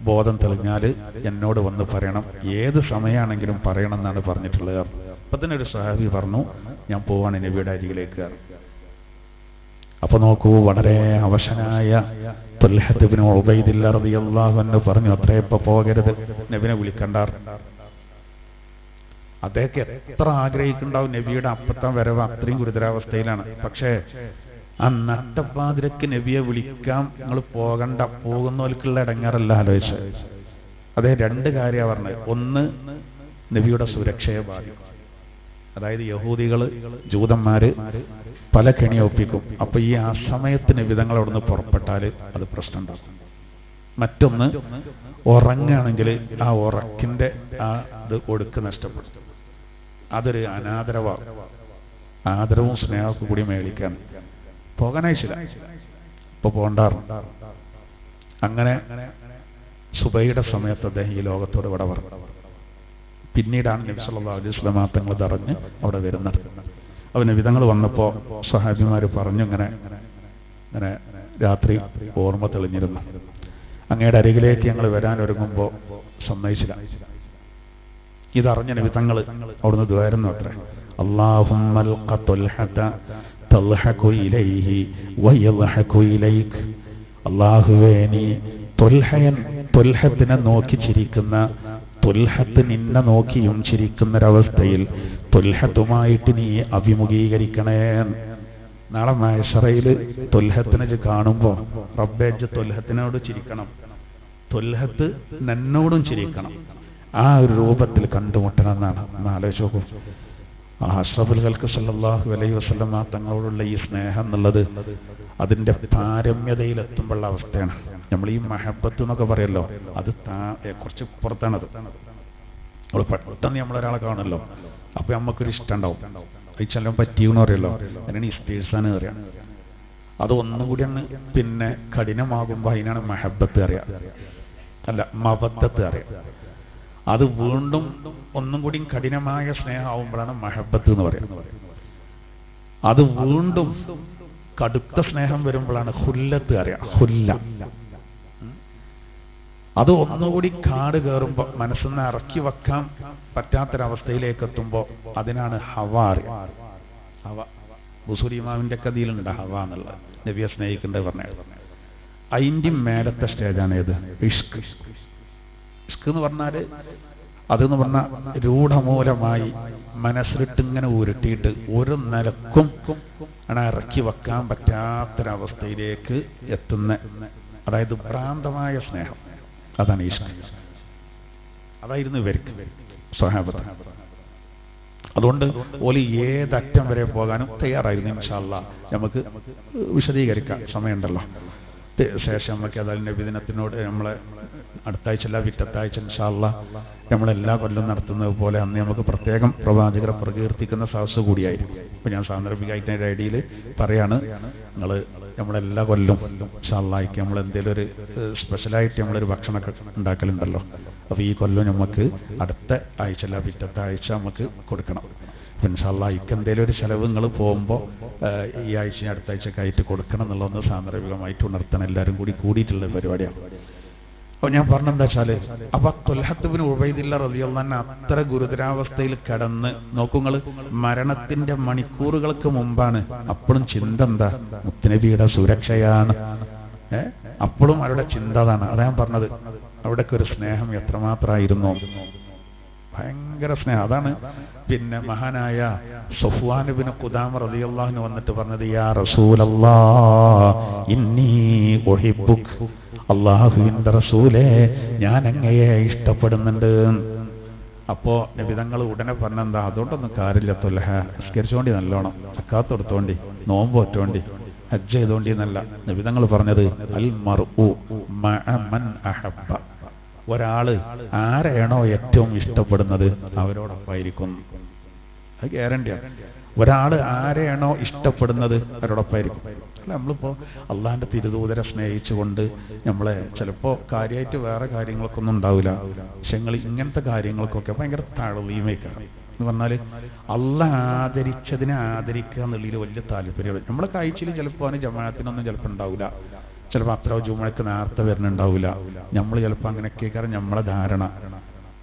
ബോധം തെളിഞ്ഞാല് എന്നോട് വന്ന് പറയണം, ഏത് സമയമാണെങ്കിലും പറയണം എന്നാണ് പറഞ്ഞിട്ടുള്ളത്. അപ്പൊ തന്നെ ഒരു സഹാബി പറഞ്ഞു, ഞാൻ പോവാണ് നബിയുടെ അരികിലേക്ക്. അപ്പൊ നോക്കൂ, വളരെ അവശനായ തുൽഹത്ത് ബിൻ ഉബൈദില്ലാഹ് റളിയല്ലാഹു അൻഹു പറഞ്ഞു, അത്രേ ഇപ്പൊ പോകരുത്, നബിനെ വിളിക്കണ്ടാർ. അദ്ദേഹം എത്ര ആഗ്രഹിക്കുന്നുണ്ടാവും നബിയുടെ അപ്പത്താൻ വരവ്, അത്രയും ഗുരുതരാവസ്ഥയിലാണ്. പക്ഷേ ആ നട്ടപ്പാതിരക്ക് നബിയെ വിളിക്കാം, നിങ്ങൾ പോകണ്ട, പോകുന്നവർക്കുള്ള ഇടങ്ങാറല്ല ആലോചിച്ച്. അദ്ദേഹം 2 കാര്യമാണ് പറഞ്ഞത്. ഒന്ന്, നബിയുടെ സുരക്ഷയെ ബാധിക്കും. അതായത് യഹൂദികൾ, ജൂതന്മാര് പല കെണിയൊപ്പിക്കും. അപ്പൊ ഈ ആ സമയത്ത് നബിതങ്ങൾ അവിടുന്ന് പുറപ്പെട്ടാൽ അത് പ്രശ്നം ഉണ്ടാകും. മറ്റൊന്ന്, ഉറങ്ങുകയാണെങ്കിൽ ആ ഉറക്കിന്റെ ആ ഇത് ഒടുക്ക് നഷ്ടപ്പെടും. അതൊരു അനാദരവാകും. ആദരവും സ്നേഹമൊക്കെ കൂടി മേളിക്കാൻ പോകാനായിട്ടില്ല. ഇപ്പൊ പോണ്ടാറുണ്ട്. അങ്ങനെ സുബൈയുടെ സമയത്ത് അദ്ദേഹം ഈ ലോകത്തോട് ഇവിടെ പറഞ്ഞു. പിന്നീടാണ് നബി സല്ലല്ലാഹു അലൈഹി വസല്ലം തങ്ങൾ തറഞ്ഞ് അവിടെ വരുന്നത്. അവ നബിതങ്ങൾ വന്നപ്പോൾ സ്വഹാബിമാർ പറഞ്ഞു, ഇങ്ങനെ രാത്രി ഓർമ്മ തെളിഞ്ഞിരുന്നു. അങ്ങയുടെ അരികിലേക്ക് ഞങ്ങൾ വരാൻ ഒരുങ്ങുമ്പോൾ സമ്മതിച്ചില്ല. ഇതറിഞ്ഞ നബിതങ്ങൾ അവിടുന്ന് ദ്വാരുന്നു അത്രേ, അല്ലാഹുമ്മൽ ഖതുൽഹത തൽഹഖു ഇലൈഹി വയൽഹഖു ഇലൈക. അല്ലാഹുവേ, നീ തൊൽഹത്തിനെ നോക്കി ചിരിക്കുന്ന, തൊൽഹത്ത് നിന്നെ നോക്കിയും ചിരിക്കുന്നൊരവസ്ഥയിൽ തൊൽഹത്തുമായിട്ട് നീ അഭിമുഖീകരിക്കണേ. നാളെ മഹ്ശറയില് തൊൽഹത്തിനെ കാണുമ്പോൾ റബ്ബേ തൊൽഹത്തിനോട് ചിരിക്കണം, തൊൽഹത്ത് നന്നോടും ചിരിക്കണം. ആ ഒരു രൂപത്തിൽ കണ്ടുമുട്ടണം എന്നാണ്. ഒന്ന് ആലോചിച്ച് നോക്കൂ. അഷ്റഫുൽ ഖൽഖ് സല്ലല്ലാഹു അലൈഹി വസല്ലം തങ്ങളോടുള്ള ഈ സ്നേഹം എന്നുള്ളത് അതിന്റെ പാരമ്യതയിലെത്തുമ്പോഴുള്ള അവസ്ഥയാണ്. നമ്മൾ ഈ മഹബത്ത് എന്നൊക്കെ പറയല്ലോ, അത് കുറച്ച് പുറത്താണത്. നമ്മൾ പെട്ടെന്ന് നമ്മളൊരാളെ കാണുമല്ലോ, അപ്പൊ നമുക്കൊരു ഇഷ്ടം ഉണ്ടാവും. അത് ചെല്ലാൻ പറ്റിയെന്ന് പറയല്ലോ, അതിനാണ് ഇസ്തീസാന് അറിയാം. അത് ഒന്നും കൂടി അങ്ങ് പിന്നെ കഠിനമാകുമ്പോ അതിനാണ് മഹബത്ത് അറിയാം, അല്ല മബദ്ധത്ത് അറിയാം. അത് വീണ്ടും ഒന്നും കൂടി കഠിനമായ സ്നേഹമാകുമ്പോഴാണ് മഹബത്ത് എന്ന് പറയുന്നത്. അത് വീണ്ടും കടുത്ത സ്നേഹം വരുമ്പോഴാണ് ഹുല്ലത്ത് അറിയാം, ഹുല്ല. അത് ഒന്നുകൂടി കാട് കയറുമ്പോ മനസ്സിന്ന് ഇറക്കി വെക്കാൻ പറ്റാത്തൊരവസ്ഥയിലേക്ക് എത്തുമ്പോ അതിനാണ് ഹവ അറിയാം. ഹവ ബുസൂരി ഇമാമിന്റെ കഥയിലുണ്ട് ഹവ എന്നുള്ളത്, നബിയെ സ്നേഹിക്കേണ്ടത് പറഞ്ഞത്. അതിന്റെ മേലത്തെ സ്റ്റേജാണ് ഏത്? ഇഷ്ക്. ഇഷ്ക് എന്ന് പറഞ്ഞാല് അതെന്ന് പറഞ്ഞാൽ രൂഢമൂലമായി മനസ്സിലിട്ട് ഇങ്ങനെ ഉരുട്ടിയിട്ട് ഒരു നിലക്കും ഇറക്കി വെക്കാൻ പറ്റാത്തൊരവസ്ഥയിലേക്ക് എത്തുന്ന, അതായത് ഭ്രാന്തമായ സ്നേഹം, അതാണ് ഇഷ്ക്. അതായിരുന്നു ഇവർക്ക് സ്വഹാബത്ത്. അതുകൊണ്ട് ഓല് ഏതറ്റം വരെ പോകാനും തയ്യാറായിരുന്നു. ഇൻഷാ അല്ലാഹ് നമുക്ക് വിശദീകരിക്കാം, സമയമുണ്ടല്ലോ. ശേഷം നമുക്ക് അതായത് നബിദിനത്തിനോട് നമ്മളെ അടുത്താഴ്ച അല്ല പിറ്റത്താഴ്ച ഇൻഷാ അല്ലാഹ് നമ്മളെല്ലാ കൊല്ലം നടത്തുന്നത് പോലെ അന്ന് നമുക്ക് പ്രത്യേകം പ്രവാചകരെ പ്രകീർത്തിക്കുന്ന സദസ്സ് കൂടിയായിരിക്കും. ഇപ്പൊ ഞാൻ സാന്ദർഭികമായിട്ട് എൻ്റെ ഐഡിയയിൽ പറയാണ്, നിങ്ങൾ നമ്മളെല്ലാ കൊല്ലം ഇൻഷാ അല്ലാഹ് നമ്മൾ എന്തെങ്കിലും ഒരു സ്പെഷ്യലായിട്ട് നമ്മളൊരു ഭക്ഷണമൊക്കെ ഉണ്ടാക്കലുണ്ടല്ലോ. അപ്പോൾ ഈ കൊല്ലം നമുക്ക് അടുത്ത ആഴ്ച അല്ല പിറ്റത്താഴ്ച നമുക്ക് കൊടുക്കണം. ഇൻഷാ അല്ലാഹ് എന്തേലും ഒരു ചെലവ് നിങ്ങൾ പോകുമ്പോൾ ഈ ആഴ്ച അടുത്ത ആഴ്ചയൊക്കെ ആയിട്ട് കൊടുക്കണം എന്നുള്ളതൊന്ന് സാന്ദർഭികമായിട്ട് ഉണർത്താൻ എല്ലാവരും കൂടി കൂടിയിട്ടുള്ള പരിപാടിയാണ്. അപ്പോൾ ഞാൻ പറഞ്ഞെന്താ വെച്ചാല്, അപ്പൊ ത്വൽഹത്ത് ഇബ്നു ഉബൈദില്ല റളിയല്ലാഹു അൻഹു അത്ര ഗുരുതരാവസ്ഥയിൽ കടന്ന് നോക്കുങ്ങൾ, മരണത്തിന്റെ മണിക്കൂറുകൾക്ക് മുമ്പാണ്. അപ്പോഴും ചിന്ത എന്താ? മുത്തുനബിയുടെ സുരക്ഷയാണ്. അപ്പോഴും അവരുടെ ചിന്ത അതാണ്. അതാ ഞാൻ പറഞ്ഞത്, അവിടേക്ക് ഒരു സ്നേഹം എത്രമാത്രമായിരുന്നു, ഭയങ്കര സ്നേഹം. അതാണ് പിന്നെ മഹാനായ സഫ്വാൻ ഇബ്നു ഖുദാമ റളിയല്ലാഹു അൻഹു വന്നിട്ട് പറഞ്ഞത്, യാ റസൂലല്ലാഹ് ഇന്നി ഉഹിബ്ബുക. അല്ലാഹുവിന്റെ റസൂലേ, ഞാൻ അങ്ങയെ ഇഷ്ടപ്പെടുന്നുണ്ട്. അപ്പോ നബിതങ്ങൾ ഉടനെ പറഞ്ഞെന്താ, അതുകൊണ്ടൊന്നും കാര്യമില്ല, ത്വൽഹ നിസ്കരിച്ചോണ്ടി, നല്ലോണം സക്കാത്ത് കൊടുത്തോണ്ടി, നോമ്പ് ഒറ്റോണ്ടി, ഹജ്ജ് ചെയ്തോണ്ടി എന്നല്ല നബിതങ്ങൾ പറഞ്ഞത്. അൽ മർഉ മഅ മൻ അഹബ്ബ. ഒരാള് ആരെയാണോ ഏറ്റവും ഇഷ്ടപ്പെടുന്നത് അവരോടൊപ്പമായിരിക്കും. അത് ഗ്യാരണ്ടിയാണ്. ഒരാള് ആരെയാണോ ഇഷ്ടപ്പെടുന്നത് അവരോടൊപ്പമായിരിക്കും. അല്ല, നമ്മളിപ്പോ അള്ളാഹിന്റെ തിരുദൂതരെ സ്നേഹിച്ചുകൊണ്ട് നമ്മളെ ചിലപ്പോ കാര്യമായിട്ട് വേറെ കാര്യങ്ങൾക്കൊന്നും ഉണ്ടാവില്ല, പക്ഷെ ഇങ്ങനത്തെ കാര്യങ്ങൾക്കൊക്കെ ഭയങ്കര തഴവീമേക്കാണ്. എന്ന് പറഞ്ഞാല് അള്ളാഹ് ആദരിച്ചതിനെ ആദരിക്കുക എന്നുള്ളതിൽ വലിയ താല്പര്യമാണ്. നമ്മളെ കാഴ്ചയിൽ ചിലപ്പോൾ അതിന് ജമാഅത്തിനൊന്നും ചിലപ്പോൾ ഉണ്ടാവില്ല, ചിലപ്പോൾ അത്ര ജുമഅക്ക് നേരത്തെ വരുന്നുണ്ടാവില്ല. നമ്മൾ ചിലപ്പോൾ അങ്ങനെയൊക്കെ കാരണം നമ്മളെ ധാരണ.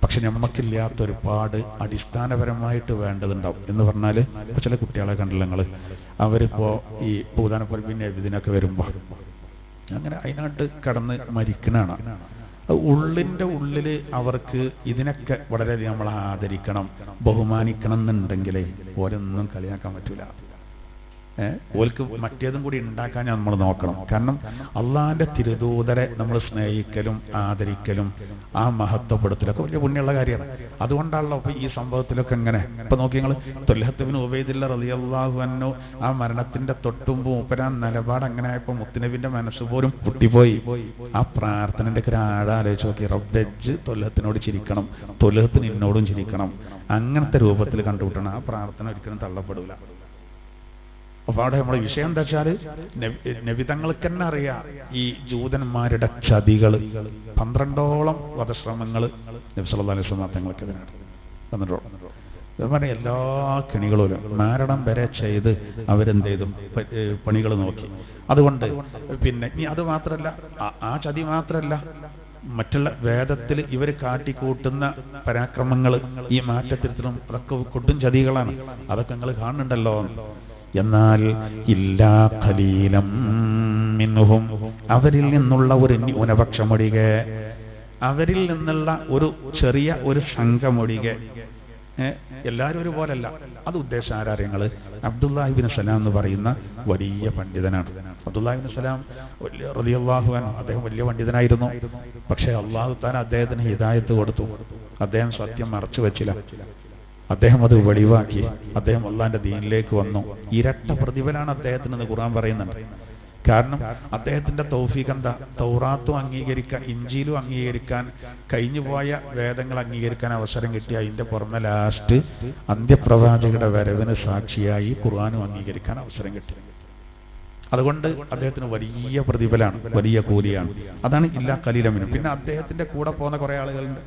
പക്ഷെ നമ്മക്കില്ലാത്ത ഒരുപാട് അടിസ്ഥാനപരമായിട്ട് വേണ്ടതുണ്ടാവും. എന്ന് പറഞ്ഞാല് ഇപ്പൊ ചില കുട്ടികളെ കണ്ടില്ല നിങ്ങൾ, അവരിപ്പോ ഈ പൂതാനപ്പറമ്പിന്റെ ഇതിനൊക്കെ വരുമ്പോ അങ്ങനെ അതിനായിട്ട് കടന്ന് മരിക്കണാണ്. ഉള്ളിന്റെ ഉള്ളില് അവർക്ക് ഇതിനൊക്കെ വളരെയധികം നമ്മൾ ആദരിക്കണം, ബഹുമാനിക്കണം എന്നുണ്ടെങ്കിലേ ഓരോന്നും കളിയാക്കാൻ പറ്റൂല. ഓൽക്ക് മറ്റേതും കൂടി ഉണ്ടാക്കാൻ നമ്മൾ നോക്കണം. കാരണം അള്ളാഹിന്റെ തിരുദൂതരെ നമ്മൾ സ്നേഹിക്കലും ആദരിക്കലും ആ മഹത്വപ്പെടുത്തലൊക്കെ വലിയ പുണ്യമുള്ള കാര്യമാണ്. അതുകൊണ്ടാണല്ലോ അപ്പൊ ഈ സംഭവത്തിലൊക്കെ എങ്ങനെ ഇപ്പൊ നോക്കി നിങ്ങൾ ത്വൽഹത്ത് ബിൻ ഉബൈദില്ല റളിയല്ലാഹു അൻഹു ആ മരണത്തിന്റെ തൊട്ടുമ്പ് മൂപ്പരാൻ നിലപാട് അങ്ങനെ ആയപ്പോ മുത്തുനബിന്റെ മനസ്സ് പോലും പൊട്ടിപ്പോയി. ആ പ്രാർത്ഥനന്റെ ഒക്കെ ആഴാലോചിച്ച് നോക്കി, റബ്ബെജ് ത്വൽഹത്തിനോട് ചിരിക്കണം, ത്വൽഹത്ത് നിന്നോടും ചിരിക്കണം, അങ്ങനത്തെ രൂപത്തിൽ കണ്ടുപിട്ടണം. ആ പ്രാർത്ഥന ഒരിക്കലും തള്ളപ്പെടില്ല. അപ്പൊ അവിടെ നമ്മുടെ വിഷയം എന്താ വെച്ചാല് നബി തങ്ങൾക്ക് തന്നെ അറിയാം ഈ ജൂതന്മാരുടെ ചതികള്. 12ഓളം വധശ്രമങ്ങൾ നബി സല്ലല്ലാഹു അലൈഹി വസല്ലം തങ്ങൾക്കെതിരാണ് വന്നിട്ടുള്ളൂ. പറഞ്ഞ എല്ലാ കെണികളും മരണം വരെ ചെയ്ത് അവരെന്ത് ചെയ്തു പണികൾ നോക്കി. അതുകൊണ്ട് പിന്നെ ഇനി അത് മാത്രല്ല, ആ ചതി മാത്രല്ല, മറ്റുള്ള വേദത്തിൽ ഇവർ കാട്ടിക്കൂട്ടുന്ന പരാക്രമങ്ങൾ ഈ മാറ്റത്തിലും അതൊക്കെ കൊടും ചതികളാണ്. അതൊക്കെ നിങ്ങൾ കാണുന്നുണ്ടല്ലോ. എന്നാൽ ഇല്ലാ ഖലീലം മിൻഹും, അവരിൽ നിന്നുള്ള ഒരു ന്യൂനപക്ഷമൊഴികെ, അവരിൽ നിന്നുള്ള ഒരു ചെറിയ ഒരു സംഘമൊഴികെ, എല്ലാവരും ഒരുപോലല്ല. അത് ഉദ്ദേശം ആരാര്യങ്ങള് അബ്ദുല്ലാഹി ഇബ്നു സലാം എന്ന് പറയുന്ന വലിയ പണ്ഡിതനാണ്. അബ്ദുല്ലാഹി ഇബ്നു സലാം റളിയല്ലാഹു അൻഹു അദ്ദേഹം വലിയ പണ്ഡിതനായിരുന്നു. പക്ഷെ അല്ലാഹു തആല അദ്ദേഹത്തിന് ഹിദായത്ത് കൊടുത്തു. അദ്ദേഹം സത്യം മറച്ചു വെച്ചില്ല, അദ്ദേഹം അത് വെളിവാക്കി, അദ്ദേഹം അള്ളാഹിന്റെ ദീനിലേക്ക് വന്നു. ഇരട്ട പ്രതിഫലമാണ് അദ്ദേഹത്തിന് ഖുർആൻ പറയുന്നുണ്ട്. കാരണം അദ്ദേഹത്തിന്റെ തൗഫീഖ് എന്താ, തൗറാത്തും അംഗീകരിക്കാൻ ഇഞ്ചീലും അംഗീകരിക്കാൻ, കഴിഞ്ഞുപോയ വേദങ്ങൾ അംഗീകരിക്കാൻ അവസരം കിട്ടി. അതിന്റെ പുറമെ ലാസ്റ്റ് അന്ത്യപ്രവാചകരുടെ വരവിന് സാക്ഷിയായി ഖുർആനും അംഗീകരിക്കാൻ അവസരം കിട്ടി. അതുകൊണ്ട് അദ്ദേഹത്തിന് വലിയ പ്രതിഫലമാണ്, വലിയ കൂലിയാണ്. അതാണ് ഇല്ലാ ഖലീലമിനും. പിന്നെ അദ്ദേഹത്തിന്റെ കൂടെ പോകുന്ന കുറെ ആളുകളുണ്ട്,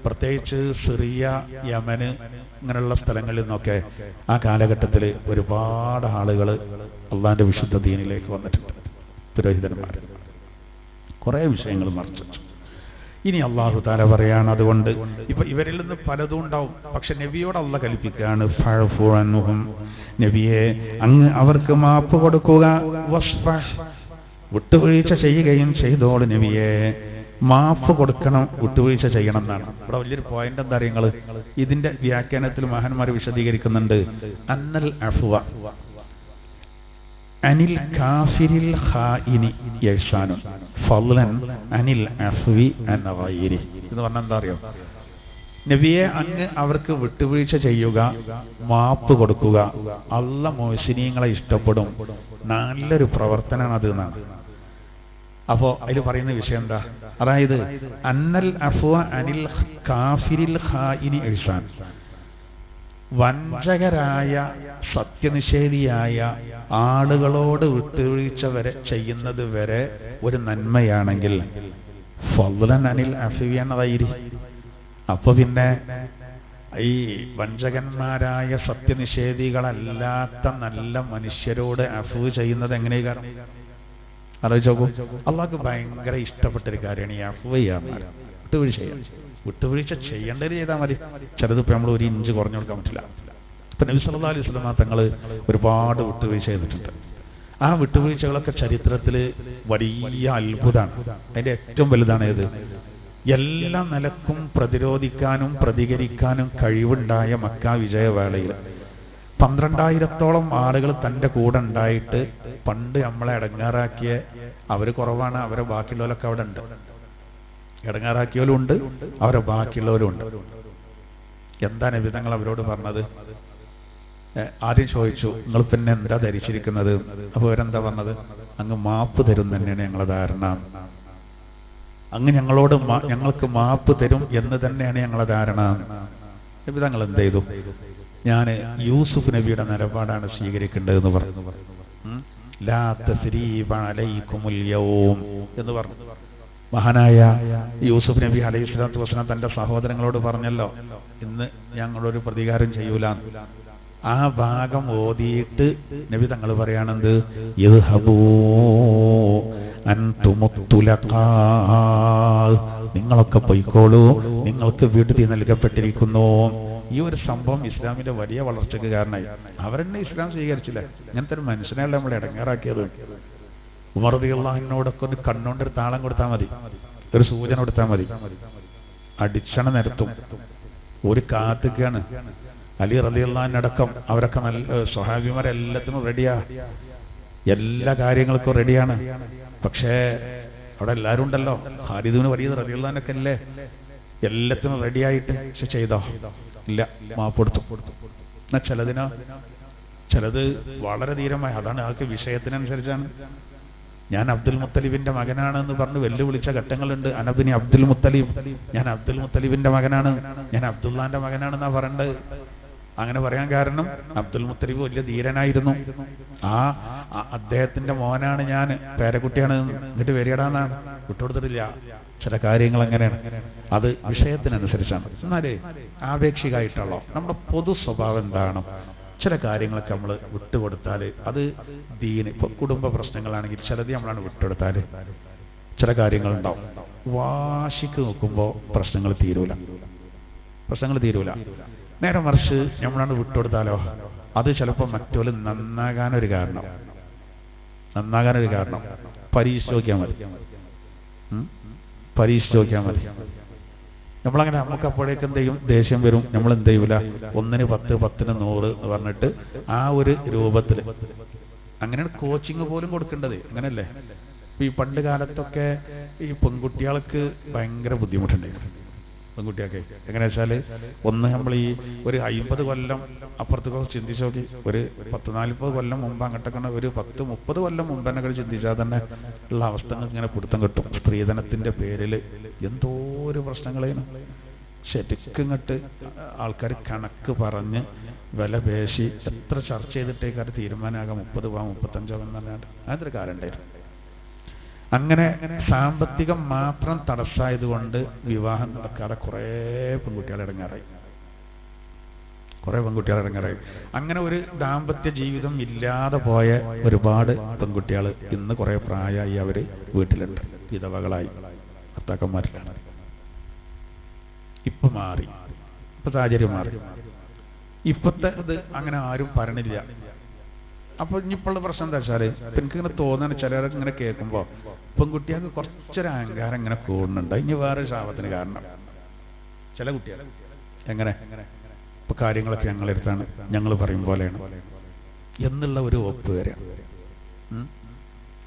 പ്രത്യേകിച്ച് സിറിയ, യമന് ഇങ്ങനെയുള്ള സ്ഥലങ്ങളിൽ നിന്നൊക്കെ ആ കാലഘട്ടത്തിൽ ഒരുപാട് ആളുകൾ അള്ളാഹിന്റെ വിശുദ്ധ ദീനിലേക്ക് വന്നിട്ടുണ്ട്. പുരോഹിതന്മാർ കുറെ വിഷയങ്ങൾ മറച്ചു. ഇനി അള്ളാഹു തആല പറയാണ്, അതുകൊണ്ട് ഇപ്പൊ ഇവരിൽ നിന്ന് പലതും ഉണ്ടാവും. പക്ഷെ നബിയോട് അള്ളാഹ് കൽപ്പിക്കുകയാണ്, ഫഅഫു അൻഹും, നബിയെ അങ്ങ് അവർക്ക് മാപ്പ് കൊടുക്കുക, വസ്ഫഹ്, വിട്ടുവീഴ്ച ചെയ്യുകയും ചെയ്തോളൂ നബിയെ. മാപ്പ് കൊടുക്കണം, വിട്ടുവീഴ്ച ചെയ്യണം എന്നാണ് ഇവിടെ വലിയൊരു പോയിന്റ്. എന്താ അറിയുങ്ങൾ, ഇതിന്റെ വ്യാഖ്യാനത്തിൽ മഹാന്മാർ വിശദീകരിക്കുന്നുണ്ട്. അന്നൽ അഫ്വ അനിൽ കാഫിരിൽ ഖായിനി യഹ്സാനുൻ ഫളൻ അനിൽ അഫ്വി അൻ ഗൈരി എന്ന് പറഞ്ഞാൽ എന്താ അറിയോ, നബിയെ അങ്ങ് അവർക്ക് വിട്ടുവീഴ്ച ചെയ്യുക, മാപ്പ് കൊടുക്കുക, അല്ലാഹ് മുഹ്സിനീങ്ങളെ ഇഷ്ടപ്പെടും, നല്ലൊരു പ്രവർത്തനമാണ് അത് എന്നാണ്. അപ്പോ അതിൽ പറയുന്ന വിഷയം എന്താ, അതായത് അന്നൽ അഫ്വ അനിൽ കാഫിരിൽ ഖായിനി ഇഹ്സാൻ, വഞ്ചകരായ സത്യനിഷേധിയായ ആളുകളോട് വിട്ടുവീഴ്ച വരെ ചെയ്യുന്നത് വരെ ഒരു നന്മയാണെങ്കിൽ ഫളൻ അനിൽ അഫ്വി അൻ ഗൈരി, അപ്പൊ പിന്നെ ഈ വഞ്ചകന്മാരായ സത്യനിഷേധികളല്ലാത്ത നല്ല മനുഷ്യരോട് അഫ്വ് ചെയ്യുന്നത് എങ്ങനെയാണ് ആലോചിച്ച് നോക്കൂ. അള്ളാഹ്ക്ക് ഭയങ്കര ഇഷ്ടപ്പെട്ടൊരു കാര്യമാണ് ഈ അഫ്വ് ചെയ്യാൻ, വിട്ടുവീഴ്ച ചെയ്യാൻ. വിട്ടുവീഴ്ച ചെയ്യേണ്ടത് ചെയ്താൽ മതി. ചിലത് ഇപ്പൊ നമ്മൾ ഒരു ഇഞ്ച് കുറഞ്ഞു കൊടുക്കാൻ പറ്റില്ല. ഇപ്പൊ നബി സല്ലല്ലാഹു അലൈഹി വസല്ലം തങ്ങൾ ഒരുപാട് വിട്ടുവീഴ്ച ചെയ്തിട്ടുണ്ട്. ആ വിട്ടുവീഴ്ചകളൊക്കെ ചരിത്രത്തിൽ വലിയ അത്ഭുതമാണ്. അതിന്റെ ഏറ്റവും വലുതാണ് ഏത്, എല്ലാ നിലക്കും പ്രതിരോധിക്കാനും പ്രതികരിക്കാനും കഴിവുണ്ടായ മക്ക വിജയവേളയിൽ 12,000-ഓളം ആളുകൾ തന്റെ കൂടെ ഉണ്ടായിട്ട് പണ്ട് നമ്മളെ ഇടങ്ങാറാക്കിയ അവര് കുറവാണ്, അവരെ ബാക്കിയുള്ളവരൊക്കെ അവിടെ ഉണ്ട്. ഇടങ്ങാറാക്കിയവരും ഉണ്ട്, അവരെ ബാക്കിയുള്ളവരും ഉണ്ട്. എന്താ നബി തങ്ങൾ അവരോട് പറഞ്ഞത്? ആദ്യം ചോദിച്ചു, നിങ്ങൾ പിന്നെ എന്താ ധരിച്ചിരിക്കുന്നത്? അപ്പൊ അവരെന്താ പറഞ്ഞത്? അങ്ങ് മാപ്പ് തരും തന്നെയാണ് ഞങ്ങളെ ധാരണ, അങ്ങ് ഞങ്ങളോട് ഞങ്ങൾക്ക് മാപ്പ് തരും എന്ന് തന്നെയാണ് ഞങ്ങളെ ധാരണ. നബി തങ്ങൾ എന്ത് ചെയ്തു? ഞാൻ യൂസുഫ് നബിയുടെ നിലപാടാണ് സ്വീകരിക്കേണ്ടതെന്ന് പറഞ്ഞു. ലാ തസ്രീബ അലൈക്കുമുൽ യൗം എന്ന് പറഞ്ഞു. മഹാനായ യൂസുഫ് നബി അലൈഹി സ്വലാത്തു വസ്സലാം തന്റെ സഹോദരങ്ങളോട് പറഞ്ഞല്ലോ, ഇന്ന് ഞങ്ങളൊരു പ്രതികാരം ചെയ്യൂല. ആ ഭാഗം ഓതിയിട്ട് നബി തങ്ങൾ പറയാണെന്ത്, യദ്ഹബൂ അൻതുമുത്തുലഖാ, നിങ്ങളൊക്കെ പൊയ്ക്കോളൂ, നിങ്ങൾക്ക് വിടുതി നൽകപ്പെട്ടിരിക്കുന്നു. ഈ ഒരു സംഭവം ഇസ്ലാമിന്റെ വലിയ വളർച്ചയ്ക്ക് കാരണമായി. അവരെന്നെ ഇസ്ലാം സ്വീകരിച്ചില്ല. ഇങ്ങനത്തെ ഒരു മനുഷ്യനെയല്ല നമ്മൾ ഇടങ്ങേറാക്കിയത്. ഉമർ റളിയല്ലാഹു അൻഹുവിനോടൊക്കെ ഒരു കണ്ണുകൊണ്ടൊരു താളം കൊടുത്താൽ മതി, ഒരു സൂചന കൊടുത്താൽ മതി, അടിച്ചണ നിരത്തും. ഒരു കാത്തുകയാണ്, അലി റളിയല്ലാഹു അൻഹു അടക്കം അവരൊക്കെ നല്ല സ്വഹാബിമാരെല്ലാത്തിനും റെഡിയാ, എല്ലാ കാര്യങ്ങൾക്കും റെഡിയാണ്. പക്ഷേ അവിടെ എല്ലാവരും ഉണ്ടല്ലോ. ഖാലിദ് ഇബ്നു വലീദ് റളിയല്ലാഹു അൻഹു ഒക്കെ അല്ലേ എല്ലാത്തിനും റെഡിയായിട്ട്. പക്ഷെ ചെയ്തോ? ഇല്ല, മാപ്പ് കൊടുത്തു. എന്നാ ചിലത് വളരെ ധീരമായി, അതാണ് ആൾക്ക് വിഷയത്തിനനുസരിച്ചാണ്. ഞാൻ അബ്ദുൽ മുത്തലിബിന്റെ മകനാണെന്ന് പറഞ്ഞ് വെല്ലുവിളിച്ച ഘട്ടങ്ങളുണ്ട്. അനബിനി അബ്ദുൽ മുത്തലിബ്, ഞാൻ അബ്ദുൽ മുത്തലിബിന്റെ മകനാണ്, ഞാൻ അബ്ദുല്ലാന്റെ മകനാണെന്നാ പറയേണ്ടത്. അങ്ങനെ പറയാൻ കാരണം അബ്ദുൽ മുത്തലിബ് വലിയ ധീരനായിരുന്നു. അദ്ദേഹത്തിന്റെ മോനാണ് ഞാൻ, പേരക്കുട്ടിയാണ്, എന്നിട്ട് വരികടാന്നാണ് വിട്ടുകൊടുത്തിട്ടില്ല. ചില കാര്യങ്ങൾ അങ്ങനെയാണ്, അത് വിഷയത്തിനനുസരിച്ചാണ്. എന്നാലേ ആപേക്ഷികമായിട്ടുള്ളോ നമ്മുടെ പൊതു സ്വഭാവം എന്താണ്? ചില കാര്യങ്ങളൊക്കെ നമ്മൾ വിട്ടുകൊടുത്താൽ അത് ദീന്, ഇപ്പൊ കുടുംബ പ്രശ്നങ്ങളാണെങ്കിൽ ചിലത് നമ്മളാണ് വിട്ടുകൊടുത്താൽ ചില കാര്യങ്ങളുണ്ടാവും. വാശിക്ക് നോക്കുമ്പോൾ പ്രശ്നങ്ങൾ തീരൂല. നേരെ മറിച്ച് നമ്മളാണ് വിട്ടുകൊടുത്താലോ അത് ചിലപ്പോൾ മറ്റൊരു നന്നാകാനൊരു കാരണം പരീക്ഷിച്ച് നോക്കിയാൽ മതി. നമ്മളങ്ങനെ നമുക്ക് അപ്പോഴേക്ക് എന്ത് ചെയ്യും? ദേഷ്യം വരും. നമ്മൾ എന്ത് ചെയ്യൂല, 1-ന് 10, 10-ന് 100 എന്ന് പറഞ്ഞിട്ട് ആ ഒരു രൂപത്തിൽ അങ്ങനെയാണ് കോച്ചിങ് പോലും കൊടുക്കേണ്ടത്. അങ്ങനെയല്ലേ? ഈ പണ്ട് കാലത്തൊക്കെ ഈ പെൺകുട്ടികൾക്ക് ഭയങ്കര ബുദ്ധിമുട്ടുണ്ടായിരുന്നു. പെൺകുട്ടിയൊക്കെ എങ്ങനെ വെച്ചാൽ, ഒന്ന് നമ്മൾ ഈ ഒരു 50 കൊല്ലം അപ്പുറത്തൊക്കെ ചിന്തിച്ചു നോക്കി, ഒരു 10-40 കൊല്ലം മുമ്പ് അങ്ങോട്ടൊക്കെ ഒരു 10-30 കൊല്ലം മുമ്പ് തന്നെ ചിന്തിച്ചാൽ തന്നെ ഉള്ള അവസ്ഥകൾ ഇങ്ങനെ പിടുത്തം കിട്ടും. സ്ത്രീധനത്തിന്റെ പേരിൽ എന്തോ ഒരു പ്രശ്നങ്ങളാണ്. ശരിക്കും ഇങ്ങോട്ട് ആൾക്കാർ കണക്ക് പറഞ്ഞ് വില പേശി എത്ര ചർച്ച ചെയ്തിട്ടേക്കാർ തീരുമാനമാകാം 30 പവൻ 35 പവൻ എന്ന് പറഞ്ഞാൽ അതൊരു കാര്യം ഉണ്ടായിരുന്നു. അങ്ങനെ സാമ്പത്തികം മാത്രം തടസ്സമായതുകൊണ്ട് വിവാഹം നടക്കാതെ കുറേ പെൺകുട്ടികൾ ഇറങ്ങാറായി. അങ്ങനെ ഒരു ദാമ്പത്യ ജീവിതം ഇല്ലാതെ പോയ ഒരുപാട് പെൺകുട്ടികൾ ഇന്ന് കുറെ പ്രായമായി അവര് വീട്ടിലുണ്ട്, വിധവകളായി, ഭർത്താക്കന്മാരിലാണ്. ഇപ്പൊ സാഹചര്യം മാറി. ഇപ്പത്തെ ഇത് അങ്ങനെ ആരും പറയണില്ല. അപ്പൊ ഇനിയിപ്പോഴുള്ള പ്രശ്നം എന്താ വെച്ചാല്, എനിക്കിങ്ങനെ തോന്നാണ്, ചിലരൊക്കെ ഇങ്ങനെ കേൾക്കുമ്പോ പെൺകുട്ടികൾക്ക് കുറച്ചൊരു അഹങ്കാരം ഇങ്ങനെ കൂടുന്നുണ്ട്. ഇനി വേറെ ശാപത്തിന് കാരണം ചില കുട്ടികൾ എങ്ങനെ ഇപ്പൊ കാര്യങ്ങളൊക്കെ ഞങ്ങളെടുത്താണ്, ഞങ്ങൾ പറയും പോലെയാണ് എന്നുള്ള ഒരു ഒപ്പ് വരെയാണ്.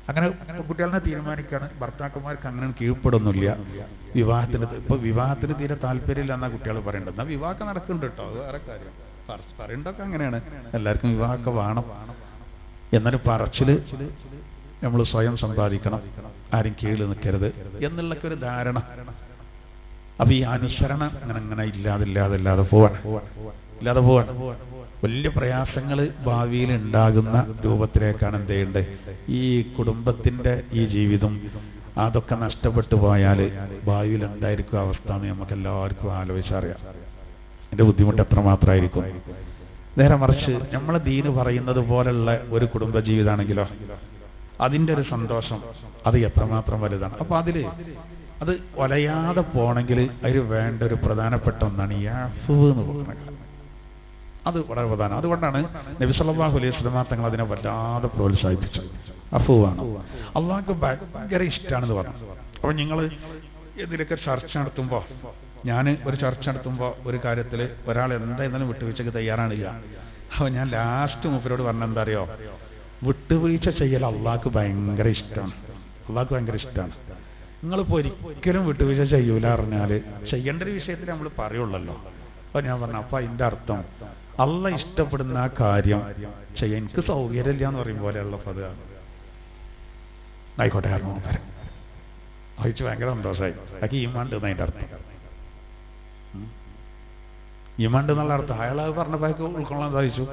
അങ്ങനെ കുട്ടികളെ തീരുമാനിക്കാണ്. ഭർത്താക്കന്മാർക്ക് അങ്ങനെ കീഴ്പ്പെടുന്നില്ല. വിവാഹത്തിന് തീരെ താല്പര്യമില്ല എന്നാ കുട്ടികൾ പറയേണ്ടത്. എന്നാ വിവാഹം നടക്കുന്നുണ്ട് കേട്ടോ, അത് വേറെ കാര്യം. പറയണ്ടൊക്കെ അങ്ങനെയാണ്, എല്ലാവർക്കും വിവാഹമൊക്കെ വേണം. എന്നാലും പറച്ചില് നമ്മൾ സ്വയം സമ്പാദിക്കണം, ആരും കീഴിൽ നിൽക്കരുത് എന്നുള്ളൊക്കെ ഒരു ധാരണ. അപ്പൊ ഈ അനുസരണ അങ്ങനെ ഇല്ലാതെ പോവാണ്. വലിയ പ്രയാസങ്ങൾ ഭാവിയിൽ ഉണ്ടാകുന്ന രൂപത്തിലേക്കാണ് എന്ത് ചെയ്യേണ്ടത്? ഈ കുടുംബത്തിന്റെ ഈ ജീവിതം അതൊക്കെ നഷ്ടപ്പെട്ടു പോയാൽ ഭാവിയിൽ എന്തായിരിക്കും അവസ്ഥ എന്ന് നമുക്ക് എല്ലാവർക്കും ആലോചിച്ചറിയാം. എന്റെ ബുദ്ധിമുട്ട് എത്രമാത്രമായിരിക്കും. നേരെ മറിച്ച് നമ്മളെ ദീന് പറയുന്നത് പോലുള്ള ഒരു കുടുംബ ജീവിതമാണെങ്കിലോ അതിൻ്റെ ഒരു സന്തോഷം അത് എത്രമാത്രം വലുതാണ്. അപ്പൊ അത് വലയാതെ പോണെങ്കിൽ അതിൽ വേണ്ട ഒരു പ്രധാനപ്പെട്ട ഒന്നാണ് ഈ അഫ്വ് എന്ന് പറയുന്നത്. അത് വളരെ പ്രധാനം. അതുകൊണ്ടാണ് നബി സല്ലല്ലാഹു അലൈഹി വസല്ലം തങ്ങൾ അതിനെ വല്ലാതെ പ്രോത്സാഹിപ്പിച്ചത്. അഫ്വാണ് അള്ളാഹ്ക്ക് ഭയങ്കര ഇഷ്ടമാണെന്ന് പറഞ്ഞു. അപ്പൊ നിങ്ങൾ ഇതിലൊക്കെ ചർച്ച നടത്തുമ്പോൾ, ഞാൻ ഒരു ചർച്ച നടത്തുമ്പോൾ ഒരു കാര്യത്തിൽ ഒരാൾ എന്തായാലും വിട്ടുവീഴ്ചക്ക് തയ്യാറാണില്ല. അപ്പൊ ഞാൻ ലാസ്റ്റ് മൂപ്പരോട് പറഞ്ഞ എന്താ അറിയോ, വിട്ടുവീഴ്ച ചെയ്യൽ അള്ളാഹ്ക്ക് ഭയങ്കര ഇഷ്ടമാണ്. നിങ്ങളിപ്പോ ഒരിക്കലും വിട്ടുവീഴ്ച ചെയ്യൂല പറഞ്ഞാല് ചെയ്യേണ്ട ഒരു വിഷയത്തിൽ നമ്മൾ പറയുള്ളല്ലോ. അപ്പൊ ഞാൻ പറഞ്ഞു, അപ്പൊ അതിന്റെ അർത്ഥം അള്ളാഹ് ഇഷ്ടപ്പെടുന്ന ആ കാര്യം ചെയ്യാൻ എനിക്ക് സൗകര്യമില്ല എന്ന് പറയും പോലെയുള്ള പദമാണ്. ആയിക്കോട്ടെ, കാരണം അയച്ചു ഭയങ്കര സന്തോഷമായി. അതൊക്കെ ഈമാണ്ട് എന്നതിന്റെ അർത്ഥം. ഈമാണ്ട് എന്നുള്ള അർത്ഥം അയാൾ പറഞ്ഞപ്പോഴേക്ക് ഉൾക്കൊള്ളാൻ സാധിച്ചു.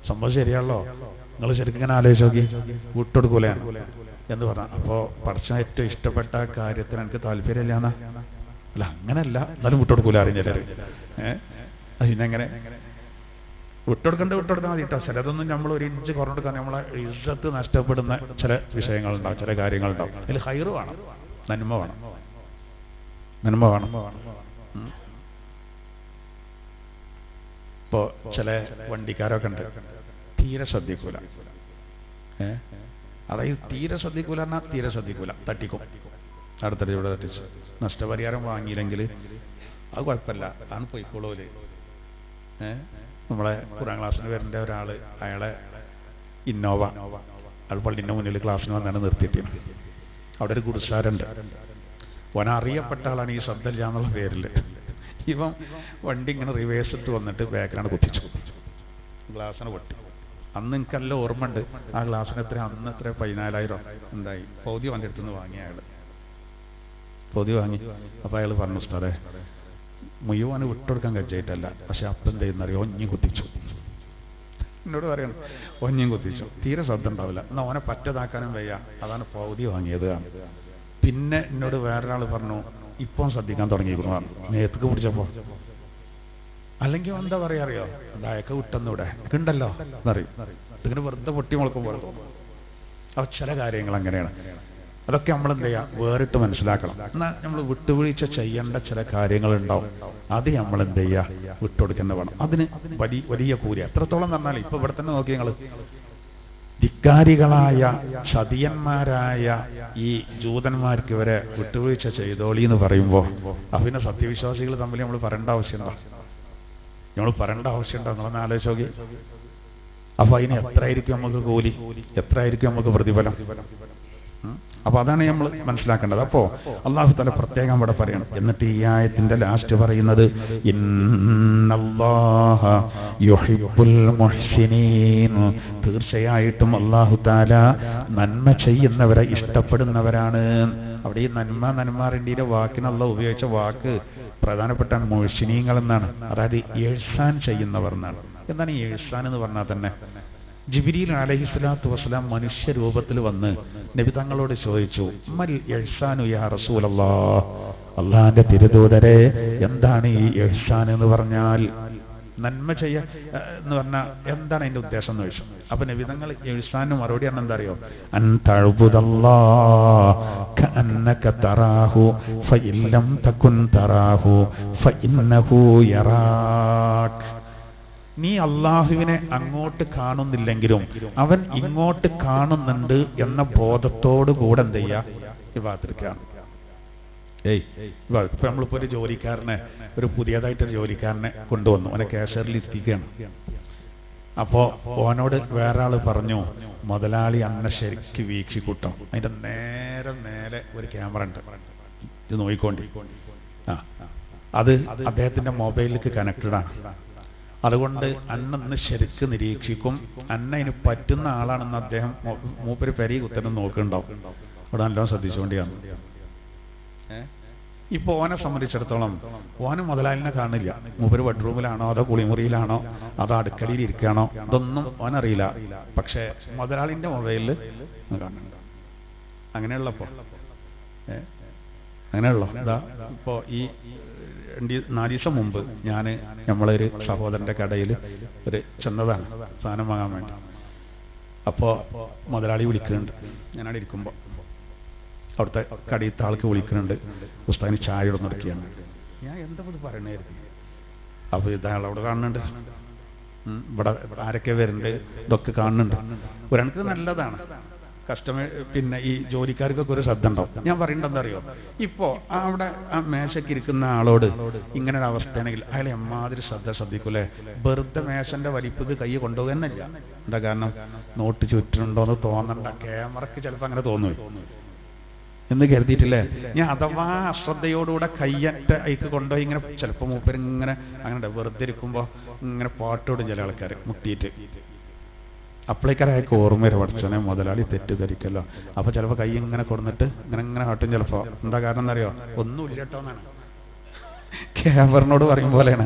സംഭവം ശരിയാണല്ലോ, നിങ്ങൾ ശരിക്കും ഇങ്ങനെ ആലോചിച്ച് നോക്കി, വിട്ടുകൊടുക്കൂലാണ് എന്ന് പറഞ്ഞ. അപ്പോ പഠിച്ച ഏറ്റവും ഇഷ്ടപ്പെട്ട കാര്യത്തിന് എനിക്ക് താല്പര്യമില്ലാന്നാ? അല്ല, അങ്ങനെയല്ല, എന്നാലും വിട്ടുകൊടുക്കൂല അറിഞ്ഞാല്. അതിനെങ്ങനെ വിട്ടുകൊടുത്താൽ മതി കേട്ടോ. ചിലതൊന്നും നമ്മൾ ഒരു ഇഞ്ച് കുറഞ്ഞെടുക്കാൻ നമ്മളെ ഇസ്സത്ത് നഷ്ടപ്പെടുന്ന ചില വിഷയങ്ങളുണ്ടാവും, ചില കാര്യങ്ങളുണ്ടാവും. അതിൽ ഹൈറ് വേണം, നന്മ വേണം. ഇപ്പോ ചില വണ്ടിക്കാരൊക്കെ ഉണ്ട്, തീരെ ശ്രദ്ധിക്കൂല. അതായത് തീരെ ശ്രദ്ധിക്കൂല, തട്ടിക്കും. അടുത്തിടെ ഇവിടെ തട്ടിച്ചു. നഷ്ടപരിഹാരം വാങ്ങിയില്ലെങ്കിൽ അത് കുഴപ്പമില്ല, അതാണ് പോയിക്കോളൂല്. നമ്മളെ ഖുർആൻ ക്ലാസ്സിന് വരുന്ന ഒരാൾ, അയാളെ ഇന്നോവ അയാൾ പള്ളിൻ്റെ മുന്നിൽ ക്ലാസ്സിന് വന്നാണ് നിർത്തിയിട്ട്. അവിടെ ഒരു ഗുഡ്സാരുണ്ട്, ഓൻ അറിയപ്പെട്ട ആളാണ് ഈ ശബ്ദമില്ല എന്നുള്ള പേരിൽ. ഇവൻ വണ്ടി ഇങ്ങനെ റിവേഴ്സ് ഇട്ട് വന്നിട്ട് ബാക്കിലാണ് കുത്തിച്ചു, ഗ്ലാസ്സിന് പൊട്ടി. അന്ന് എനിക്കെല്ലാം ഓർമ്മ ഉണ്ട് ആ ഗ്ലാസ്സിന് എത്ര, അന്ന് എത്ര 14,000 എന്തായി. പൗതി വണ്ടി അടുത്തുനിന്ന് വാങ്ങി അയാൾ, പൗതി വാങ്ങി. അപ്പോൾ അയാൾ പറഞ്ഞു, ഉസ്താദേ മുഴുവന് വിട്ടുകൊടുക്കാൻ കഴിച്ചിട്ടല്ല, പക്ഷെ അപ്പം എന്ത് ചെയ്യുന്നറിയോ, ഒഞ്ഞി കുത്തിച്ചു. എന്നോട് പറയണം, ഒഞ്ഞിയും കുത്തിച്ചു, തീരെ ശബ്ദം ഉണ്ടാവില്ല, എന്നാൽ ഓനെ പറ്റതാക്കാനും വയ്യ, അതാണ് പൗതി വാങ്ങിയത്. പിന്നെ എന്നോട് വേറൊരാൾ പറഞ്ഞു, ഇപ്പം ശ്രദ്ധിക്കാൻ തുടങ്ങിയിരിക്കുന്നു പറഞ്ഞു, നേരത്തേക്ക് പിടിച്ചപ്പോൾ. അല്ലെങ്കിൽ എന്താ പറയാ അറിയോ, ദായൊക്കെ വിട്ടെന്നൂടെ ഉണ്ടല്ലോ എന്നറിയും, ഇതിങ്ങനെ വെറുതെ പൊട്ടി മുളക്കുമ്പോൾ. അപ്പോൾ ചില കാര്യങ്ങൾ അങ്ങനെയാണ്. അതൊക്കെ നമ്മൾ എന്ത് ചെയ്യുക, വേറിട്ട് മനസ്സിലാക്കണം. എന്നാൽ നമ്മൾ വിട്ടുവീഴ്ച ചെയ്യേണ്ട ചില കാര്യങ്ങളുണ്ടാവും, അത് നമ്മൾ എന്ത് ചെയ്യുക, വിട്ടുകൊടുക്കുന്ന വേണം. അതിന് വലിയ കൂലി. എത്രത്തോളം എന്ന് പറഞ്ഞാൽ ഇപ്പൊ ഇവിടെ തന്നെ നോക്കി, നിങ്ങൾ ധിക്കാരികളായ ചതിയന്മാരായ ഈ ജൂതന്മാർക്ക് ഇവരെ വിട്ടുവീഴ്ച ചെയ്തോളി എന്ന് പറയുമ്പോൾ, പിന്നെ സത്യവിശ്വാസികൾ തമ്മിൽ നമ്മൾ പറയേണ്ട ആവശ്യമുണ്ടോ? നമ്മൾ പറയേണ്ട ആവശ്യമുണ്ടോ? നിങ്ങളൊന്ന് ആലോചിച്ച് നോക്കി. അപ്പൊ അതിന് എത്രയായിരിക്കും നമുക്ക് കൂലി, എത്രയായിരിക്കും നമുക്ക് പ്രതിഫലം? അപ്പൊ അതാണ് നമ്മൾ മനസ്സിലാക്കേണ്ടത്. അപ്പോ അല്ലാഹു തആല പ്രത്യേകം ഇവിടെ പറയണം. എന്നിട്ട് ഈ ആയത്തിന്റെ ലാസ്റ്റ് പറയുന്നത്, ഇന്നല്ലാഹ യുഹിബ്ബുൽ മുഹ്സിനീൻ, തീർച്ചയായിട്ടും അല്ലാഹു തആല നന്മ ചെയ്യുന്നവരെ ഇഷ്ടപ്പെടുന്നവരാണ്. അവിടെ ഈ നന്മാറിന്റെ വാക്കിന് അല്ലാഹു ഉപയോഗിച്ച വാക്ക് പ്രധാനപ്പെട്ട മുഹ്സിനീങ്ങൾ എന്നാണ്, അതായത് ഇഹ്സാൻ ചെയ്യുന്നവർ എന്നാണ്. എന്താണ് ഈ ഇഹ്സാൻ എന്ന് പറഞ്ഞാൽ തന്നെ, ജിബ്രീൽ അലൈഹിസ്സലാത്തു വസ്സലാം മനുഷ്യ രൂപത്തിൽ വന്ന് നബി തങ്ങളോട് ചോദിച്ചു, മൽ ഇഹ്സാനു യാ റസൂലല്ലാഹ്, അള്ളാഹിന്റെ തിരുദൂതരെ എന്താണ് ഈ ഇഹ്സാൻ എന്ന് പറഞ്ഞാൽ, നന്മ ചെയ്യ എന്ന് പറഞ്ഞാൽ എന്താണ് അതിന്റെ ഉദ്ദേശം എന്ന് ചോദിച്ചു. അപ്പൊ നബി തങ്ങൾ ഇഹ്സാന് മറുപടി പറഞ്ഞ എന്താ അറിയോ, അൻ തഅ്ബുദല്ലാഹ കഅന്നക തറാഹു ഫഇൻ ലം തകുൻ തറാഹു ഫഇന്നഹു യറാക. നീ അള്ളാഹുവിനെ അങ്ങോട്ട് കാണുന്നില്ലെങ്കിലും അവൻ ഇങ്ങോട്ട് കാണുന്നുണ്ട് എന്ന ബോധത്തോടു കൂടെ എന്ത് ചെയ്യാ, ഇബാദത്തെടുക്കുകയാണ്. ഇപ്പൊ നമ്മളിപ്പോ ഒരു ജോലിക്കാരനെ, ഒരു പുതിയതായിട്ടൊരു ജോലിക്കാരനെ കൊണ്ടുവന്നു, അവനെ കാഷ്യറിൽ എത്തിക്കുകയാണ്. അപ്പോ ഓനോട് വേറെ ആള് പറഞ്ഞു, മുതലാളി അന്നെ ശരിക്ക് വീക്ഷിക്കൂട്ടം, അതിന്റെ നേരെ ഒരു ക്യാമറ ഉണ്ട്, ഇത് നോക്കിക്കോണ്ടി. അത് അദ്ദേഹത്തിന്റെ മൊബൈലിലേക്ക് കണക്റ്റഡ് ആണ്. അതുകൊണ്ട് അന്നൊന്ന് ശരിക്ക് നിരീക്ഷിക്കും, അന്ന അതിന് പറ്റുന്ന ആളാണെന്ന് അദ്ദേഹം മൂപ്പര് പെരി കുത്തനെ നോക്കുന്നുണ്ടാവും. അവിടെ നല്ലോണം ശ്രദ്ധിച്ചുകൊണ്ടിയാണ്. ഇപ്പൊ ഓനെ സംബന്ധിച്ചിടത്തോളം ഓന് മുതലാളിനെ കാണില്ല, മൂപ്പര് ബെഡ്റൂമിലാണോ അതോ കുളിമുറിയിലാണോ അതോ അടുക്കളയിൽ ഇരിക്കുകയാണോ ഇതൊന്നും ഓനറിയില്ല. പക്ഷെ മുതലാളിന്റെ മൊബൈലിൽ കാണുന്നുണ്ട്. അങ്ങനെയുള്ളപ്പോ ഇതാ ഇപ്പോ ഈ 4 ദിവസം മുമ്പ് നമ്മളൊരു സഹോദരന്റെ കടയിൽ ചെന്നതാണ് സാധനം വാങ്ങാൻ വേണ്ടി. അപ്പോ മുതലാളി വിളിക്കുന്നുണ്ട്. ഞാനവിടെ ഇരിക്കുമ്പോ അവിടുത്തെ കടയിലത്തെ ആൾക്ക് വിളിക്കുന്നുണ്ട്, ഉസ്താദിന് ചായ ഇടുന്ന നടക്കുകയാണ്. ഞാൻ എന്താ ഇത് പറയണായിരുന്നു. അപ്പൊ ഇതാൾ അവിടെ കാണുന്നുണ്ട്, ഇവിടെ ആരൊക്കെ വരുന്നുണ്ട് ഇതൊക്കെ കാണുന്നുണ്ട്. ഒരെണ്ണത്തിന് നല്ലതാണ്, കസ്റ്റമർ പിന്നെ ഈ ജോലിക്കാർക്കൊക്കെ ഒരു ശ്രദ്ധ ഉണ്ടാവും. ഞാൻ പറയേണ്ടത് എന്താ അറിയോ, ഇപ്പോ അവിടെ ആ മേശയ്ക്ക് ഇരിക്കുന്ന ആളോട് ഇങ്ങനെ ഒരു അവസ്ഥയാണെങ്കിൽ അയാൾ എമ്മാതിരി ശ്രദ്ധിക്കൂലേ. വെറുതെ മേശന്റെ വലിപ്പത് കൈ കൊണ്ടുപോകുന്നില്ല. എന്താ കാരണം, നോട്ട് ചുറ്റുണ്ടോന്ന് തോന്നണ്ട, ക്യാമറക്ക് ചിലപ്പോ അങ്ങനെ തോന്നുന്നു എന്ന് കരുതിയിട്ടില്ലേ. ഞാൻ അഥവാ അശ്രദ്ധയോടുകൂടെ കയ്യറ്റ അയക്ക് കൊണ്ടുപോയി ഇങ്ങനെ ചിലപ്പോ മൂപ്പരിങ്ങനെ അങ്ങനെ വെറുതെ ഇരിക്കുമ്പോ ഇങ്ങനെ പാട്ടോടും ചില ആൾക്കാർ മുട്ടിയിട്ട്. അപ്പോഴേക്കാരൊക്കെ ഓർമ്മ പഠിച്ചോനെ മുതലാളി തെറ്റിദ്ധരിക്കല്ലോ. അപ്പൊ ചിലപ്പോ കൈ ഇങ്ങനെ കൊടുത്തിട്ട് ഇങ്ങനെ കാട്ടും. ചിലപ്പോ എന്താ കാരണം എന്നറിയോ, ഒന്നുമില്ല കേട്ടോ എന്നാണ് ക്യാമറിനോട് പറയും പോലെയാണ്.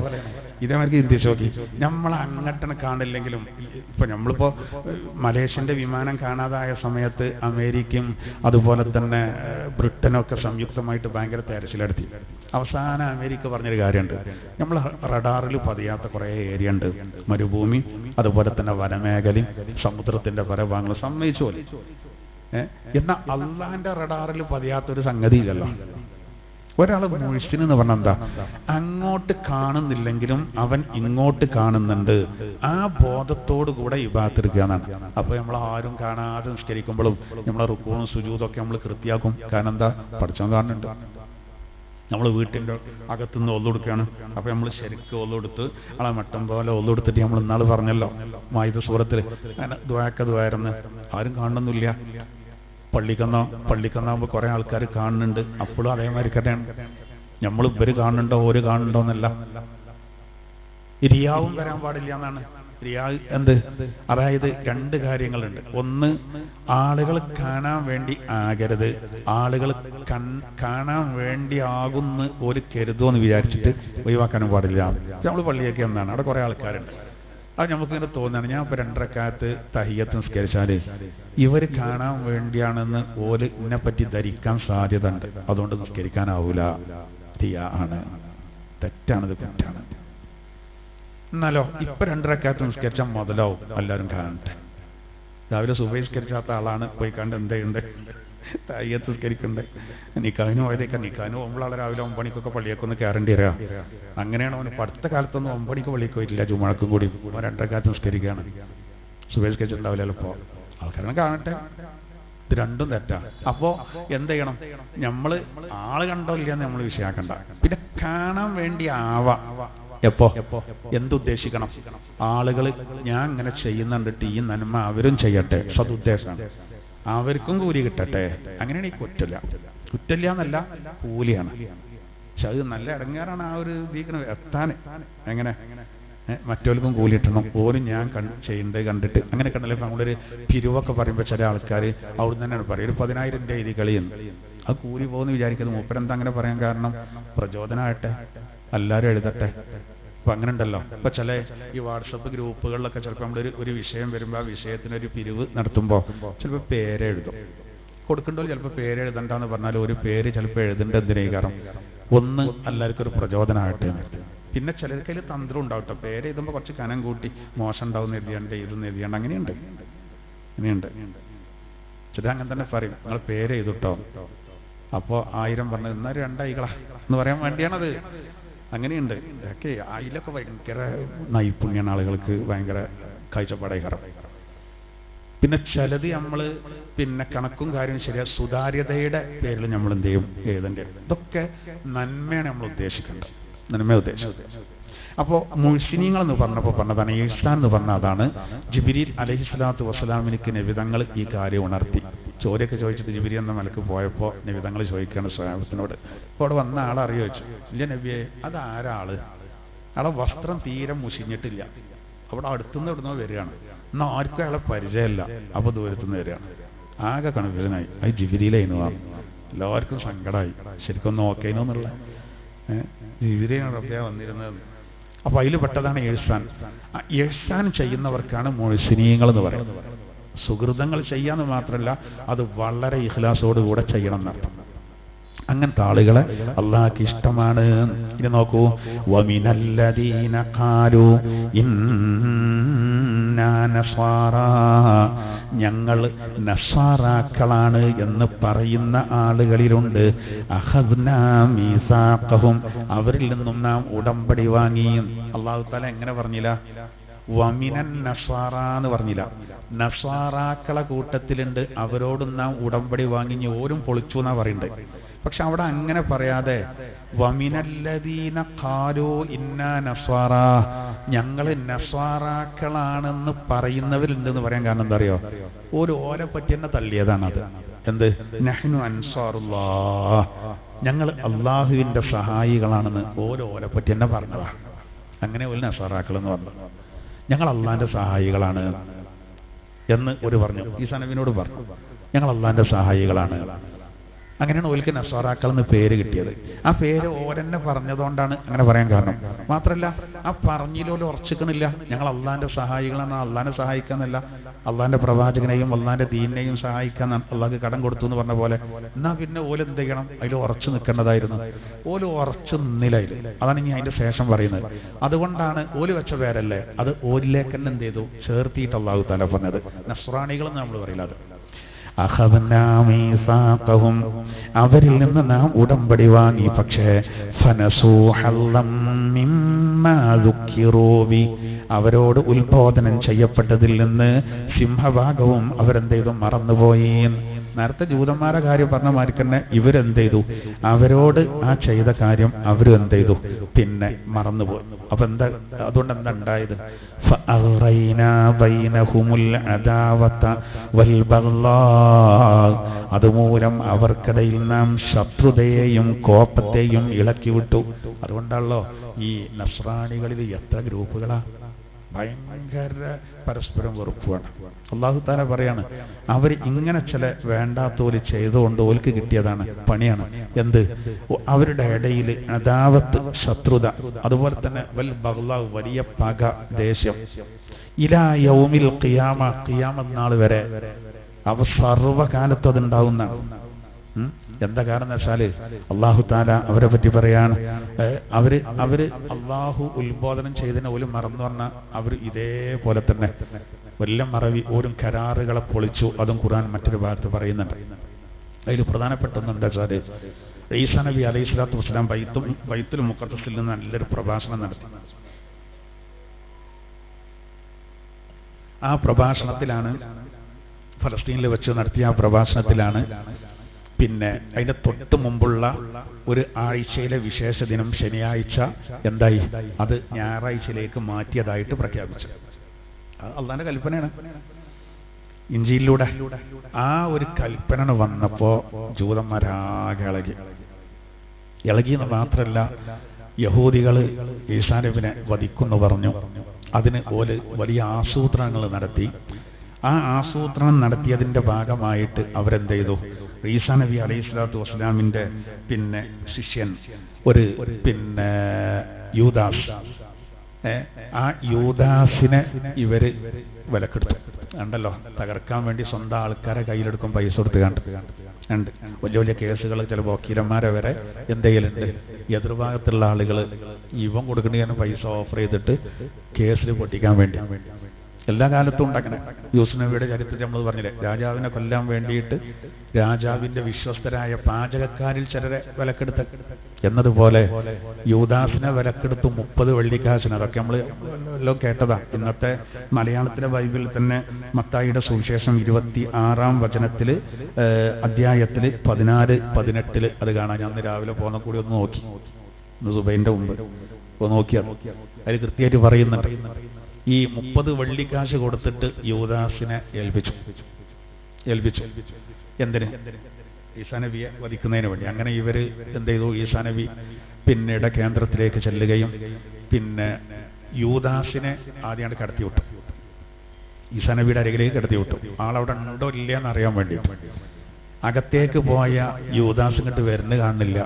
ഇതേമാതിരി ചിന്തിച്ചു നോക്കി, നമ്മൾ അങ്ങോട്ടാണ് കാണില്ലെങ്കിലും ഇപ്പൊ നമ്മളിപ്പോ മലേഷ്യന്റെ വിമാനം കാണാതായ സമയത്ത് അമേരിക്കയും അതുപോലെ തന്നെ ബ്രിട്ടനൊക്കെ സംയുക്തമായിട്ട് ഭയങ്കര തെരച്ചിലെടുത്തി. അവസാനം അമേരിക്ക പറഞ്ഞൊരു കാര്യമുണ്ട്, നമ്മൾ റഡാറിൽ പതിയാത്ത കുറെ ഏരിയ ഉണ്ട്, മരുഭൂമി അതുപോലെ തന്നെ വനമേഖലയും സമുദ്രത്തിന്റെ പല ഭാഗങ്ങളും സമ്മതിച്ചു പോലെ. എന്നാൽ അള്ളാന്റെ റഡാറിൽ പതിയാത്തൊരു സംഗതി ഇല്ലല്ലോ. ഒരാൾ മുഹ്സിൻ എന്ന് പറഞ്ഞാൽ എന്താ, അങ്ങോട്ട് കാണുന്നില്ലെങ്കിലും അവൻ ഇങ്ങോട്ട് കാണുന്നുണ്ട്, ആ ബോധത്തോടു കൂടെ ഇബാദത്ത് എടുക്കുക എന്നാണ്. അപ്പൊ നമ്മൾ ആരും കാണാതെ നിസ്കരിക്കുമ്പോഴും നമ്മളെ റുക്കൂനും സുജൂദും ഒക്കെ നമ്മൾ കൃത്യാക്കും. കാരണം എന്താ, പഠിച്ചവൻ കാണുന്നുണ്ട്. നമ്മൾ വീട്ടിൻ്റെ അകത്തുനിന്ന് ഒന്നെടുക്കുകയാണ്. അപ്പോൾ നമ്മൾ ശരിക്കും ഒന്നെടുത്ത് ആളെ മട്ടം പോലെ ഒന്നെടുത്തിട്ട് നമ്മൾ ഇന്നാൾ പറഞ്ഞല്ലോ മായിദ സൂറത്തിൽ അങ്ങനെ ദ്വാരന്ന് ആരും കാണണമെന്നില്ല. പള്ളിക്കന്നാകുമ്പോൾ കുറേ ആൾക്കാർ കാണുന്നുണ്ട്. അപ്പോഴും അതേമാതിരി തന്നെയാണ്. നമ്മൾ ഇവർ കാണുന്നുണ്ടോ ഓര് കാണുന്നുണ്ടോ എന്നല്ല. റിയാവും വരാൻ പാടില്ല എന്നാണ്. റിയാ എന്ത്? അതായത് രണ്ട് കാര്യങ്ങളുണ്ട്. ഒന്ന്, ആളുകൾ കാണാൻ വേണ്ടി ആകരുത്. ആളുകൾ കാണാൻ വേണ്ടി ആകുന്ന ഒരു കരുതുമെന്ന് വിചാരിച്ചിട്ട് ഒഴിവാക്കാനും പാടില്ല. നമ്മൾ പള്ളിയൊക്കെ എന്നാണ്, അവിടെ കുറേ ആൾക്കാരുണ്ട്. അത് നമുക്കിങ്ങനെ തോന്നുകയാണ്. ഞാൻ ഇപ്പോൾ 2 റക്അത്ത് തഹിയ്യത്ത് നിസ്കരിച്ചാൽ ഇവർ കാണാൻ വേണ്ടിയാണെന്ന് ഓല് ഇതിനെപ്പറ്റി ധരിക്കാൻ സാധ്യത ഉണ്ട്. അതുകൊണ്ട് നിസ്കരിക്കാനാവൂല. റിയാ ആണ്, തെറ്റാണത്, കുറ്റാണ്. എന്നാലോ ഇപ്പൊ 2 റക്അത്ത് നിസ്കരിച്ചാൽ മുതലാവും, എല്ലാവരും കാണട്ടെ. രാവിലെ സുബഹി നിസ്കരിച്ചാത്ത ആളാണ് പോയി കണ്ട് എന്തുണ്ട് തഹിയ്യത്ത് നിസ്കരിക്കണ്ടേ. നിക്കാഹിന് പോയതൊക്കെ നിക്കാഹിന് പോകുമ്പോഴാണ് രാവിലെ 9 മണിക്കൊക്കെ പള്ളിയൊക്കെ ഒന്ന് കയറേണ്ടി വരിക. അങ്ങനെയാണ് അവന് അടുത്ത കാലത്തൊന്നും 9 മണിക്ക് പള്ളിക്ക് പോയിട്ടില്ല. ജുമുഅക്കും കൂടി 2 റക്അത്ത് നിസ്കരിക്കുകയാണ്. സുബഹി നിസ്കരിച്ചിട്ടുണ്ടാവില്ല. ഇപ്പോൾ ആൾക്കാരെ കാണട്ടെ. ഇത് രണ്ടും തെറ്റാ. അപ്പോ എന്ത് ചെയ്യണം? നമ്മള് ആള് കണ്ടോ ഇല്ലാന്ന് നമ്മൾ വിഷയാക്കണ്ട. പിന്നെ കാണാൻ വേണ്ടി ആവാം. എപ്പോ എന്തുദ്ദേശിക്കണം? ആളുകൾ ഞാൻ ഇങ്ങനെ ചെയ്യുന്നുണ്ടിട്ട് ഈ നന്മ അവരും ചെയ്യട്ടെ, സതുദ്ദേശമാണ്. അവർക്കും കൂലി കിട്ടട്ടെ. അങ്ങനെയാണ് ഈ കുറ്റല്ല എന്നല്ല, കൂലിയാണ്. പക്ഷെ അത് നല്ല ഇടങ്ങേറാണ് ആ ഒരു ഇതിന് എത്താൻ. എങ്ങനെ മറ്റവർക്കും കൂലി കിട്ടണം, ഓരും ഞാൻ ചെയ്യേണ്ടത് കണ്ടിട്ട് അങ്ങനെ കണ്ടല്ലോ. ഇപ്പം നമ്മളൊരു പിരിവൊക്കെ പറയുമ്പോൾ ചില ആൾക്കാർ അവിടെ തന്നെയാണ് പറയും, ഒരു 10,000 രൂപ എഴുതി കളിയുന്നു, അത് കൂലി പോകുമെന്ന് വിചാരിക്കുന്നത്. മൂപ്പരെന്താ അങ്ങനെ പറയാൻ കാരണം? പ്രചോദനമാകട്ടെ, എല്ലാവരും എഴുതട്ടെ. അപ്പം അങ്ങനെ ഉണ്ടല്ലോ. ഇപ്പം ചില ഈ വാട്സപ്പ് ഗ്രൂപ്പുകളിലൊക്കെ ചിലപ്പോൾ നമ്മളൊരു ഒരു വിഷയം വരുമ്പോൾ ആ വിഷയത്തിനൊരു പിരിവ് നടത്തുമ്പോൾ ചിലപ്പോൾ പേരെഴുതും. കൊടുക്കേണ്ടത് ചിലപ്പോൾ പേരെഴുതണ്ടെന്ന് പറഞ്ഞാൽ ഒരു പേര് ചിലപ്പോൾ എഴുതേണ്ട എന്തിനേ കാരണം ഒന്ന് എല്ലാവർക്കും ഒരു പ്രചോദനമാകട്ടെ. പിന്നെ ചിലർക്ക് അതിൽ തന്ത്രം ഉണ്ടാവട്ടെ. പേര് എഴുതുമ്പോൾ കുറച്ച് കനം കൂട്ടി മോശം ഉണ്ടാവും എഴുതിയാണ്ട് ഇതൊന്നും എഴുതിയാണ്ട് അങ്ങനെയുണ്ട്. ചില അങ്ങനെ തന്നെ പറയും, നിങ്ങൾ പേര് എഴുതിട്ടോ. അപ്പോൾ 1000 പറഞ്ഞത് എന്നാൽ 2 ആയിക്കളാ എന്ന് പറയാൻ വേണ്ടിയാണത്. അങ്ങനെയുണ്ട്. ഇതൊക്കെ അതിലൊക്കെ ഭയങ്കര നൈപുണ്യാണ്, ആളുകൾക്ക് ഭയങ്കര കാഴ്ചപ്പാടായി കയറും. പിന്നെ ചിലത് നമ്മൾ പിന്നെ കണക്കും കാര്യം ശരിയാ സുതാര്യതയുടെ പേരിൽ നമ്മൾ എന്ത് ചെയ്യും? എഴുതേണ്ടി. ഇതൊക്കെ നന്മയാണ് നമ്മൾ ഉദ്ദേശിക്കേണ്ടത്, നന്മ ഉദ്ദേശിച്ചത്. അപ്പോൾ മുഹ്സിനീങ്ങൾ എന്ന് പറഞ്ഞതാണ് ഈസാൻ എന്ന് പറഞ്ഞ അതാണ്. ജിബ്രീൽ അലൈഹിസ്സലാത്തു വസ്സലാമിനിക്ക് നബിതങ്ങൾ ഈ കാര്യം ഉണർത്തി. ചോദ്യമൊക്കെ ചോദിച്ചിട്ട് ജിബ്രീൽ എന്ന മലക്ക് പോയപ്പോൾ നബിതങ്ങൾ ചോദിക്കുകയാണ് സ്വഹാബത്തിനോട്, അപ്പോൾ അവിടെ വന്ന ആളറിയോ ചോദിച്ചു. ഇല്ല നബിയെ, അത് ആരാള്? ആളെ വസ്ത്രം തീരെ മുഷിഞ്ഞിട്ടില്ല, അവിടെ അടുത്തുനിന്ന് ഇവിടുന്ന് വരികയാണ്, എന്നാൽ ആർക്കും അയാളെ പരിചയമില്ല, അപ്പോൾ ദൂരത്തുനിന്ന് വരികയാണ്. ആകെ കൺഫ്യൂഷനായി. അത് ജിബ്രീലായിരുന്നു പറഞ്ഞു. എല്ലാവർക്കും സങ്കടമായി. ശരിക്കും നോക്കേനോ എന്നുള്ള ജിബ്രീലാണ് റബ്ബിയ വന്നിരുന്നത്. അപ്പൊ അതിൽ പെട്ടതാണ് ഇഹ്സാൻ. ഇഹ്സാൻ ചെയ്യുന്നവർക്കാണ് മുഹ്സിനീങ്ങൾ എന്ന് പറയുന്നത്. സുഹൃതങ്ങൾ ചെയ്യാന്ന് മാത്രമല്ല, അത് വളരെ ഇഖ്ലാസോടുകൂടെ ചെയ്യണം എന്നർത്ഥം. അങ്ങനത്തെ ആളുകളെ അള്ളാഹ്ക്ക് ഇഷ്ടമാണ്. ഇത് നോക്കൂ, വമിനല്ലദീന ഖാലു ഇന്നാ നസ്വാറാ, ഞങ്ങൾ നസ്വാറാക്കളാണ് എന്ന് പറയുന്ന ആളുകളിലുണ്ട്. അഖദ്നാ മീസാഖഹും, അവരിൽ നിന്നും നാം ഉടമ്പടി വാങ്ങി. അല്ലാഹു തആല എങ്ങനെ പറഞ്ഞില്ല? വമിനൻ നസ്വാറ എന്ന് പറഞ്ഞില്ല. നസ്വാറാക്കളെ കൂട്ടത്തിലുണ്ട്, അവരോടും നാം ഉടമ്പടി വാങ്ങി, ഓരും പൊളിച്ചു എന്നാ പറയുന്നുണ്ട്. പക്ഷെ അവിടെ അങ്ങനെ പറയാതെ വമിനല്ലദീന ഖാലു ഇന്നാ നസ്വാറ, ഞങ്ങൾ നസ്വാറാക്കളാണെന്ന് പറയുന്നവരുണ്ടെന്ന് പറയാൻ കാരണം എന്താ അറിയോ? ഓരെ പറ്റി തന്നെ തള്ളിയതാണ് അത്. എന്ത്? നഹ്നു അൻസാറുല്ലാഹ്, ഞങ്ങൾ അള്ളാഹുവിന്റെ സഹായികളാണെന്ന് ഓരെ പറ്റി തന്നെ പറഞ്ഞതാണ്. അങ്ങനെ ഒരു നസ്വാറാക്കൾ എന്ന് പറഞ്ഞു, ഞങ്ങൾ അള്ളാഹിന്റെ സഹായികളാണ് എന്ന് ഒരു പറഞ്ഞു. ഈ സനബിനോട് പറഞ്ഞു, ഞങ്ങൾ അള്ളാഹിന്റെ സഹായികളാണ്. അങ്ങനെയാണ് ഓൽക്ക് നസ്വാറാക്കൾ എന്ന് പേര് കിട്ടിയത്. ആ പേര് ഓരെന്നെ പറഞ്ഞതുകൊണ്ടാണ് അങ്ങനെ പറയാൻ കാരണം. മാത്രമല്ല ആ പറഞ്ഞിലോലും ഉറച്ചിക്കണില്ല. ഞങ്ങൾ അള്ളാഹിന്റെ സഹായികളാണ്, അള്ളാഹിനെ സഹായിക്കാന്നല്ല, അള്ളാഹിന്റെ പ്രവാചകനെയും അള്ളാഹിന്റെ ദീനിനെയും സഹായിക്കാൻ അള്ളാഹ്ക്ക് കടം കൊടുത്തു എന്ന് പറഞ്ഞ പോലെ. എന്നാ പിന്നെ ഓല് എന്ത് ചെയ്യണം? അതിൽ ഉറച്ചു നിൽക്കേണ്ടതായിരുന്നു. ഓല് ഉറച്ചു നിന്നില്ലായി. അതാണ് ഇനി അതിന്റെ ശേഷം പറയുന്നത്. അതുകൊണ്ടാണ് ഓല് വെച്ച പേരല്ലേ, അത് ഓലിലേക്ക് തന്നെ എന്ത് ചെയ്തു? ചേർത്തിയിട്ട് അള്ളാഹു തആല പറഞ്ഞത് നസ്രാണികൾ എന്ന് നമ്മൾ പറയില്ല. അത് അഖദ്നാ മീസാഖഹും, അവരിൽ നിന്ന് നാം ഉടമ്പടി വാങ്ങി. പക്ഷേ ഫനസൂ ഹല്ലം മിമ്മാ ദുക്കിറൂ ബി, അവരോട് ഉത്ബോധനം ചെയ്യപ്പെട്ടതിൽ നിന്ന് സിംഹഭാഗവും അവരെന്ത് ചെയ്തു? മറന്നുപോയി. നേരത്തെ ജൂതന്മാരെ കാര്യം പറഞ്ഞ മാതിരി തന്നെ ഇവരെന്ത് ചെയ്തു, അവരോട് ആ ചെയ്ത കാര്യം അവരും എന്ത് ചെയ്തു, പിന്നെ മറന്നുപോയി. അപ്പൊ എന്താ, അതുകൊണ്ട് എന്താ ഉണ്ടായത്? അതുമൂലം അവർക്കിടയിൽ നാം ശത്രുതയെയും കോപത്തെയും ഇളക്കി വിട്ടു. അതുകൊണ്ടാണല്ലോ ഈ നസ്രാണികളിൽ എത്ര ഗ്രൂപ്പുകളാ, ഭയങ്കര പരസ്പരം വെറുപ്പാണ്. അല്ലാഹു തആല പറയാണ്, അവർ ഇങ്ങനെ ചില വേണ്ടാത്തോല് ചെയ്തുകൊണ്ട് ഓൽക്ക് കിട്ടിയതാണ്, പണിയാണ്. എന്ത്? അവരുടെ ഇടയിൽ അദാവത്ത്, ശത്രുത, അതുപോലെ തന്നെ വൽ ബഗ്ളാവ്, വലിയ പക, ദേഷ്യം, ഇലാ യൗമിൽ ഖിയാമ, ഖിയാമത്ത് നാൾ വരെ അവ സർവ്വകാലത്തും അതുണ്ടാവുന്ന. എന്താ കാരണം വെച്ചാല് അല്ലാഹു തആല അവരെ പറ്റി പറയാണ്, അവര് അള്ളാഹു ഉത്ബോധനം ചെയ്തതിനെ ഓലും മറന്നു പറഞ്ഞാൽ അവർ ഇതേപോലെ തന്നെ വല്ല മറവി ഓരും കരാറുകളെ പൊളിച്ചു. അതും ഖുർആൻ മറ്റൊരു ഭാഗത്ത് പറയുന്നുണ്ട്. അതിൽ പ്രധാനപ്പെട്ട ഒന്നുണ്ട് വെച്ചാല് ഈസാ നബി അലൈഹി സ്വലാത്തു വസ്സലാം ബൈത്തുൽ മുഖദ്ദസിൽ നിന്ന് നല്ലൊരു പ്രഭാഷണം നടത്തി. ആ പ്രഭാഷണത്തിലാണ്, ഫലസ്തീനിൽ വെച്ച് നടത്തിയ ആ പ്രഭാഷണത്തിലാണ് പിന്നെ അതിന്റെ തൊട്ട് മുമ്പുള്ള ഒരു ആഴ്ചയിലെ വിശേഷ ദിനം ശനിയാഴ്ച എന്തായി, അത് ഞായറാഴ്ചയിലേക്ക് മാറ്റിയതായിട്ട് പ്രഖ്യാപിച്ചു. അള്ളാന്റെ കൽപ്പനയാണ്, ഇഞ്ചിയിലൂടെ. ആ ഒരു കൽപ്പന വന്നപ്പോ ജൂതന്മാരാകെ ഇളകിയെന്ന് മാത്രമല്ല, യഹൂദികള് ഈസാ നബിനെ വധിക്കുന്നു പറഞ്ഞു. അതിന് ഓല് വലിയ ആസൂത്രണങ്ങൾ നടത്തി. ആ ആസൂത്രണം നടത്തിയതിന്റെ ഭാഗമായിട്ട് അവരെന്ത് ചെയ്തു, ഈസാ നബി അലൈഹി സ്വലാത്തു വസ്സലാമിന്റെ പിന്നെ ശിഷ്യൻ ഒരു പിന്നെ യൂദാസ്, ആ യൂദാസിനെ ഇവര് വിലക്കെടുത്തു. ഉണ്ടല്ലോ, തകർക്കാൻ വേണ്ടി സ്വന്തം ആൾക്കാരെ കയ്യിലെടുക്കും, പൈസ കൊടുത്ത് ഉണ്ട്. വലിയ വലിയ കേസുകൾ ചില വക്കീലന്മാരെ വരെ എന്തെങ്കിലുണ്ട്, എതിർഭാഗത്തുള്ള ആളുകൾ ഇവൻ കൊടുക്കേണ്ട പൈസ ഓഫർ ചെയ്തിട്ട് കേസിൽ പൊട്ടിക്കാൻ വേണ്ടി. എല്ലാ കാലത്തും ഉണ്ടാക്കണേ. യൂസുഫ് നബിയുടെ ചരിത്രത്തിൽ നമ്മൾ പറഞ്ഞില്ലേ, രാജാവിനെ കൊല്ലാൻ വേണ്ടിയിട്ട് രാജാവിന്റെ വിശ്വസ്തരായ പാചകക്കാരിൽ ചിലരെ വിലക്കെടുത്ത് എന്നതുപോലെ യൂദാസിനെ വിലക്കെടുത്തു 30 വെള്ളിക്കാശിന്. അതൊക്കെ നമ്മൾ എല്ലാം കേട്ടതാ. ഇന്നത്തെ മലയാളത്തിലെ ബൈബിളിൽ തന്നെ മത്തായിയുടെ സുവിശേഷം 26-ാം വചനത്തില് അധ്യായത്തില് 14-18 അത് കാണാം. ഞാൻ രാവിലെ പോകുന്ന കൂടി ഒന്ന് നോക്കി, സുബൈന്റെ മുമ്പ് നോക്കിയത്. അതിൽ കൃത്യമായിട്ട് പറയുന്നുണ്ട്, ഈ 30 വെള്ളിക്കാശ് കൊടുത്തിട്ട് യൂദാസിനെ ഏൽപ്പിച്ചു. എന്തിന്? ഈസാ നബിയെ വധിക്കുന്നതിന് വേണ്ടി. അങ്ങനെ ഇവര് എന്ത് ചെയ്തു, ഈസാ നബി പിന്നീട് കേന്ദ്രത്തിലേക്ക് ചെല്ലുകയും പിന്നെ യൂദാസിനെ ആദ്യമാണ് കടത്തിവിട്ടു. ഈസാ നബിയുടെ അരികിലേക്ക് കടത്തിവിട്ടു. ആളവിടെ ഉണ്ടോ ഇല്ല എന്നറിയാൻ വേണ്ടി. അകത്തേക്ക് പോയ യൂദാസ് ഇങ്ങോട്ട് വരുന്ന കാണുന്നില്ല.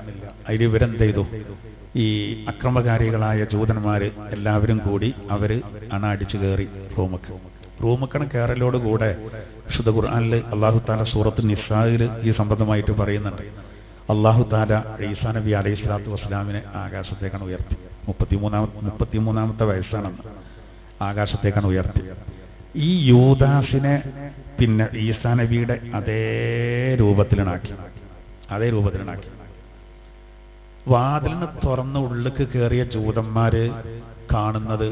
അതിൽ ഇവരെന്ത് ചെയ്തു, ഈ അക്രമകാരികളായ ജൂതന്മാര് എല്ലാവരും കൂടി അവര് അടിച്ചു കയറി റൂമക്കാണ് കയറലോട് കൂടെ വിശുദ്ധ ഖുർആനിൽ അല്ലാഹു തആല സൂറത്തുൻ നിസായിൽ ഈ സംബന്ധമായിട്ട് പറയുന്നുണ്ട്. അല്ലാഹു തആല ഈസാ നബി അലൈഹി സ്വലാത്തു വസ്സലാമിനെ ആകാശത്തേക്കാണ് ഉയർത്തി. 33-ാമത്തെ വയസ്സാണ് ആകാശത്തേക്കാണ് ഉയർത്തി. ഈ യൂദാസിനെ പിന്നെ ഈസാ നബിയുടെ അതേ രൂപത്തിലാക്കി. വാതിലിന് തുറന്ന് ഉള്ളിക്ക് കയറിയ ജൂതന്മാര് കാണുന്നത്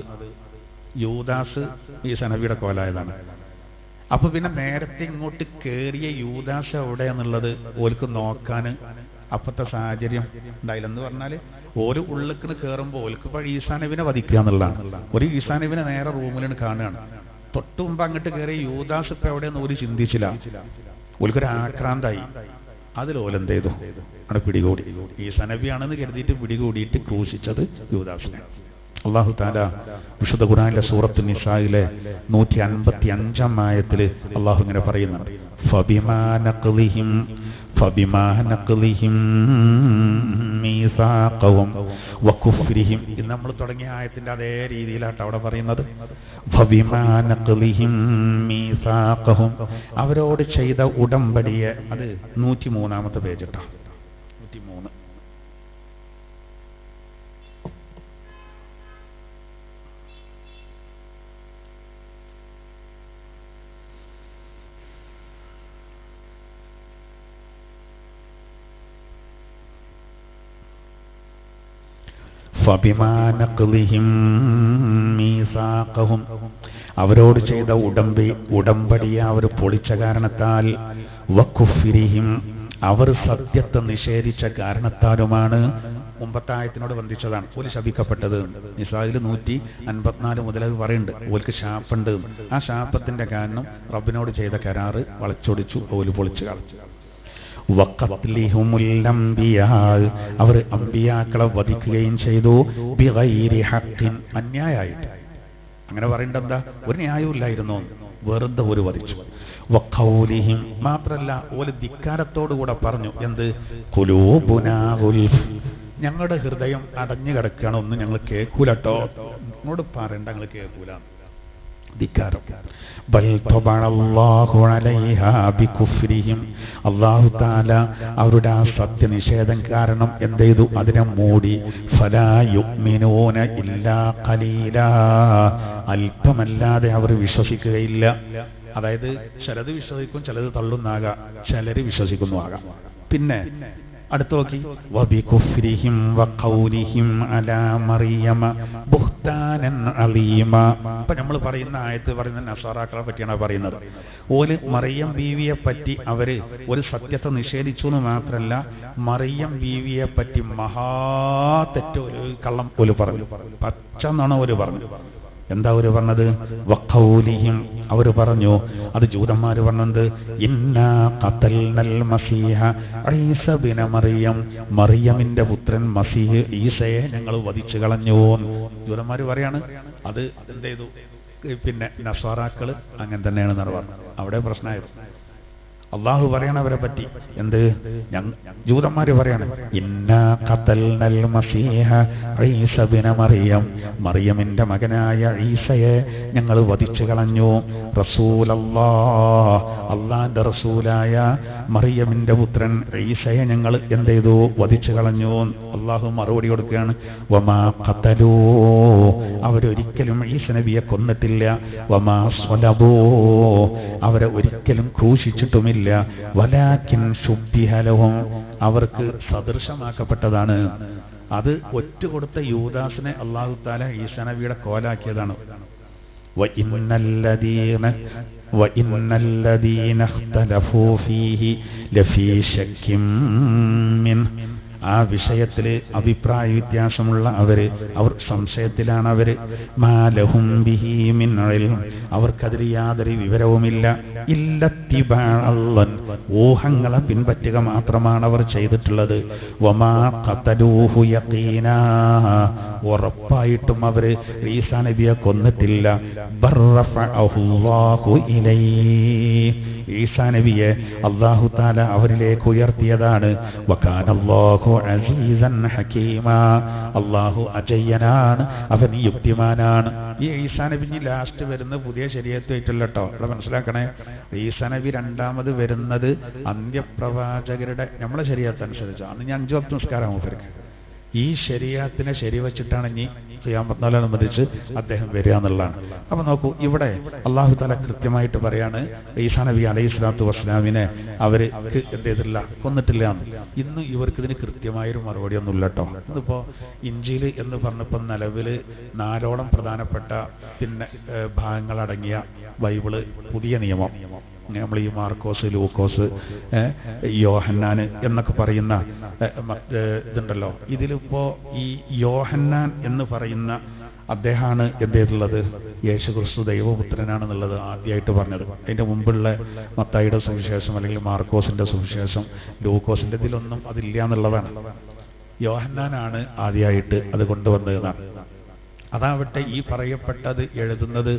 യൂദാസ് ഈസാ നബിയുടെ കോലായതാണ്. അപ്പൊ പിന്നെ നേരത്തെ ഇങ്ങോട്ട് കയറിയ യൂദാസ് എവിടെ എന്നുള്ളത് ഓർക്ക് നോക്കാൻ അപ്പത്തെ സാഹചര്യം ഉണ്ടായില്ലെന്ന് പറഞ്ഞാല്, ഒരു ഉള്ളിക്കിന് കയറുമ്പോൾ ഓർക്ക് ഈസാ നബിനെ വധിക്കുക എന്നുള്ളതാണ്. ഒരു ഈസാ നബിനെ നേരെ റൂമിലാണ് കാണുകയാണ്. തൊട്ടു മുമ്പ് അങ്ങോട്ട് കയറിയ യൂദാസ് ഇപ്പൊ എവിടെയെന്ന് ഒരു ചിന്തിച്ചില്ല. ഓൽക്കൊരു ആക്രാന്തായി. അതിൽ ഓലെന്ത് ചെയ്തു, അവിടെ പിടികൂടി. ഈസാ നബിയാണെന്ന് കരുതിയിട്ട് പിടികൂടിയിട്ട് ക്രൂശിച്ചത് യൂദാസിനെ. അല്ലാഹു തആല വിശുദ്ധ ഖുർആനിലെ സൂറത്തുൻ നിസായിലെ 155-ാം ആയത്തിൽ അല്ലാഹു ഇങ്ങനെ പറയുന്നുണ്ട്, ഫബിമാ നഖ്ലിഹിം മീസാഖഹും വകുഫ്രിഹിം. ഇന്ന് നമ്മൾ തുടങ്ങിയ ആയത്തിന്റെ അതേ രീതിയിലാട്ടോ അവിടെ പറയുന്നത്. ഫബിമാ നഖ്ലിഹിം മീസാഖഹും, അവരോട് ചെയ്ത ഉടമ്പടിയെ. അത് 103-ാമത്തെ പേജ് കേട്ടോ, 103. ഫബിമാ നഖ്ലിഹിം മീസാഖഹും, അവരോട് ചെയ്ത ഉടമ്പടിയെ അവർ പൊളിച്ച കാരണത്താൽ, വകുഫ്രിഹിം അവർ സത്യത്തെ നിഷേധിച്ച കാരണത്താലുമാണ്. മുമ്പത്തെ ആയത്തിനോട് ബന്ധിച്ചതാണ് ഓല് ശപിക്കപ്പെട്ടത്. നിസായിൽ 154 മുതൽ അത് പറയുന്നുണ്ട്. ഓൽക്ക് ശാപുണ്ട്. ആ ശാപത്തിന്റെ കാരണം റബ്ബിനോട് ചെയ്ത കരാറ് വളച്ചൊടിച്ചു, ഓല് പൊളിച്ചു കളഞ്ഞു. അവർ അമ്പിയാക്കളെ വധിക്കുകയും ചെയ്തു ബിഗൈരി ഹഖ്ഖിൻ, അന്യായമായിട്ട്. അങ്ങനെ പറയേണ്ട എന്താ, ഒരു ന്യായവും ഇല്ലായിരുന്നു, വെറുതെ ഒരു വധിച്ചു. വഖൗലിഹിം, മാത്രല്ല ഓല് ധിക്കാരത്തോടുകൂടെ പറഞ്ഞു, എന്ത്, ഖുലൂബുനാ ഗുൽഫ്, ഞങ്ങളുടെ ഹൃദയം അടഞ്ഞു കിടക്കുകയാണ്, ഒന്നും ഞങ്ങൾ കേൾക്കൂലട്ടോ, ഇങ്ങോട്ട് പറയണ്ട, ഞങ്ങൾ കേൾക്കൂല. ധിക്കാരം. ബൽ തബഅല്ലാഹു അലൈഹാ ബികുഫ്രിഹിം, അല്ലാഹു തആല അവരുടെ ആ സത്യനിഷേധം കാരണം എന്ത് ചെയ്തു, അതിനെ മൂടി. ഫലാ യുഅ്മിനൂന ഇല്ലാ ഖലീലാ, അല്പമല്ലാതെ അവർ വിശ്വസിക്കുകയില്ല. അതായത് ചിലത് വിശ്വസിക്കും, ചിലത് തള്ളുന്നാകാം, ചിലര് വിശ്വസിക്കുന്നു ആകാം. പിന്നെ അടുത്ത് നോക്കി, വബികുഫ്രിഹിം വഖൗലിഹിം അലാ മറിയമ ബുഹ്താനൻ അലീമ. ഇപ്പൊ നമ്മൾ പറയുന്ന ആയത്ത് പറയുന്ന നസാറാക്കളെ പറ്റിയാണ് പറയുന്നത്. ഓല് മറിയം ബീവിയെ പറ്റി അവര് ഒരു സത്യത്തെ നിഷേധിച്ചു എന്ന് മാത്രല്ല, മറിയം ബീവിയെ പറ്റി മഹാ തെറ്റ് ഒരു കള്ളം ഓല് പറഞ്ഞു, പച്ചന്നാണ് ഓല് പറഞ്ഞു. എന്താ അവര് പറഞ്ഞത്, വഖൗലിഹിം, അവര് പറഞ്ഞു, അത് ജൂതന്മാര് പറഞ്ഞത്, ഇന്നാ ഖതൽനൽ മസീഹ ഈസ ബിന മറിയം, മറിയമിന്റെ പുത്രൻ മസീഹ് ഈസയെ ഞങ്ങൾ വധിച്ചു കളഞ്ഞു. ജൂതന്മാര് പറയാണ്. അത് എന്ത് ചെയ്തു, പിന്നെ നസ്വാറാക്കള് അങ്ങനെ തന്നെയാണെന്നാണ് പറഞ്ഞത്. അവിടെ പ്രശ്നമായിരുന്നു. അള്ളാഹു പറയണവരെ പറ്റി എന്ത്, ജൂതന്മാര് പറയാണ്, ഇന്നാ ഖതൽനൽ മസീഹ ഈസ ബിന മറിയം, മറിയമിന്റെ മകനായ ഈസയെ ഞങ്ങൾ വധിച്ചു കളഞ്ഞു. റസൂലല്ലാഹ്, അള്ളാന്റെ റസൂലായ മറിയമിന്റെ പുത്രൻ ഈസയെ ഞങ്ങൾ എന്ത് ചെയ്തു, വധിച്ചു കളഞ്ഞു. അള്ളാഹു മറുപടി കൊടുക്കുകയാണ്, വമാ ഖതലൂ, അവരൊരിക്കലും ഈസ നബിയെ കൊന്നിട്ടില്ല. വമാ സ്വലബൂ, അവരെ ഒരിക്കലും ക്രൂശിച്ചിട്ടുമില്ല. വലാകിൻ ശുബ്ബിഹ ലഹും, അവർക്ക് സദൃശമാക്കപ്പെട്ടതാണ്. അത് ഒറ്റ കൊടുത്ത യൂദാസിനെ അല്ലാഹു തആല ഈസാ നബിയുടെ കോലാക്കിയതാണ്. വഇന്നല്ലദീന ഇഖ്തലഫൂ ഫീഹി ലഫീ ശക്കിൻ മിൻ, ആ വിഷയത്തില് അഭിപ്രായ വ്യത്യാസമുള്ള അവർ സംശയത്തിലാണ്. മാലഹും ബിഹി മിൻ ഇൽം, അവർക്കതിൽ യാതൊരു വിവരവുമില്ല. ഇല്ലത്തിബാഅൻ, ഊഹങ്ങളെ പിൻപറ്റുക മാത്രമാണ് അവർ ചെയ്തിട്ടുള്ളത്. വമാ ഖതലൂഹു യഖീനാ, ഉറപ്പായിട്ടും അവർ ഈസാ നബിയെ കൊന്നിട്ടില്ല. ബർറഫഅഹുല്ലാഹു ഇലൈഹി, ഈസാ നബിയെ അല്ലാഹു തആല അവരിലേക്ക് ഉയർത്തിയതാണ്. വകാനല്ലാഹു അസീസൻ ഹകീമാ, അല്ലാഹു അജയ്യനാണ്, അവൻ യുക്തിമാനാണ്. ഈ ഈസാ നബി ലാസ്റ്റ് വരുന്ന പുതിയ ശരീഅത്തായിട്ടല്ല കേട്ടോ, ഇവിടെ മനസ്സിലാക്കണേ. ഈസാ നബി രണ്ടാമത് വരുന്നത് അന്ത്യപ്രവാചകരുടെ നമ്മളെ ശരീഅത്തനുസരിച്ച്. അന്ന് ഞാൻ 5 വക്ത് നിസ്കാരം മൂപ്പർക്ക്. ഈ ശരീഅത്തിനെ ശരിവച്ചിട്ടാണ് ഇനി ഖിയാമത്ത് നാളിനനുബന്ധിച്ച് അദ്ദേഹം വരിക എന്നുള്ളതാണ്. അപ്പൊ നോക്കൂ, ഇവിടെ അല്ലാഹു തആല കൃത്യമായിട്ട് പറയാണ്, ഈസാ നബി അലൈഹി സ്വലാത്തു വസ്സലാമിനെ അവര് എന്ത് ചെയ്തിട്ടില്ല, കൊന്നിട്ടില്ല എന്ന്. ഇന്ന് ഇവർക്ക് ഇതിന് കൃത്യമായൊരു മറുപടി ഒന്നും ഇല്ല കേട്ടോ. ഇതിപ്പോ ഇഞ്ചീൽ എന്ന് പറഞ്ഞപ്പോൾ നിലവില് 4ഓളം പ്രധാനപ്പെട്ട പിന്നെ ഭാഗങ്ങളടങ്ങിയ ബൈബിള് പുതിയ നിയമം, നമ്മൾ ഈ മാർക്കോസ്, ലൂക്കോസ്, യോഹന്നാൻ എന്നൊക്കെ പറയുന്ന ഇതുണ്ടല്ലോ. ഇതിലിപ്പോ ഈ യോഹന്നാൻ എന്ന് പറയുന്ന അദ്ദേഹമാണ് എന്ത് ചെയ്തിട്ടുള്ളത്, യേശുക്രിസ്തു ദൈവപുത്രനാണെന്നുള്ളത് ആദ്യമായിട്ട് പറഞ്ഞത്. അതിന്റെ മുമ്പുള്ള മത്തായിയുടെ സുവിശേഷം അല്ലെങ്കിൽ മാർക്കോസിന്റെ സുവിശേഷം, ലൂക്കോസിന്റെ ഇതിലൊന്നും അതില്ല എന്നുള്ളതാണ്. യോഹന്നാനാണ് ആദ്യമായിട്ട് അത് കൊണ്ടുവന്നതെന്നാണ്. അതാവട്ടെ ഈ പറയപ്പെട്ടത് എഴുതുന്നത്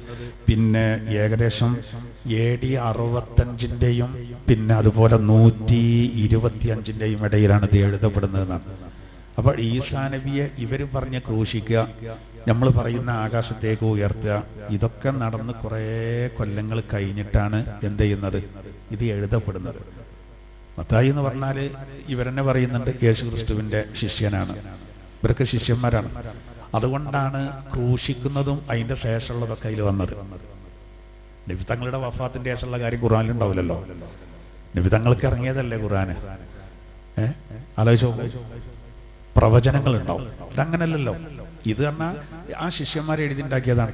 പിന്നെ ഏകദേശം AD 65-ന്റെയും പിന്നെ അതുപോലെ 125-ന്റെയും ഇടയിലാണ് ഇത് എഴുതപ്പെടുന്നതെന്നാണ്. അപ്പോൾ ഈസാ നബിയെ ഇവർ പറഞ്ഞ് ക്രൂശിക്കുക, നമ്മൾ പറയുന്ന ആകാശത്തേക്ക് ഉയർത്തുക, ഇതൊക്കെ നടന്ന് കുറേ കൊല്ലങ്ങൾ കഴിഞ്ഞിട്ടാണ് എന്ത് ചെയ്യുന്നത്, ഇത് എഴുതപ്പെടുന്നത്. മത്തായി എന്ന് പറഞ്ഞാൽ ഇവരെന്നെ പറയുന്നുണ്ട് യേശുക്രിസ്തുവിന്റെ ശിഷ്യനാണ്, ഇവർക്ക് ശിഷ്യന്മാരാണ്. അതുകൊണ്ടാണ് ക്രൂശിക്കുന്നതും അതിന്റെ ശേഷമുള്ളതൊക്കെ അതിൽ വന്നത്. നബി തങ്ങളുടെ വഫാത്തിന്റെ ശേഷമുള്ള കാര്യം ഖുർആനിലുണ്ടാവില്ലല്ലോ. നബി തങ്ങൾക്ക് ഇറങ്ങിയതല്ലേ ഖുർആന്. ആലോചിച്ചോ, പ്രവചനങ്ങൾ ഉണ്ടാവും. ഇതങ്ങനല്ലല്ലോ. ഇത് പറഞ്ഞാൽ ആ ശിഷ്യന്മാരെ എഴുതിണ്ടാക്കിയതാണ്.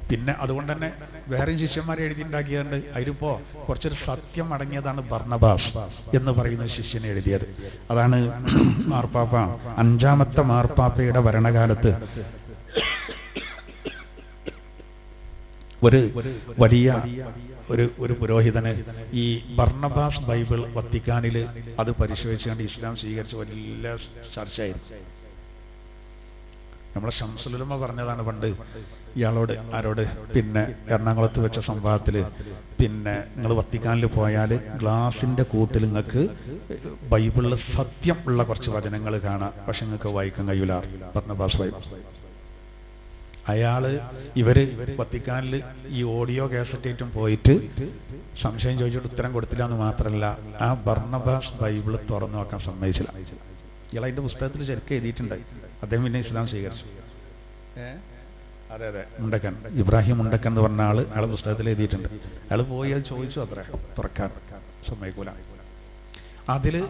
പിന്നെ അതുകൊണ്ട് തന്നെ വേറെയും ശിഷ്യന്മാരെ എഴുതിയിട്ടുണ്ടാക്കിയതുണ്ട്. അതിലിപ്പോ കുറച്ചൊരു സത്യം അടങ്ങിയതാണ് ബർണബാസ് എന്ന് പറയുന്ന ശിഷ്യനെ എഴുതിയത്. അതാണ് മാർപ്പാപ്പ, 5ാമത്തെ മാർപ്പാപ്പയുടെ ഭരണകാലത്ത് ഒരു വലിയ ഒരു പുരോഹിതന് ഈ ബർണബാസ് ബൈബിൾ വത്തിക്കാനിൽ അത് പരിശോധിച്ചുകൊണ്ട് ഇസ്ലാം സ്വീകരിച്ച് വലിയ ചർച്ചയായിരുന്നു. നമ്മളെ ശംസുലുലമ പറഞ്ഞതാണ് പണ്ട് ഇയാളോട്, ആരോട്, പിന്നെ എറണാകുളത്ത് വെച്ച സംഭവത്തില്, പിന്നെ നിങ്ങൾ വത്തിക്കാനിൽ പോയാൽ ഗ്ലാസിന്റെ കൂട്ടിൽ നിങ്ങൾക്ക് ബൈബിളിൽ സത്യം ഉള്ള കുറച്ച് വചനങ്ങൾ കാണാം, പക്ഷെ നിങ്ങൾക്ക് വായിക്കാൻ കഴിയൂല. ബർണബാസ് ബൈബിൾ ഇവര് വത്തിക്കാനിൽ ഈ ഓഡിയോ കാസറ്റേറ്റും പോയിട്ട് സംശയം ചോദിച്ചിട്ട് ഉത്തരം കൊടുത്തില്ല എന്ന് മാത്രമല്ല, ആ ബർണബാസ് ബൈബിൾ തുറന്നു നോക്കാൻ സമ്മതിച്ചില്ല. ഇയാൾ അതിന്റെ പുസ്തകത്തിൽ ശരിക്കും എഴുതിയിട്ടുണ്ട്. അദ്ദേഹം പിന്നെ ഇസ്ലാം സ്വീകരിച്ചു. അതെ, മുണ്ടക്കൻ, ഇബ്രാഹിം മുണ്ടക്കൻ എന്ന് പറഞ്ഞ അയാളെ പുസ്തകത്തിൽ എഴുതിയിട്ടുണ്ട്. അയാൾ പോയി അത് ചോദിച്ചു, അത്ര തുറക്കാൻ സമ്മതിക്കൂല. അതില്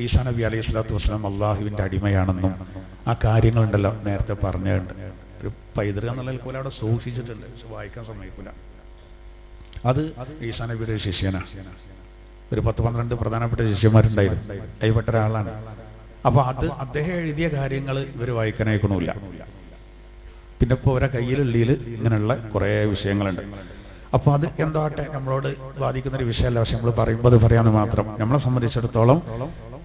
ഈസാ നബി അലൈഹി സ്വലാത്തു വസ്സലാം അള്ളാഹുവിന്റെ അടിമയാണെന്നും ആ കാര്യങ്ങളുണ്ടല്ലോ നേരത്തെ പറഞ്ഞിട്ടുണ്ട്. ഒരു പൈതൃകം എന്നുള്ള പോലെ അവിടെ സൂക്ഷിച്ചിട്ടുണ്ട്, പക്ഷെ വായിക്കാൻ സമ്മതിക്കൂല. അത് ഈസാ നബിയുടെ ഒരു ശിഷ്യനാണ്. ഒരു 10-12 പ്രധാനപ്പെട്ട ശിഷ്യന്മാരുണ്ടായിരുന്നു, കൈപ്പെട്ട ഒരാളാണ്. അപ്പൊ അദ്ദേഹം എഴുതിയ കാര്യങ്ങൾ ഇവർ വായിക്കാൻ അയക്കണില്ല. പിന്നെ ഇപ്പോൾ അവരെ കയ്യിലുള്ളിൽ ഇങ്ങനെയുള്ള കുറേ വിഷയങ്ങളുണ്ട്. അപ്പൊ അത് എന്താട്ടെ നമ്മളോട് ബാധിക്കുന്ന ഒരു വിഷയമല്ല, പക്ഷെ നമ്മൾ പറയുമ്പോൾ അത് പറയാമെന്ന് മാത്രം. നമ്മളെ സംബന്ധിച്ചിടത്തോളം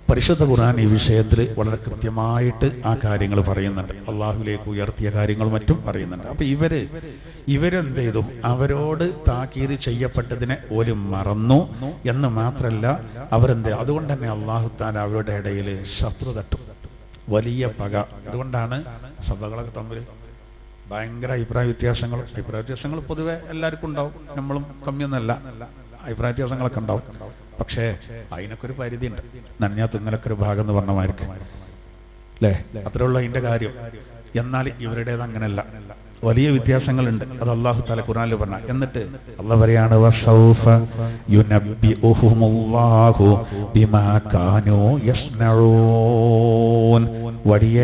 പരിശുദ്ധ ഖുർആൻ ഈ വിഷയത്തിൽ വളരെ കൃത്യമായിട്ട് ആ കാര്യങ്ങൾ പറയുന്നുണ്ട്. അള്ളാഹുവിലേക്ക് ഉയർത്തിയ കാര്യങ്ങളും മറ്റും പറയുന്നുണ്ട്. അപ്പൊ ഇവരെന്ത് ചെയ്തു? അവരോട് താക്കീത് ചെയ്യപ്പെട്ടതിനെ ഒരു മറന്നു എന്ന് മാത്രമല്ല, അവരെന്ത്, അതുകൊണ്ട് തന്നെ അള്ളാഹു താല അവരുടെ ഇടയിൽ ശത്രു തട്ടും, വലിയ പക. അതുകൊണ്ടാണ് സഭകളൊക്കെ തമ്മിൽ ഭയങ്കര അഭിപ്രായ വ്യത്യാസങ്ങൾ പൊതുവെ എല്ലാവർക്കും ഉണ്ടാവും. നമ്മളും കമ്മിയൊന്നല്ല, അഭിപ്രായ വ്യത്യാസങ്ങളൊക്കെ ഉണ്ടാവും. പക്ഷേ അതിനൊക്കെ ഒരു പരിധി ഉണ്ട്. നന്യാ തുങ്ങലൊക്കെ ഒരു ഭാഗം എന്ന് പറഞ്ഞമാർക്ക് അല്ലേ, അത്രയുള്ള അതിന്റെ കാര്യം. എന്നാൽ ഇവരുടേത് അങ്ങനെയല്ല, വലിയ വ്യത്യാസങ്ങളുണ്ട്. അത് അള്ളാഹു തആല ഖുർആനിൽ പറഞ്ഞ. എന്നിട്ട് അള്ളാഹു പറയാണ്, വസൗഫ യുനബ്ബിഉഹുമുല്ലാഹു ബിമാ കാനൂ യസ്നഊൻ. വലിയ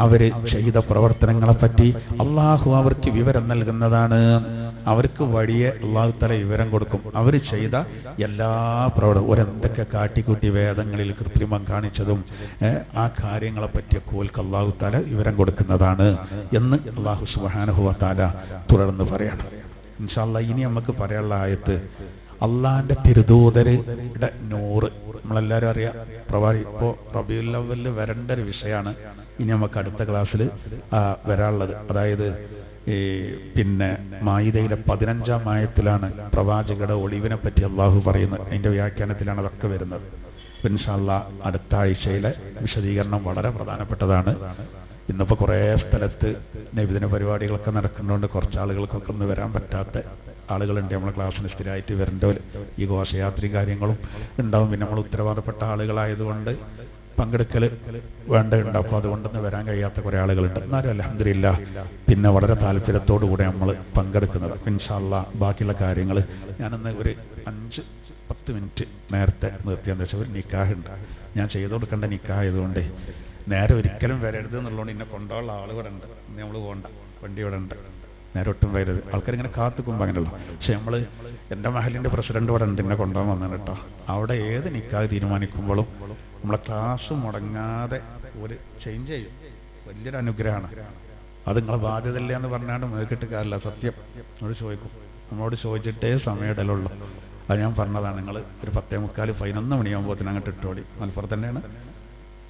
അവര് ചെയ്ത പ്രവർത്തനങ്ങളെ പറ്റി അള്ളാഹു അവർക്ക് വിവരം നൽകുന്നതാണ്. അവർക്ക് വഴിയെ അള്ളാഹു തആല വിവരം കൊടുക്കും. അവർ ചെയ്ത എല്ലാ ഒരെന്തൊക്കെ കാട്ടിക്കൂട്ടി വേദങ്ങളിൽ കൃത്രിമം കാണിച്ചതും ആ കാര്യങ്ങളെ പറ്റിയൊക്കെ ഓൽക്ക് അള്ളാഹു തആല വിവരം കൊടുക്കുന്നതാണ് എന്ന് അള്ളാഹു സുബ്ഹാനഹു വ തആല തുടർന്ന് പറയണം. ഇൻഷാ അല്ലാഹ് ഇനി നമുക്ക് പറയാനുള്ള ആയത്ത് അള്ളാഹിന്റെ തിരുദൂതരുടെ നൂറ്. നമ്മളെല്ലാവരും അറിയാം, ഇപ്പോ റബീഉൽ അവ്വലിൽ വരേണ്ട ഒരു വിഷയമാണ് ഇനി നമുക്ക് അടുത്ത ക്ലാസ്സിൽ വരാനുള്ളത്. അതായത് പിന്നെ മായിദയിലെ 15-ാം ആയത്തിലാണ് പ്രവാചകരുടെ ഒളിവിനെ പറ്റി അള്ളാഹു പറയുന്നത്. അതിന്റെ വ്യാഖ്യാനത്തിലാണ് അതൊക്കെ വരുന്നത്. ഇൻഷാ അല്ലാഹ് അടുത്ത ആഴ്ചയിലെ വിശദീകരണം വളരെ പ്രധാനപ്പെട്ടതാണ്. ഇന്നിപ്പോൾ കുറേ സ്ഥലത്ത് നബിദിന പരിപാടികളൊക്കെ നടക്കുന്നതുകൊണ്ട് കുറച്ച് ആളുകൾക്കൊക്കെ ഒന്ന് വരാൻ പറ്റാത്ത ആളുകളുണ്ട്. നമ്മളെ ക്ലാസ്സിന് സ്ഥിരമായിട്ട് വരേണ്ടവർ ഈ ഘോഷയാത്രി കാര്യങ്ങളും ഉണ്ടാവും. പിന്നെ നമ്മൾ ഉത്തരവാദപ്പെട്ട ആളുകളായതുകൊണ്ട് പങ്കെടുക്കൽ വേണ്ടതുണ്ട്. അപ്പോൾ അതുകൊണ്ടൊന്ന് വരാൻ കഴിയാത്ത കുറേ ആളുകളുണ്ട്. എന്നാലും അൽഹംദുലില്ലാഹ് പിന്നെ വളരെ താല്പര്യത്തോടു കൂടെ നമ്മൾ പങ്കെടുക്കുന്നത്. ഇൻഷാ അല്ലാഹ് ബാക്കിയുള്ള കാര്യങ്ങൾ ഞാനൊന്ന് ഒരു 5-10 മിനിറ്റ് നേരത്തെ നിർത്തിയെന്ന് വെച്ചാൽ ഒരു നിക്കാഹുണ്ട്, ഞാൻ ചെയ്തു കൊടുക്കേണ്ട നിക്കാഹ് ആയതുകൊണ്ട് നേരെ ഒരിക്കലും വരരുത് എന്നുള്ളതുകൊണ്ട് എന്നെ കൊണ്ടുള്ള ആൾ ഇവിടെ ഉണ്ട്. നമ്മൾ പോകണ്ട, വണ്ടി ഇവിടെ ഉണ്ട്, നേരെ ഒട്ടും വരരുത്. ആൾക്കാരിങ്ങനെ കാത്തുക്കുമ്പോൾ അങ്ങനെയുള്ള. പക്ഷെ നമ്മൾ എൻ്റെ മഹലിൻ്റെ പ്രസിഡന്റ് ഇവിടെ ഉണ്ട്, എന്നെ കൊണ്ടുപോകാൻ വന്നത് കേട്ടോ. അവിടെ ഏത് നിക്കാഹ് തീരുമാനിക്കുമ്പോഴും നമ്മളെ ക്ലാസ് മുടങ്ങാതെ ഒരു ചേഞ്ച് ചെയ്യും. വലിയൊരു അനുഗ്രഹമാണ് അത്. നിങ്ങളെ ബാധ്യതയില്ല എന്ന് പറഞ്ഞാണ്ട് മേക്കിട്ട് കാര്യമില്ല. സത്യം നമ്മൾ ചോദിക്കും, നമ്മളോട് ചോദിച്ചിട്ടേ സമയമിടലുള്ളൂ. അത് ഞാൻ പറഞ്ഞതാണ്. നിങ്ങൾ ഒരു 10:45 11 മണിയാകുമ്പോഴത്തേന് അങ്ങോട്ട് ഇട്ടോടി. മലപ്പുറത്ത് തന്നെയാണ്.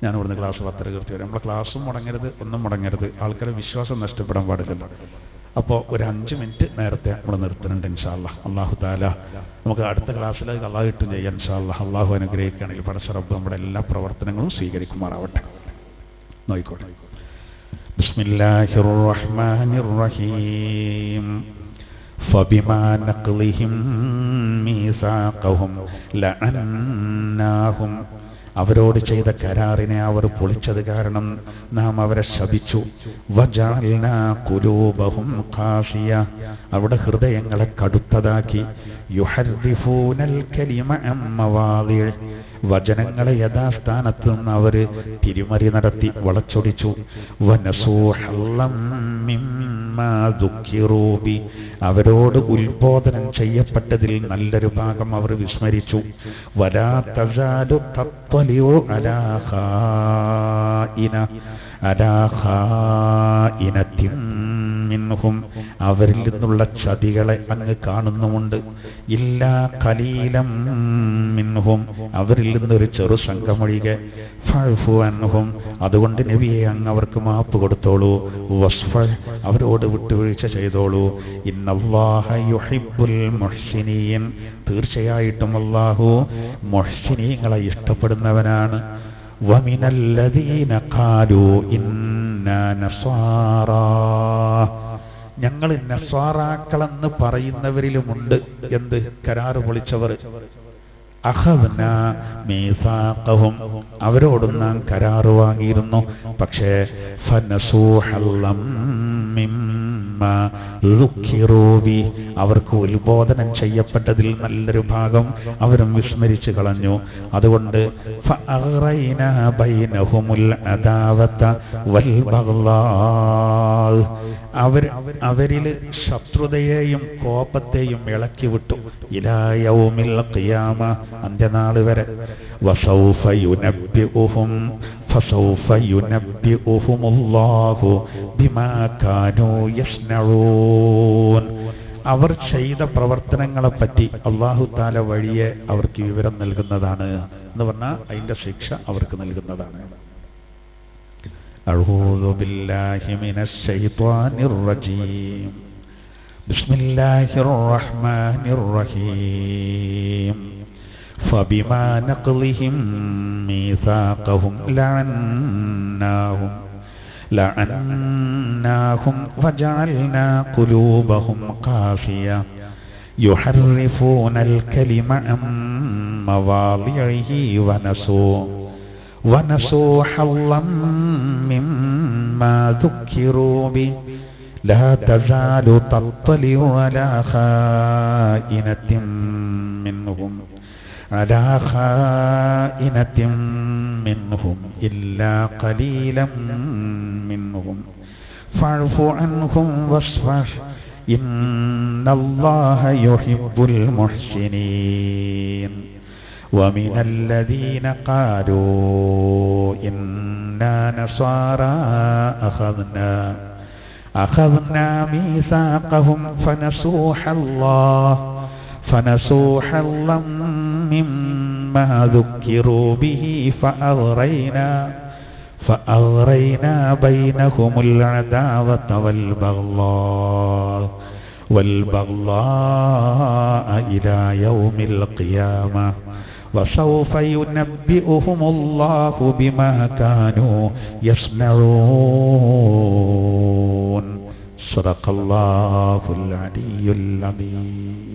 ഞാൻ ഇവിടുന്ന് ക്ലാസ് 10 കൃത്യം വരും. നമ്മളെ ക്ലാസ്സും മുടങ്ങരുത്, ഒന്നും മുടങ്ങരുത്. ആൾക്കാരുടെ വിശ്വാസം നഷ്ടപ്പെടാൻ പാടില്ലല്ലോ. അപ്പോൾ ഒരു 5 മിനിറ്റ് നേരത്തെ നമ്മൾ നിർത്തുന്നുണ്ട് ഇൻഷാ അല്ലാഹ്. അല്ലാഹു തആല നമുക്ക് അടുത്ത ക്ലാസ്സിൽ അല്ലാഹു കിട്ടും ചെയ്യാൻ ഇൻഷാ അല്ലാഹ്. അല്ലാഹു അനുഗ്രഹിക്കുകയാണെങ്കിൽ പടച്ച റബ്ബ് നമ്മുടെ എല്ലാ പ്രവർത്തനങ്ങളും സ്വീകരിക്കുമാറാവട്ടെ. നോയിക്കോട്ടെ. ബിസ്മില്ലാഹിർ റഹ്മാനിർ റഹീം. ഫബിമാ നഖ്ളിഹിം മീസാഖഹും ലഅന്നാഹും. അവരോട് ചെയ്ത കരാറിനെ അവർ പൊളിച്ചത് കാരണം നാം അവരെ ശപിച്ചു. വജഅൽനാ ഖുലൂബഹും ഖാസിയ. അവരുടെ ഹൃദയങ്ങളെ കടുത്തതാക്കി. യുഹർദിഫൂനൽ കലിമ അൻ മവാദിഇ. വചനങ്ങളെ യഥാസ്ഥാനത്ത് നിന്ന് അവർ തിരിമറി നടത്തി വളച്ചൊടിച്ചു. വനസൂ ഹല്ലം മിമ്മ മിമ്മാ ദുഃഖിറൂ ബി, അവരോട് ഉത്ബോധനം ചെയ്യപ്പെട്ടതിൽ നല്ലൊരു ഭാഗം അവർ വിസ്മരിച്ചു. വലാ തസാലു തത്വലിഉ അലാ ഖായിനത്തിൻ മിൻഹും, അവരിൽ നിന്നുള്ള ചതികളെ അങ്ങ് കാണുന്നുമുണ്ട്. ഇല്ലാ ഖലീലം മിൻഹും, അവരിൽ നിന്നൊരു ചെറു സംഘമൊഴികെ. ഫഅഫു അൻഹും, അതുകൊണ്ട് നബിയെ അങ്ങ് അവർക്ക് മാപ്പ് കൊടുത്തോളൂ. വസ്ഫഹ്, അവരോട് വിട്ടുവീഴ്ച ചെയ്തോളൂ. ഇന്നല്ലാഹ യുഹിബ്ബുൽ മുഹ്സിനീൻ, തീർച്ചയായിട്ടും അല്ലാഹു മുഹ്സിനീങ്ങളെ ഇഷ്ടപ്പെടുന്നവനാണ്. വമിനല്ലദീന ഖാലൂ ഇന്നാ നസ്വാറാ, ഞങ്ങൾ നസ്വാറാക്കളെന്ന് പറയുന്നവരിലുമുണ്ട് എന്ത്? കരാറ് പൊളിച്ചവർ. അഖദ്നാ മീസാഖഹും, അവരോടും നാം കരാറ് വാങ്ങിയിരുന്നു. പക്ഷേ ഫനസൂ ഹല്ലം മിമ്മാ ദുഃഖിറൂ ബി, അവർക്ക് ഉത്ബോധനം ചെയ്യപ്പെട്ടതിൽ നല്ലൊരു ഭാഗം അവരും വിസ്മരിച്ചു കളഞ്ഞു. അതുകൊണ്ട് ഫഅഗ്റൈനാ ബൈനഹുമുൽ അദാവത വൽ ബഗ്ളാ, അവരിൽ ശത്രുതയെയും കോപത്തെയും ഇളക്കി വിട്ടു. ഇലാ യൗമിൽ ഖിയാമ, അന്ത്യനാൾ വരെ. വസൗഫ യുനബ്ബിഉഹുമുല്ലാഹു ബിമാ കാനൂ യസ്നഊൻ, അവർ ചെയ്ത പ്രവർത്തനങ്ങളെപ്പറ്റി അല്ലാഹു തആല വഴിയെ അവർക്ക് വിവരം നൽകുന്നതാണ് എന്ന് പറഞ്ഞാൽ അതിന്റെ ശിക്ഷ അവർക്ക് നൽകുന്നതാണ്. അഊദു ബില്ലാഹി മിനശ് ശൈത്വാനിർ റജീം. ബിസ്മില്ലാഹിർ റഹ്മാനിർ റഹീം. فبما نقضهم ميثاقهم لعناهم وجعلنا قلوبهم قاسية يحرفون الكلم عن مواضعه ونسوا حظا مما ذكروا به لا تزال تطلع على خائنة منهم إلا قليلا منهم فاعف عنهم واصفح إن الله يحب المحسنين. ومن الذين قالوا إنا نصارى أخذنا ميثاقهم فنسوا حظا مما ذكروا به فأغرينا بينهم العداوة والبغضاء إلى يوم القيامة وسوف ينبئهم الله بما كانوا يصنعون. صدق الله العلي العظيم.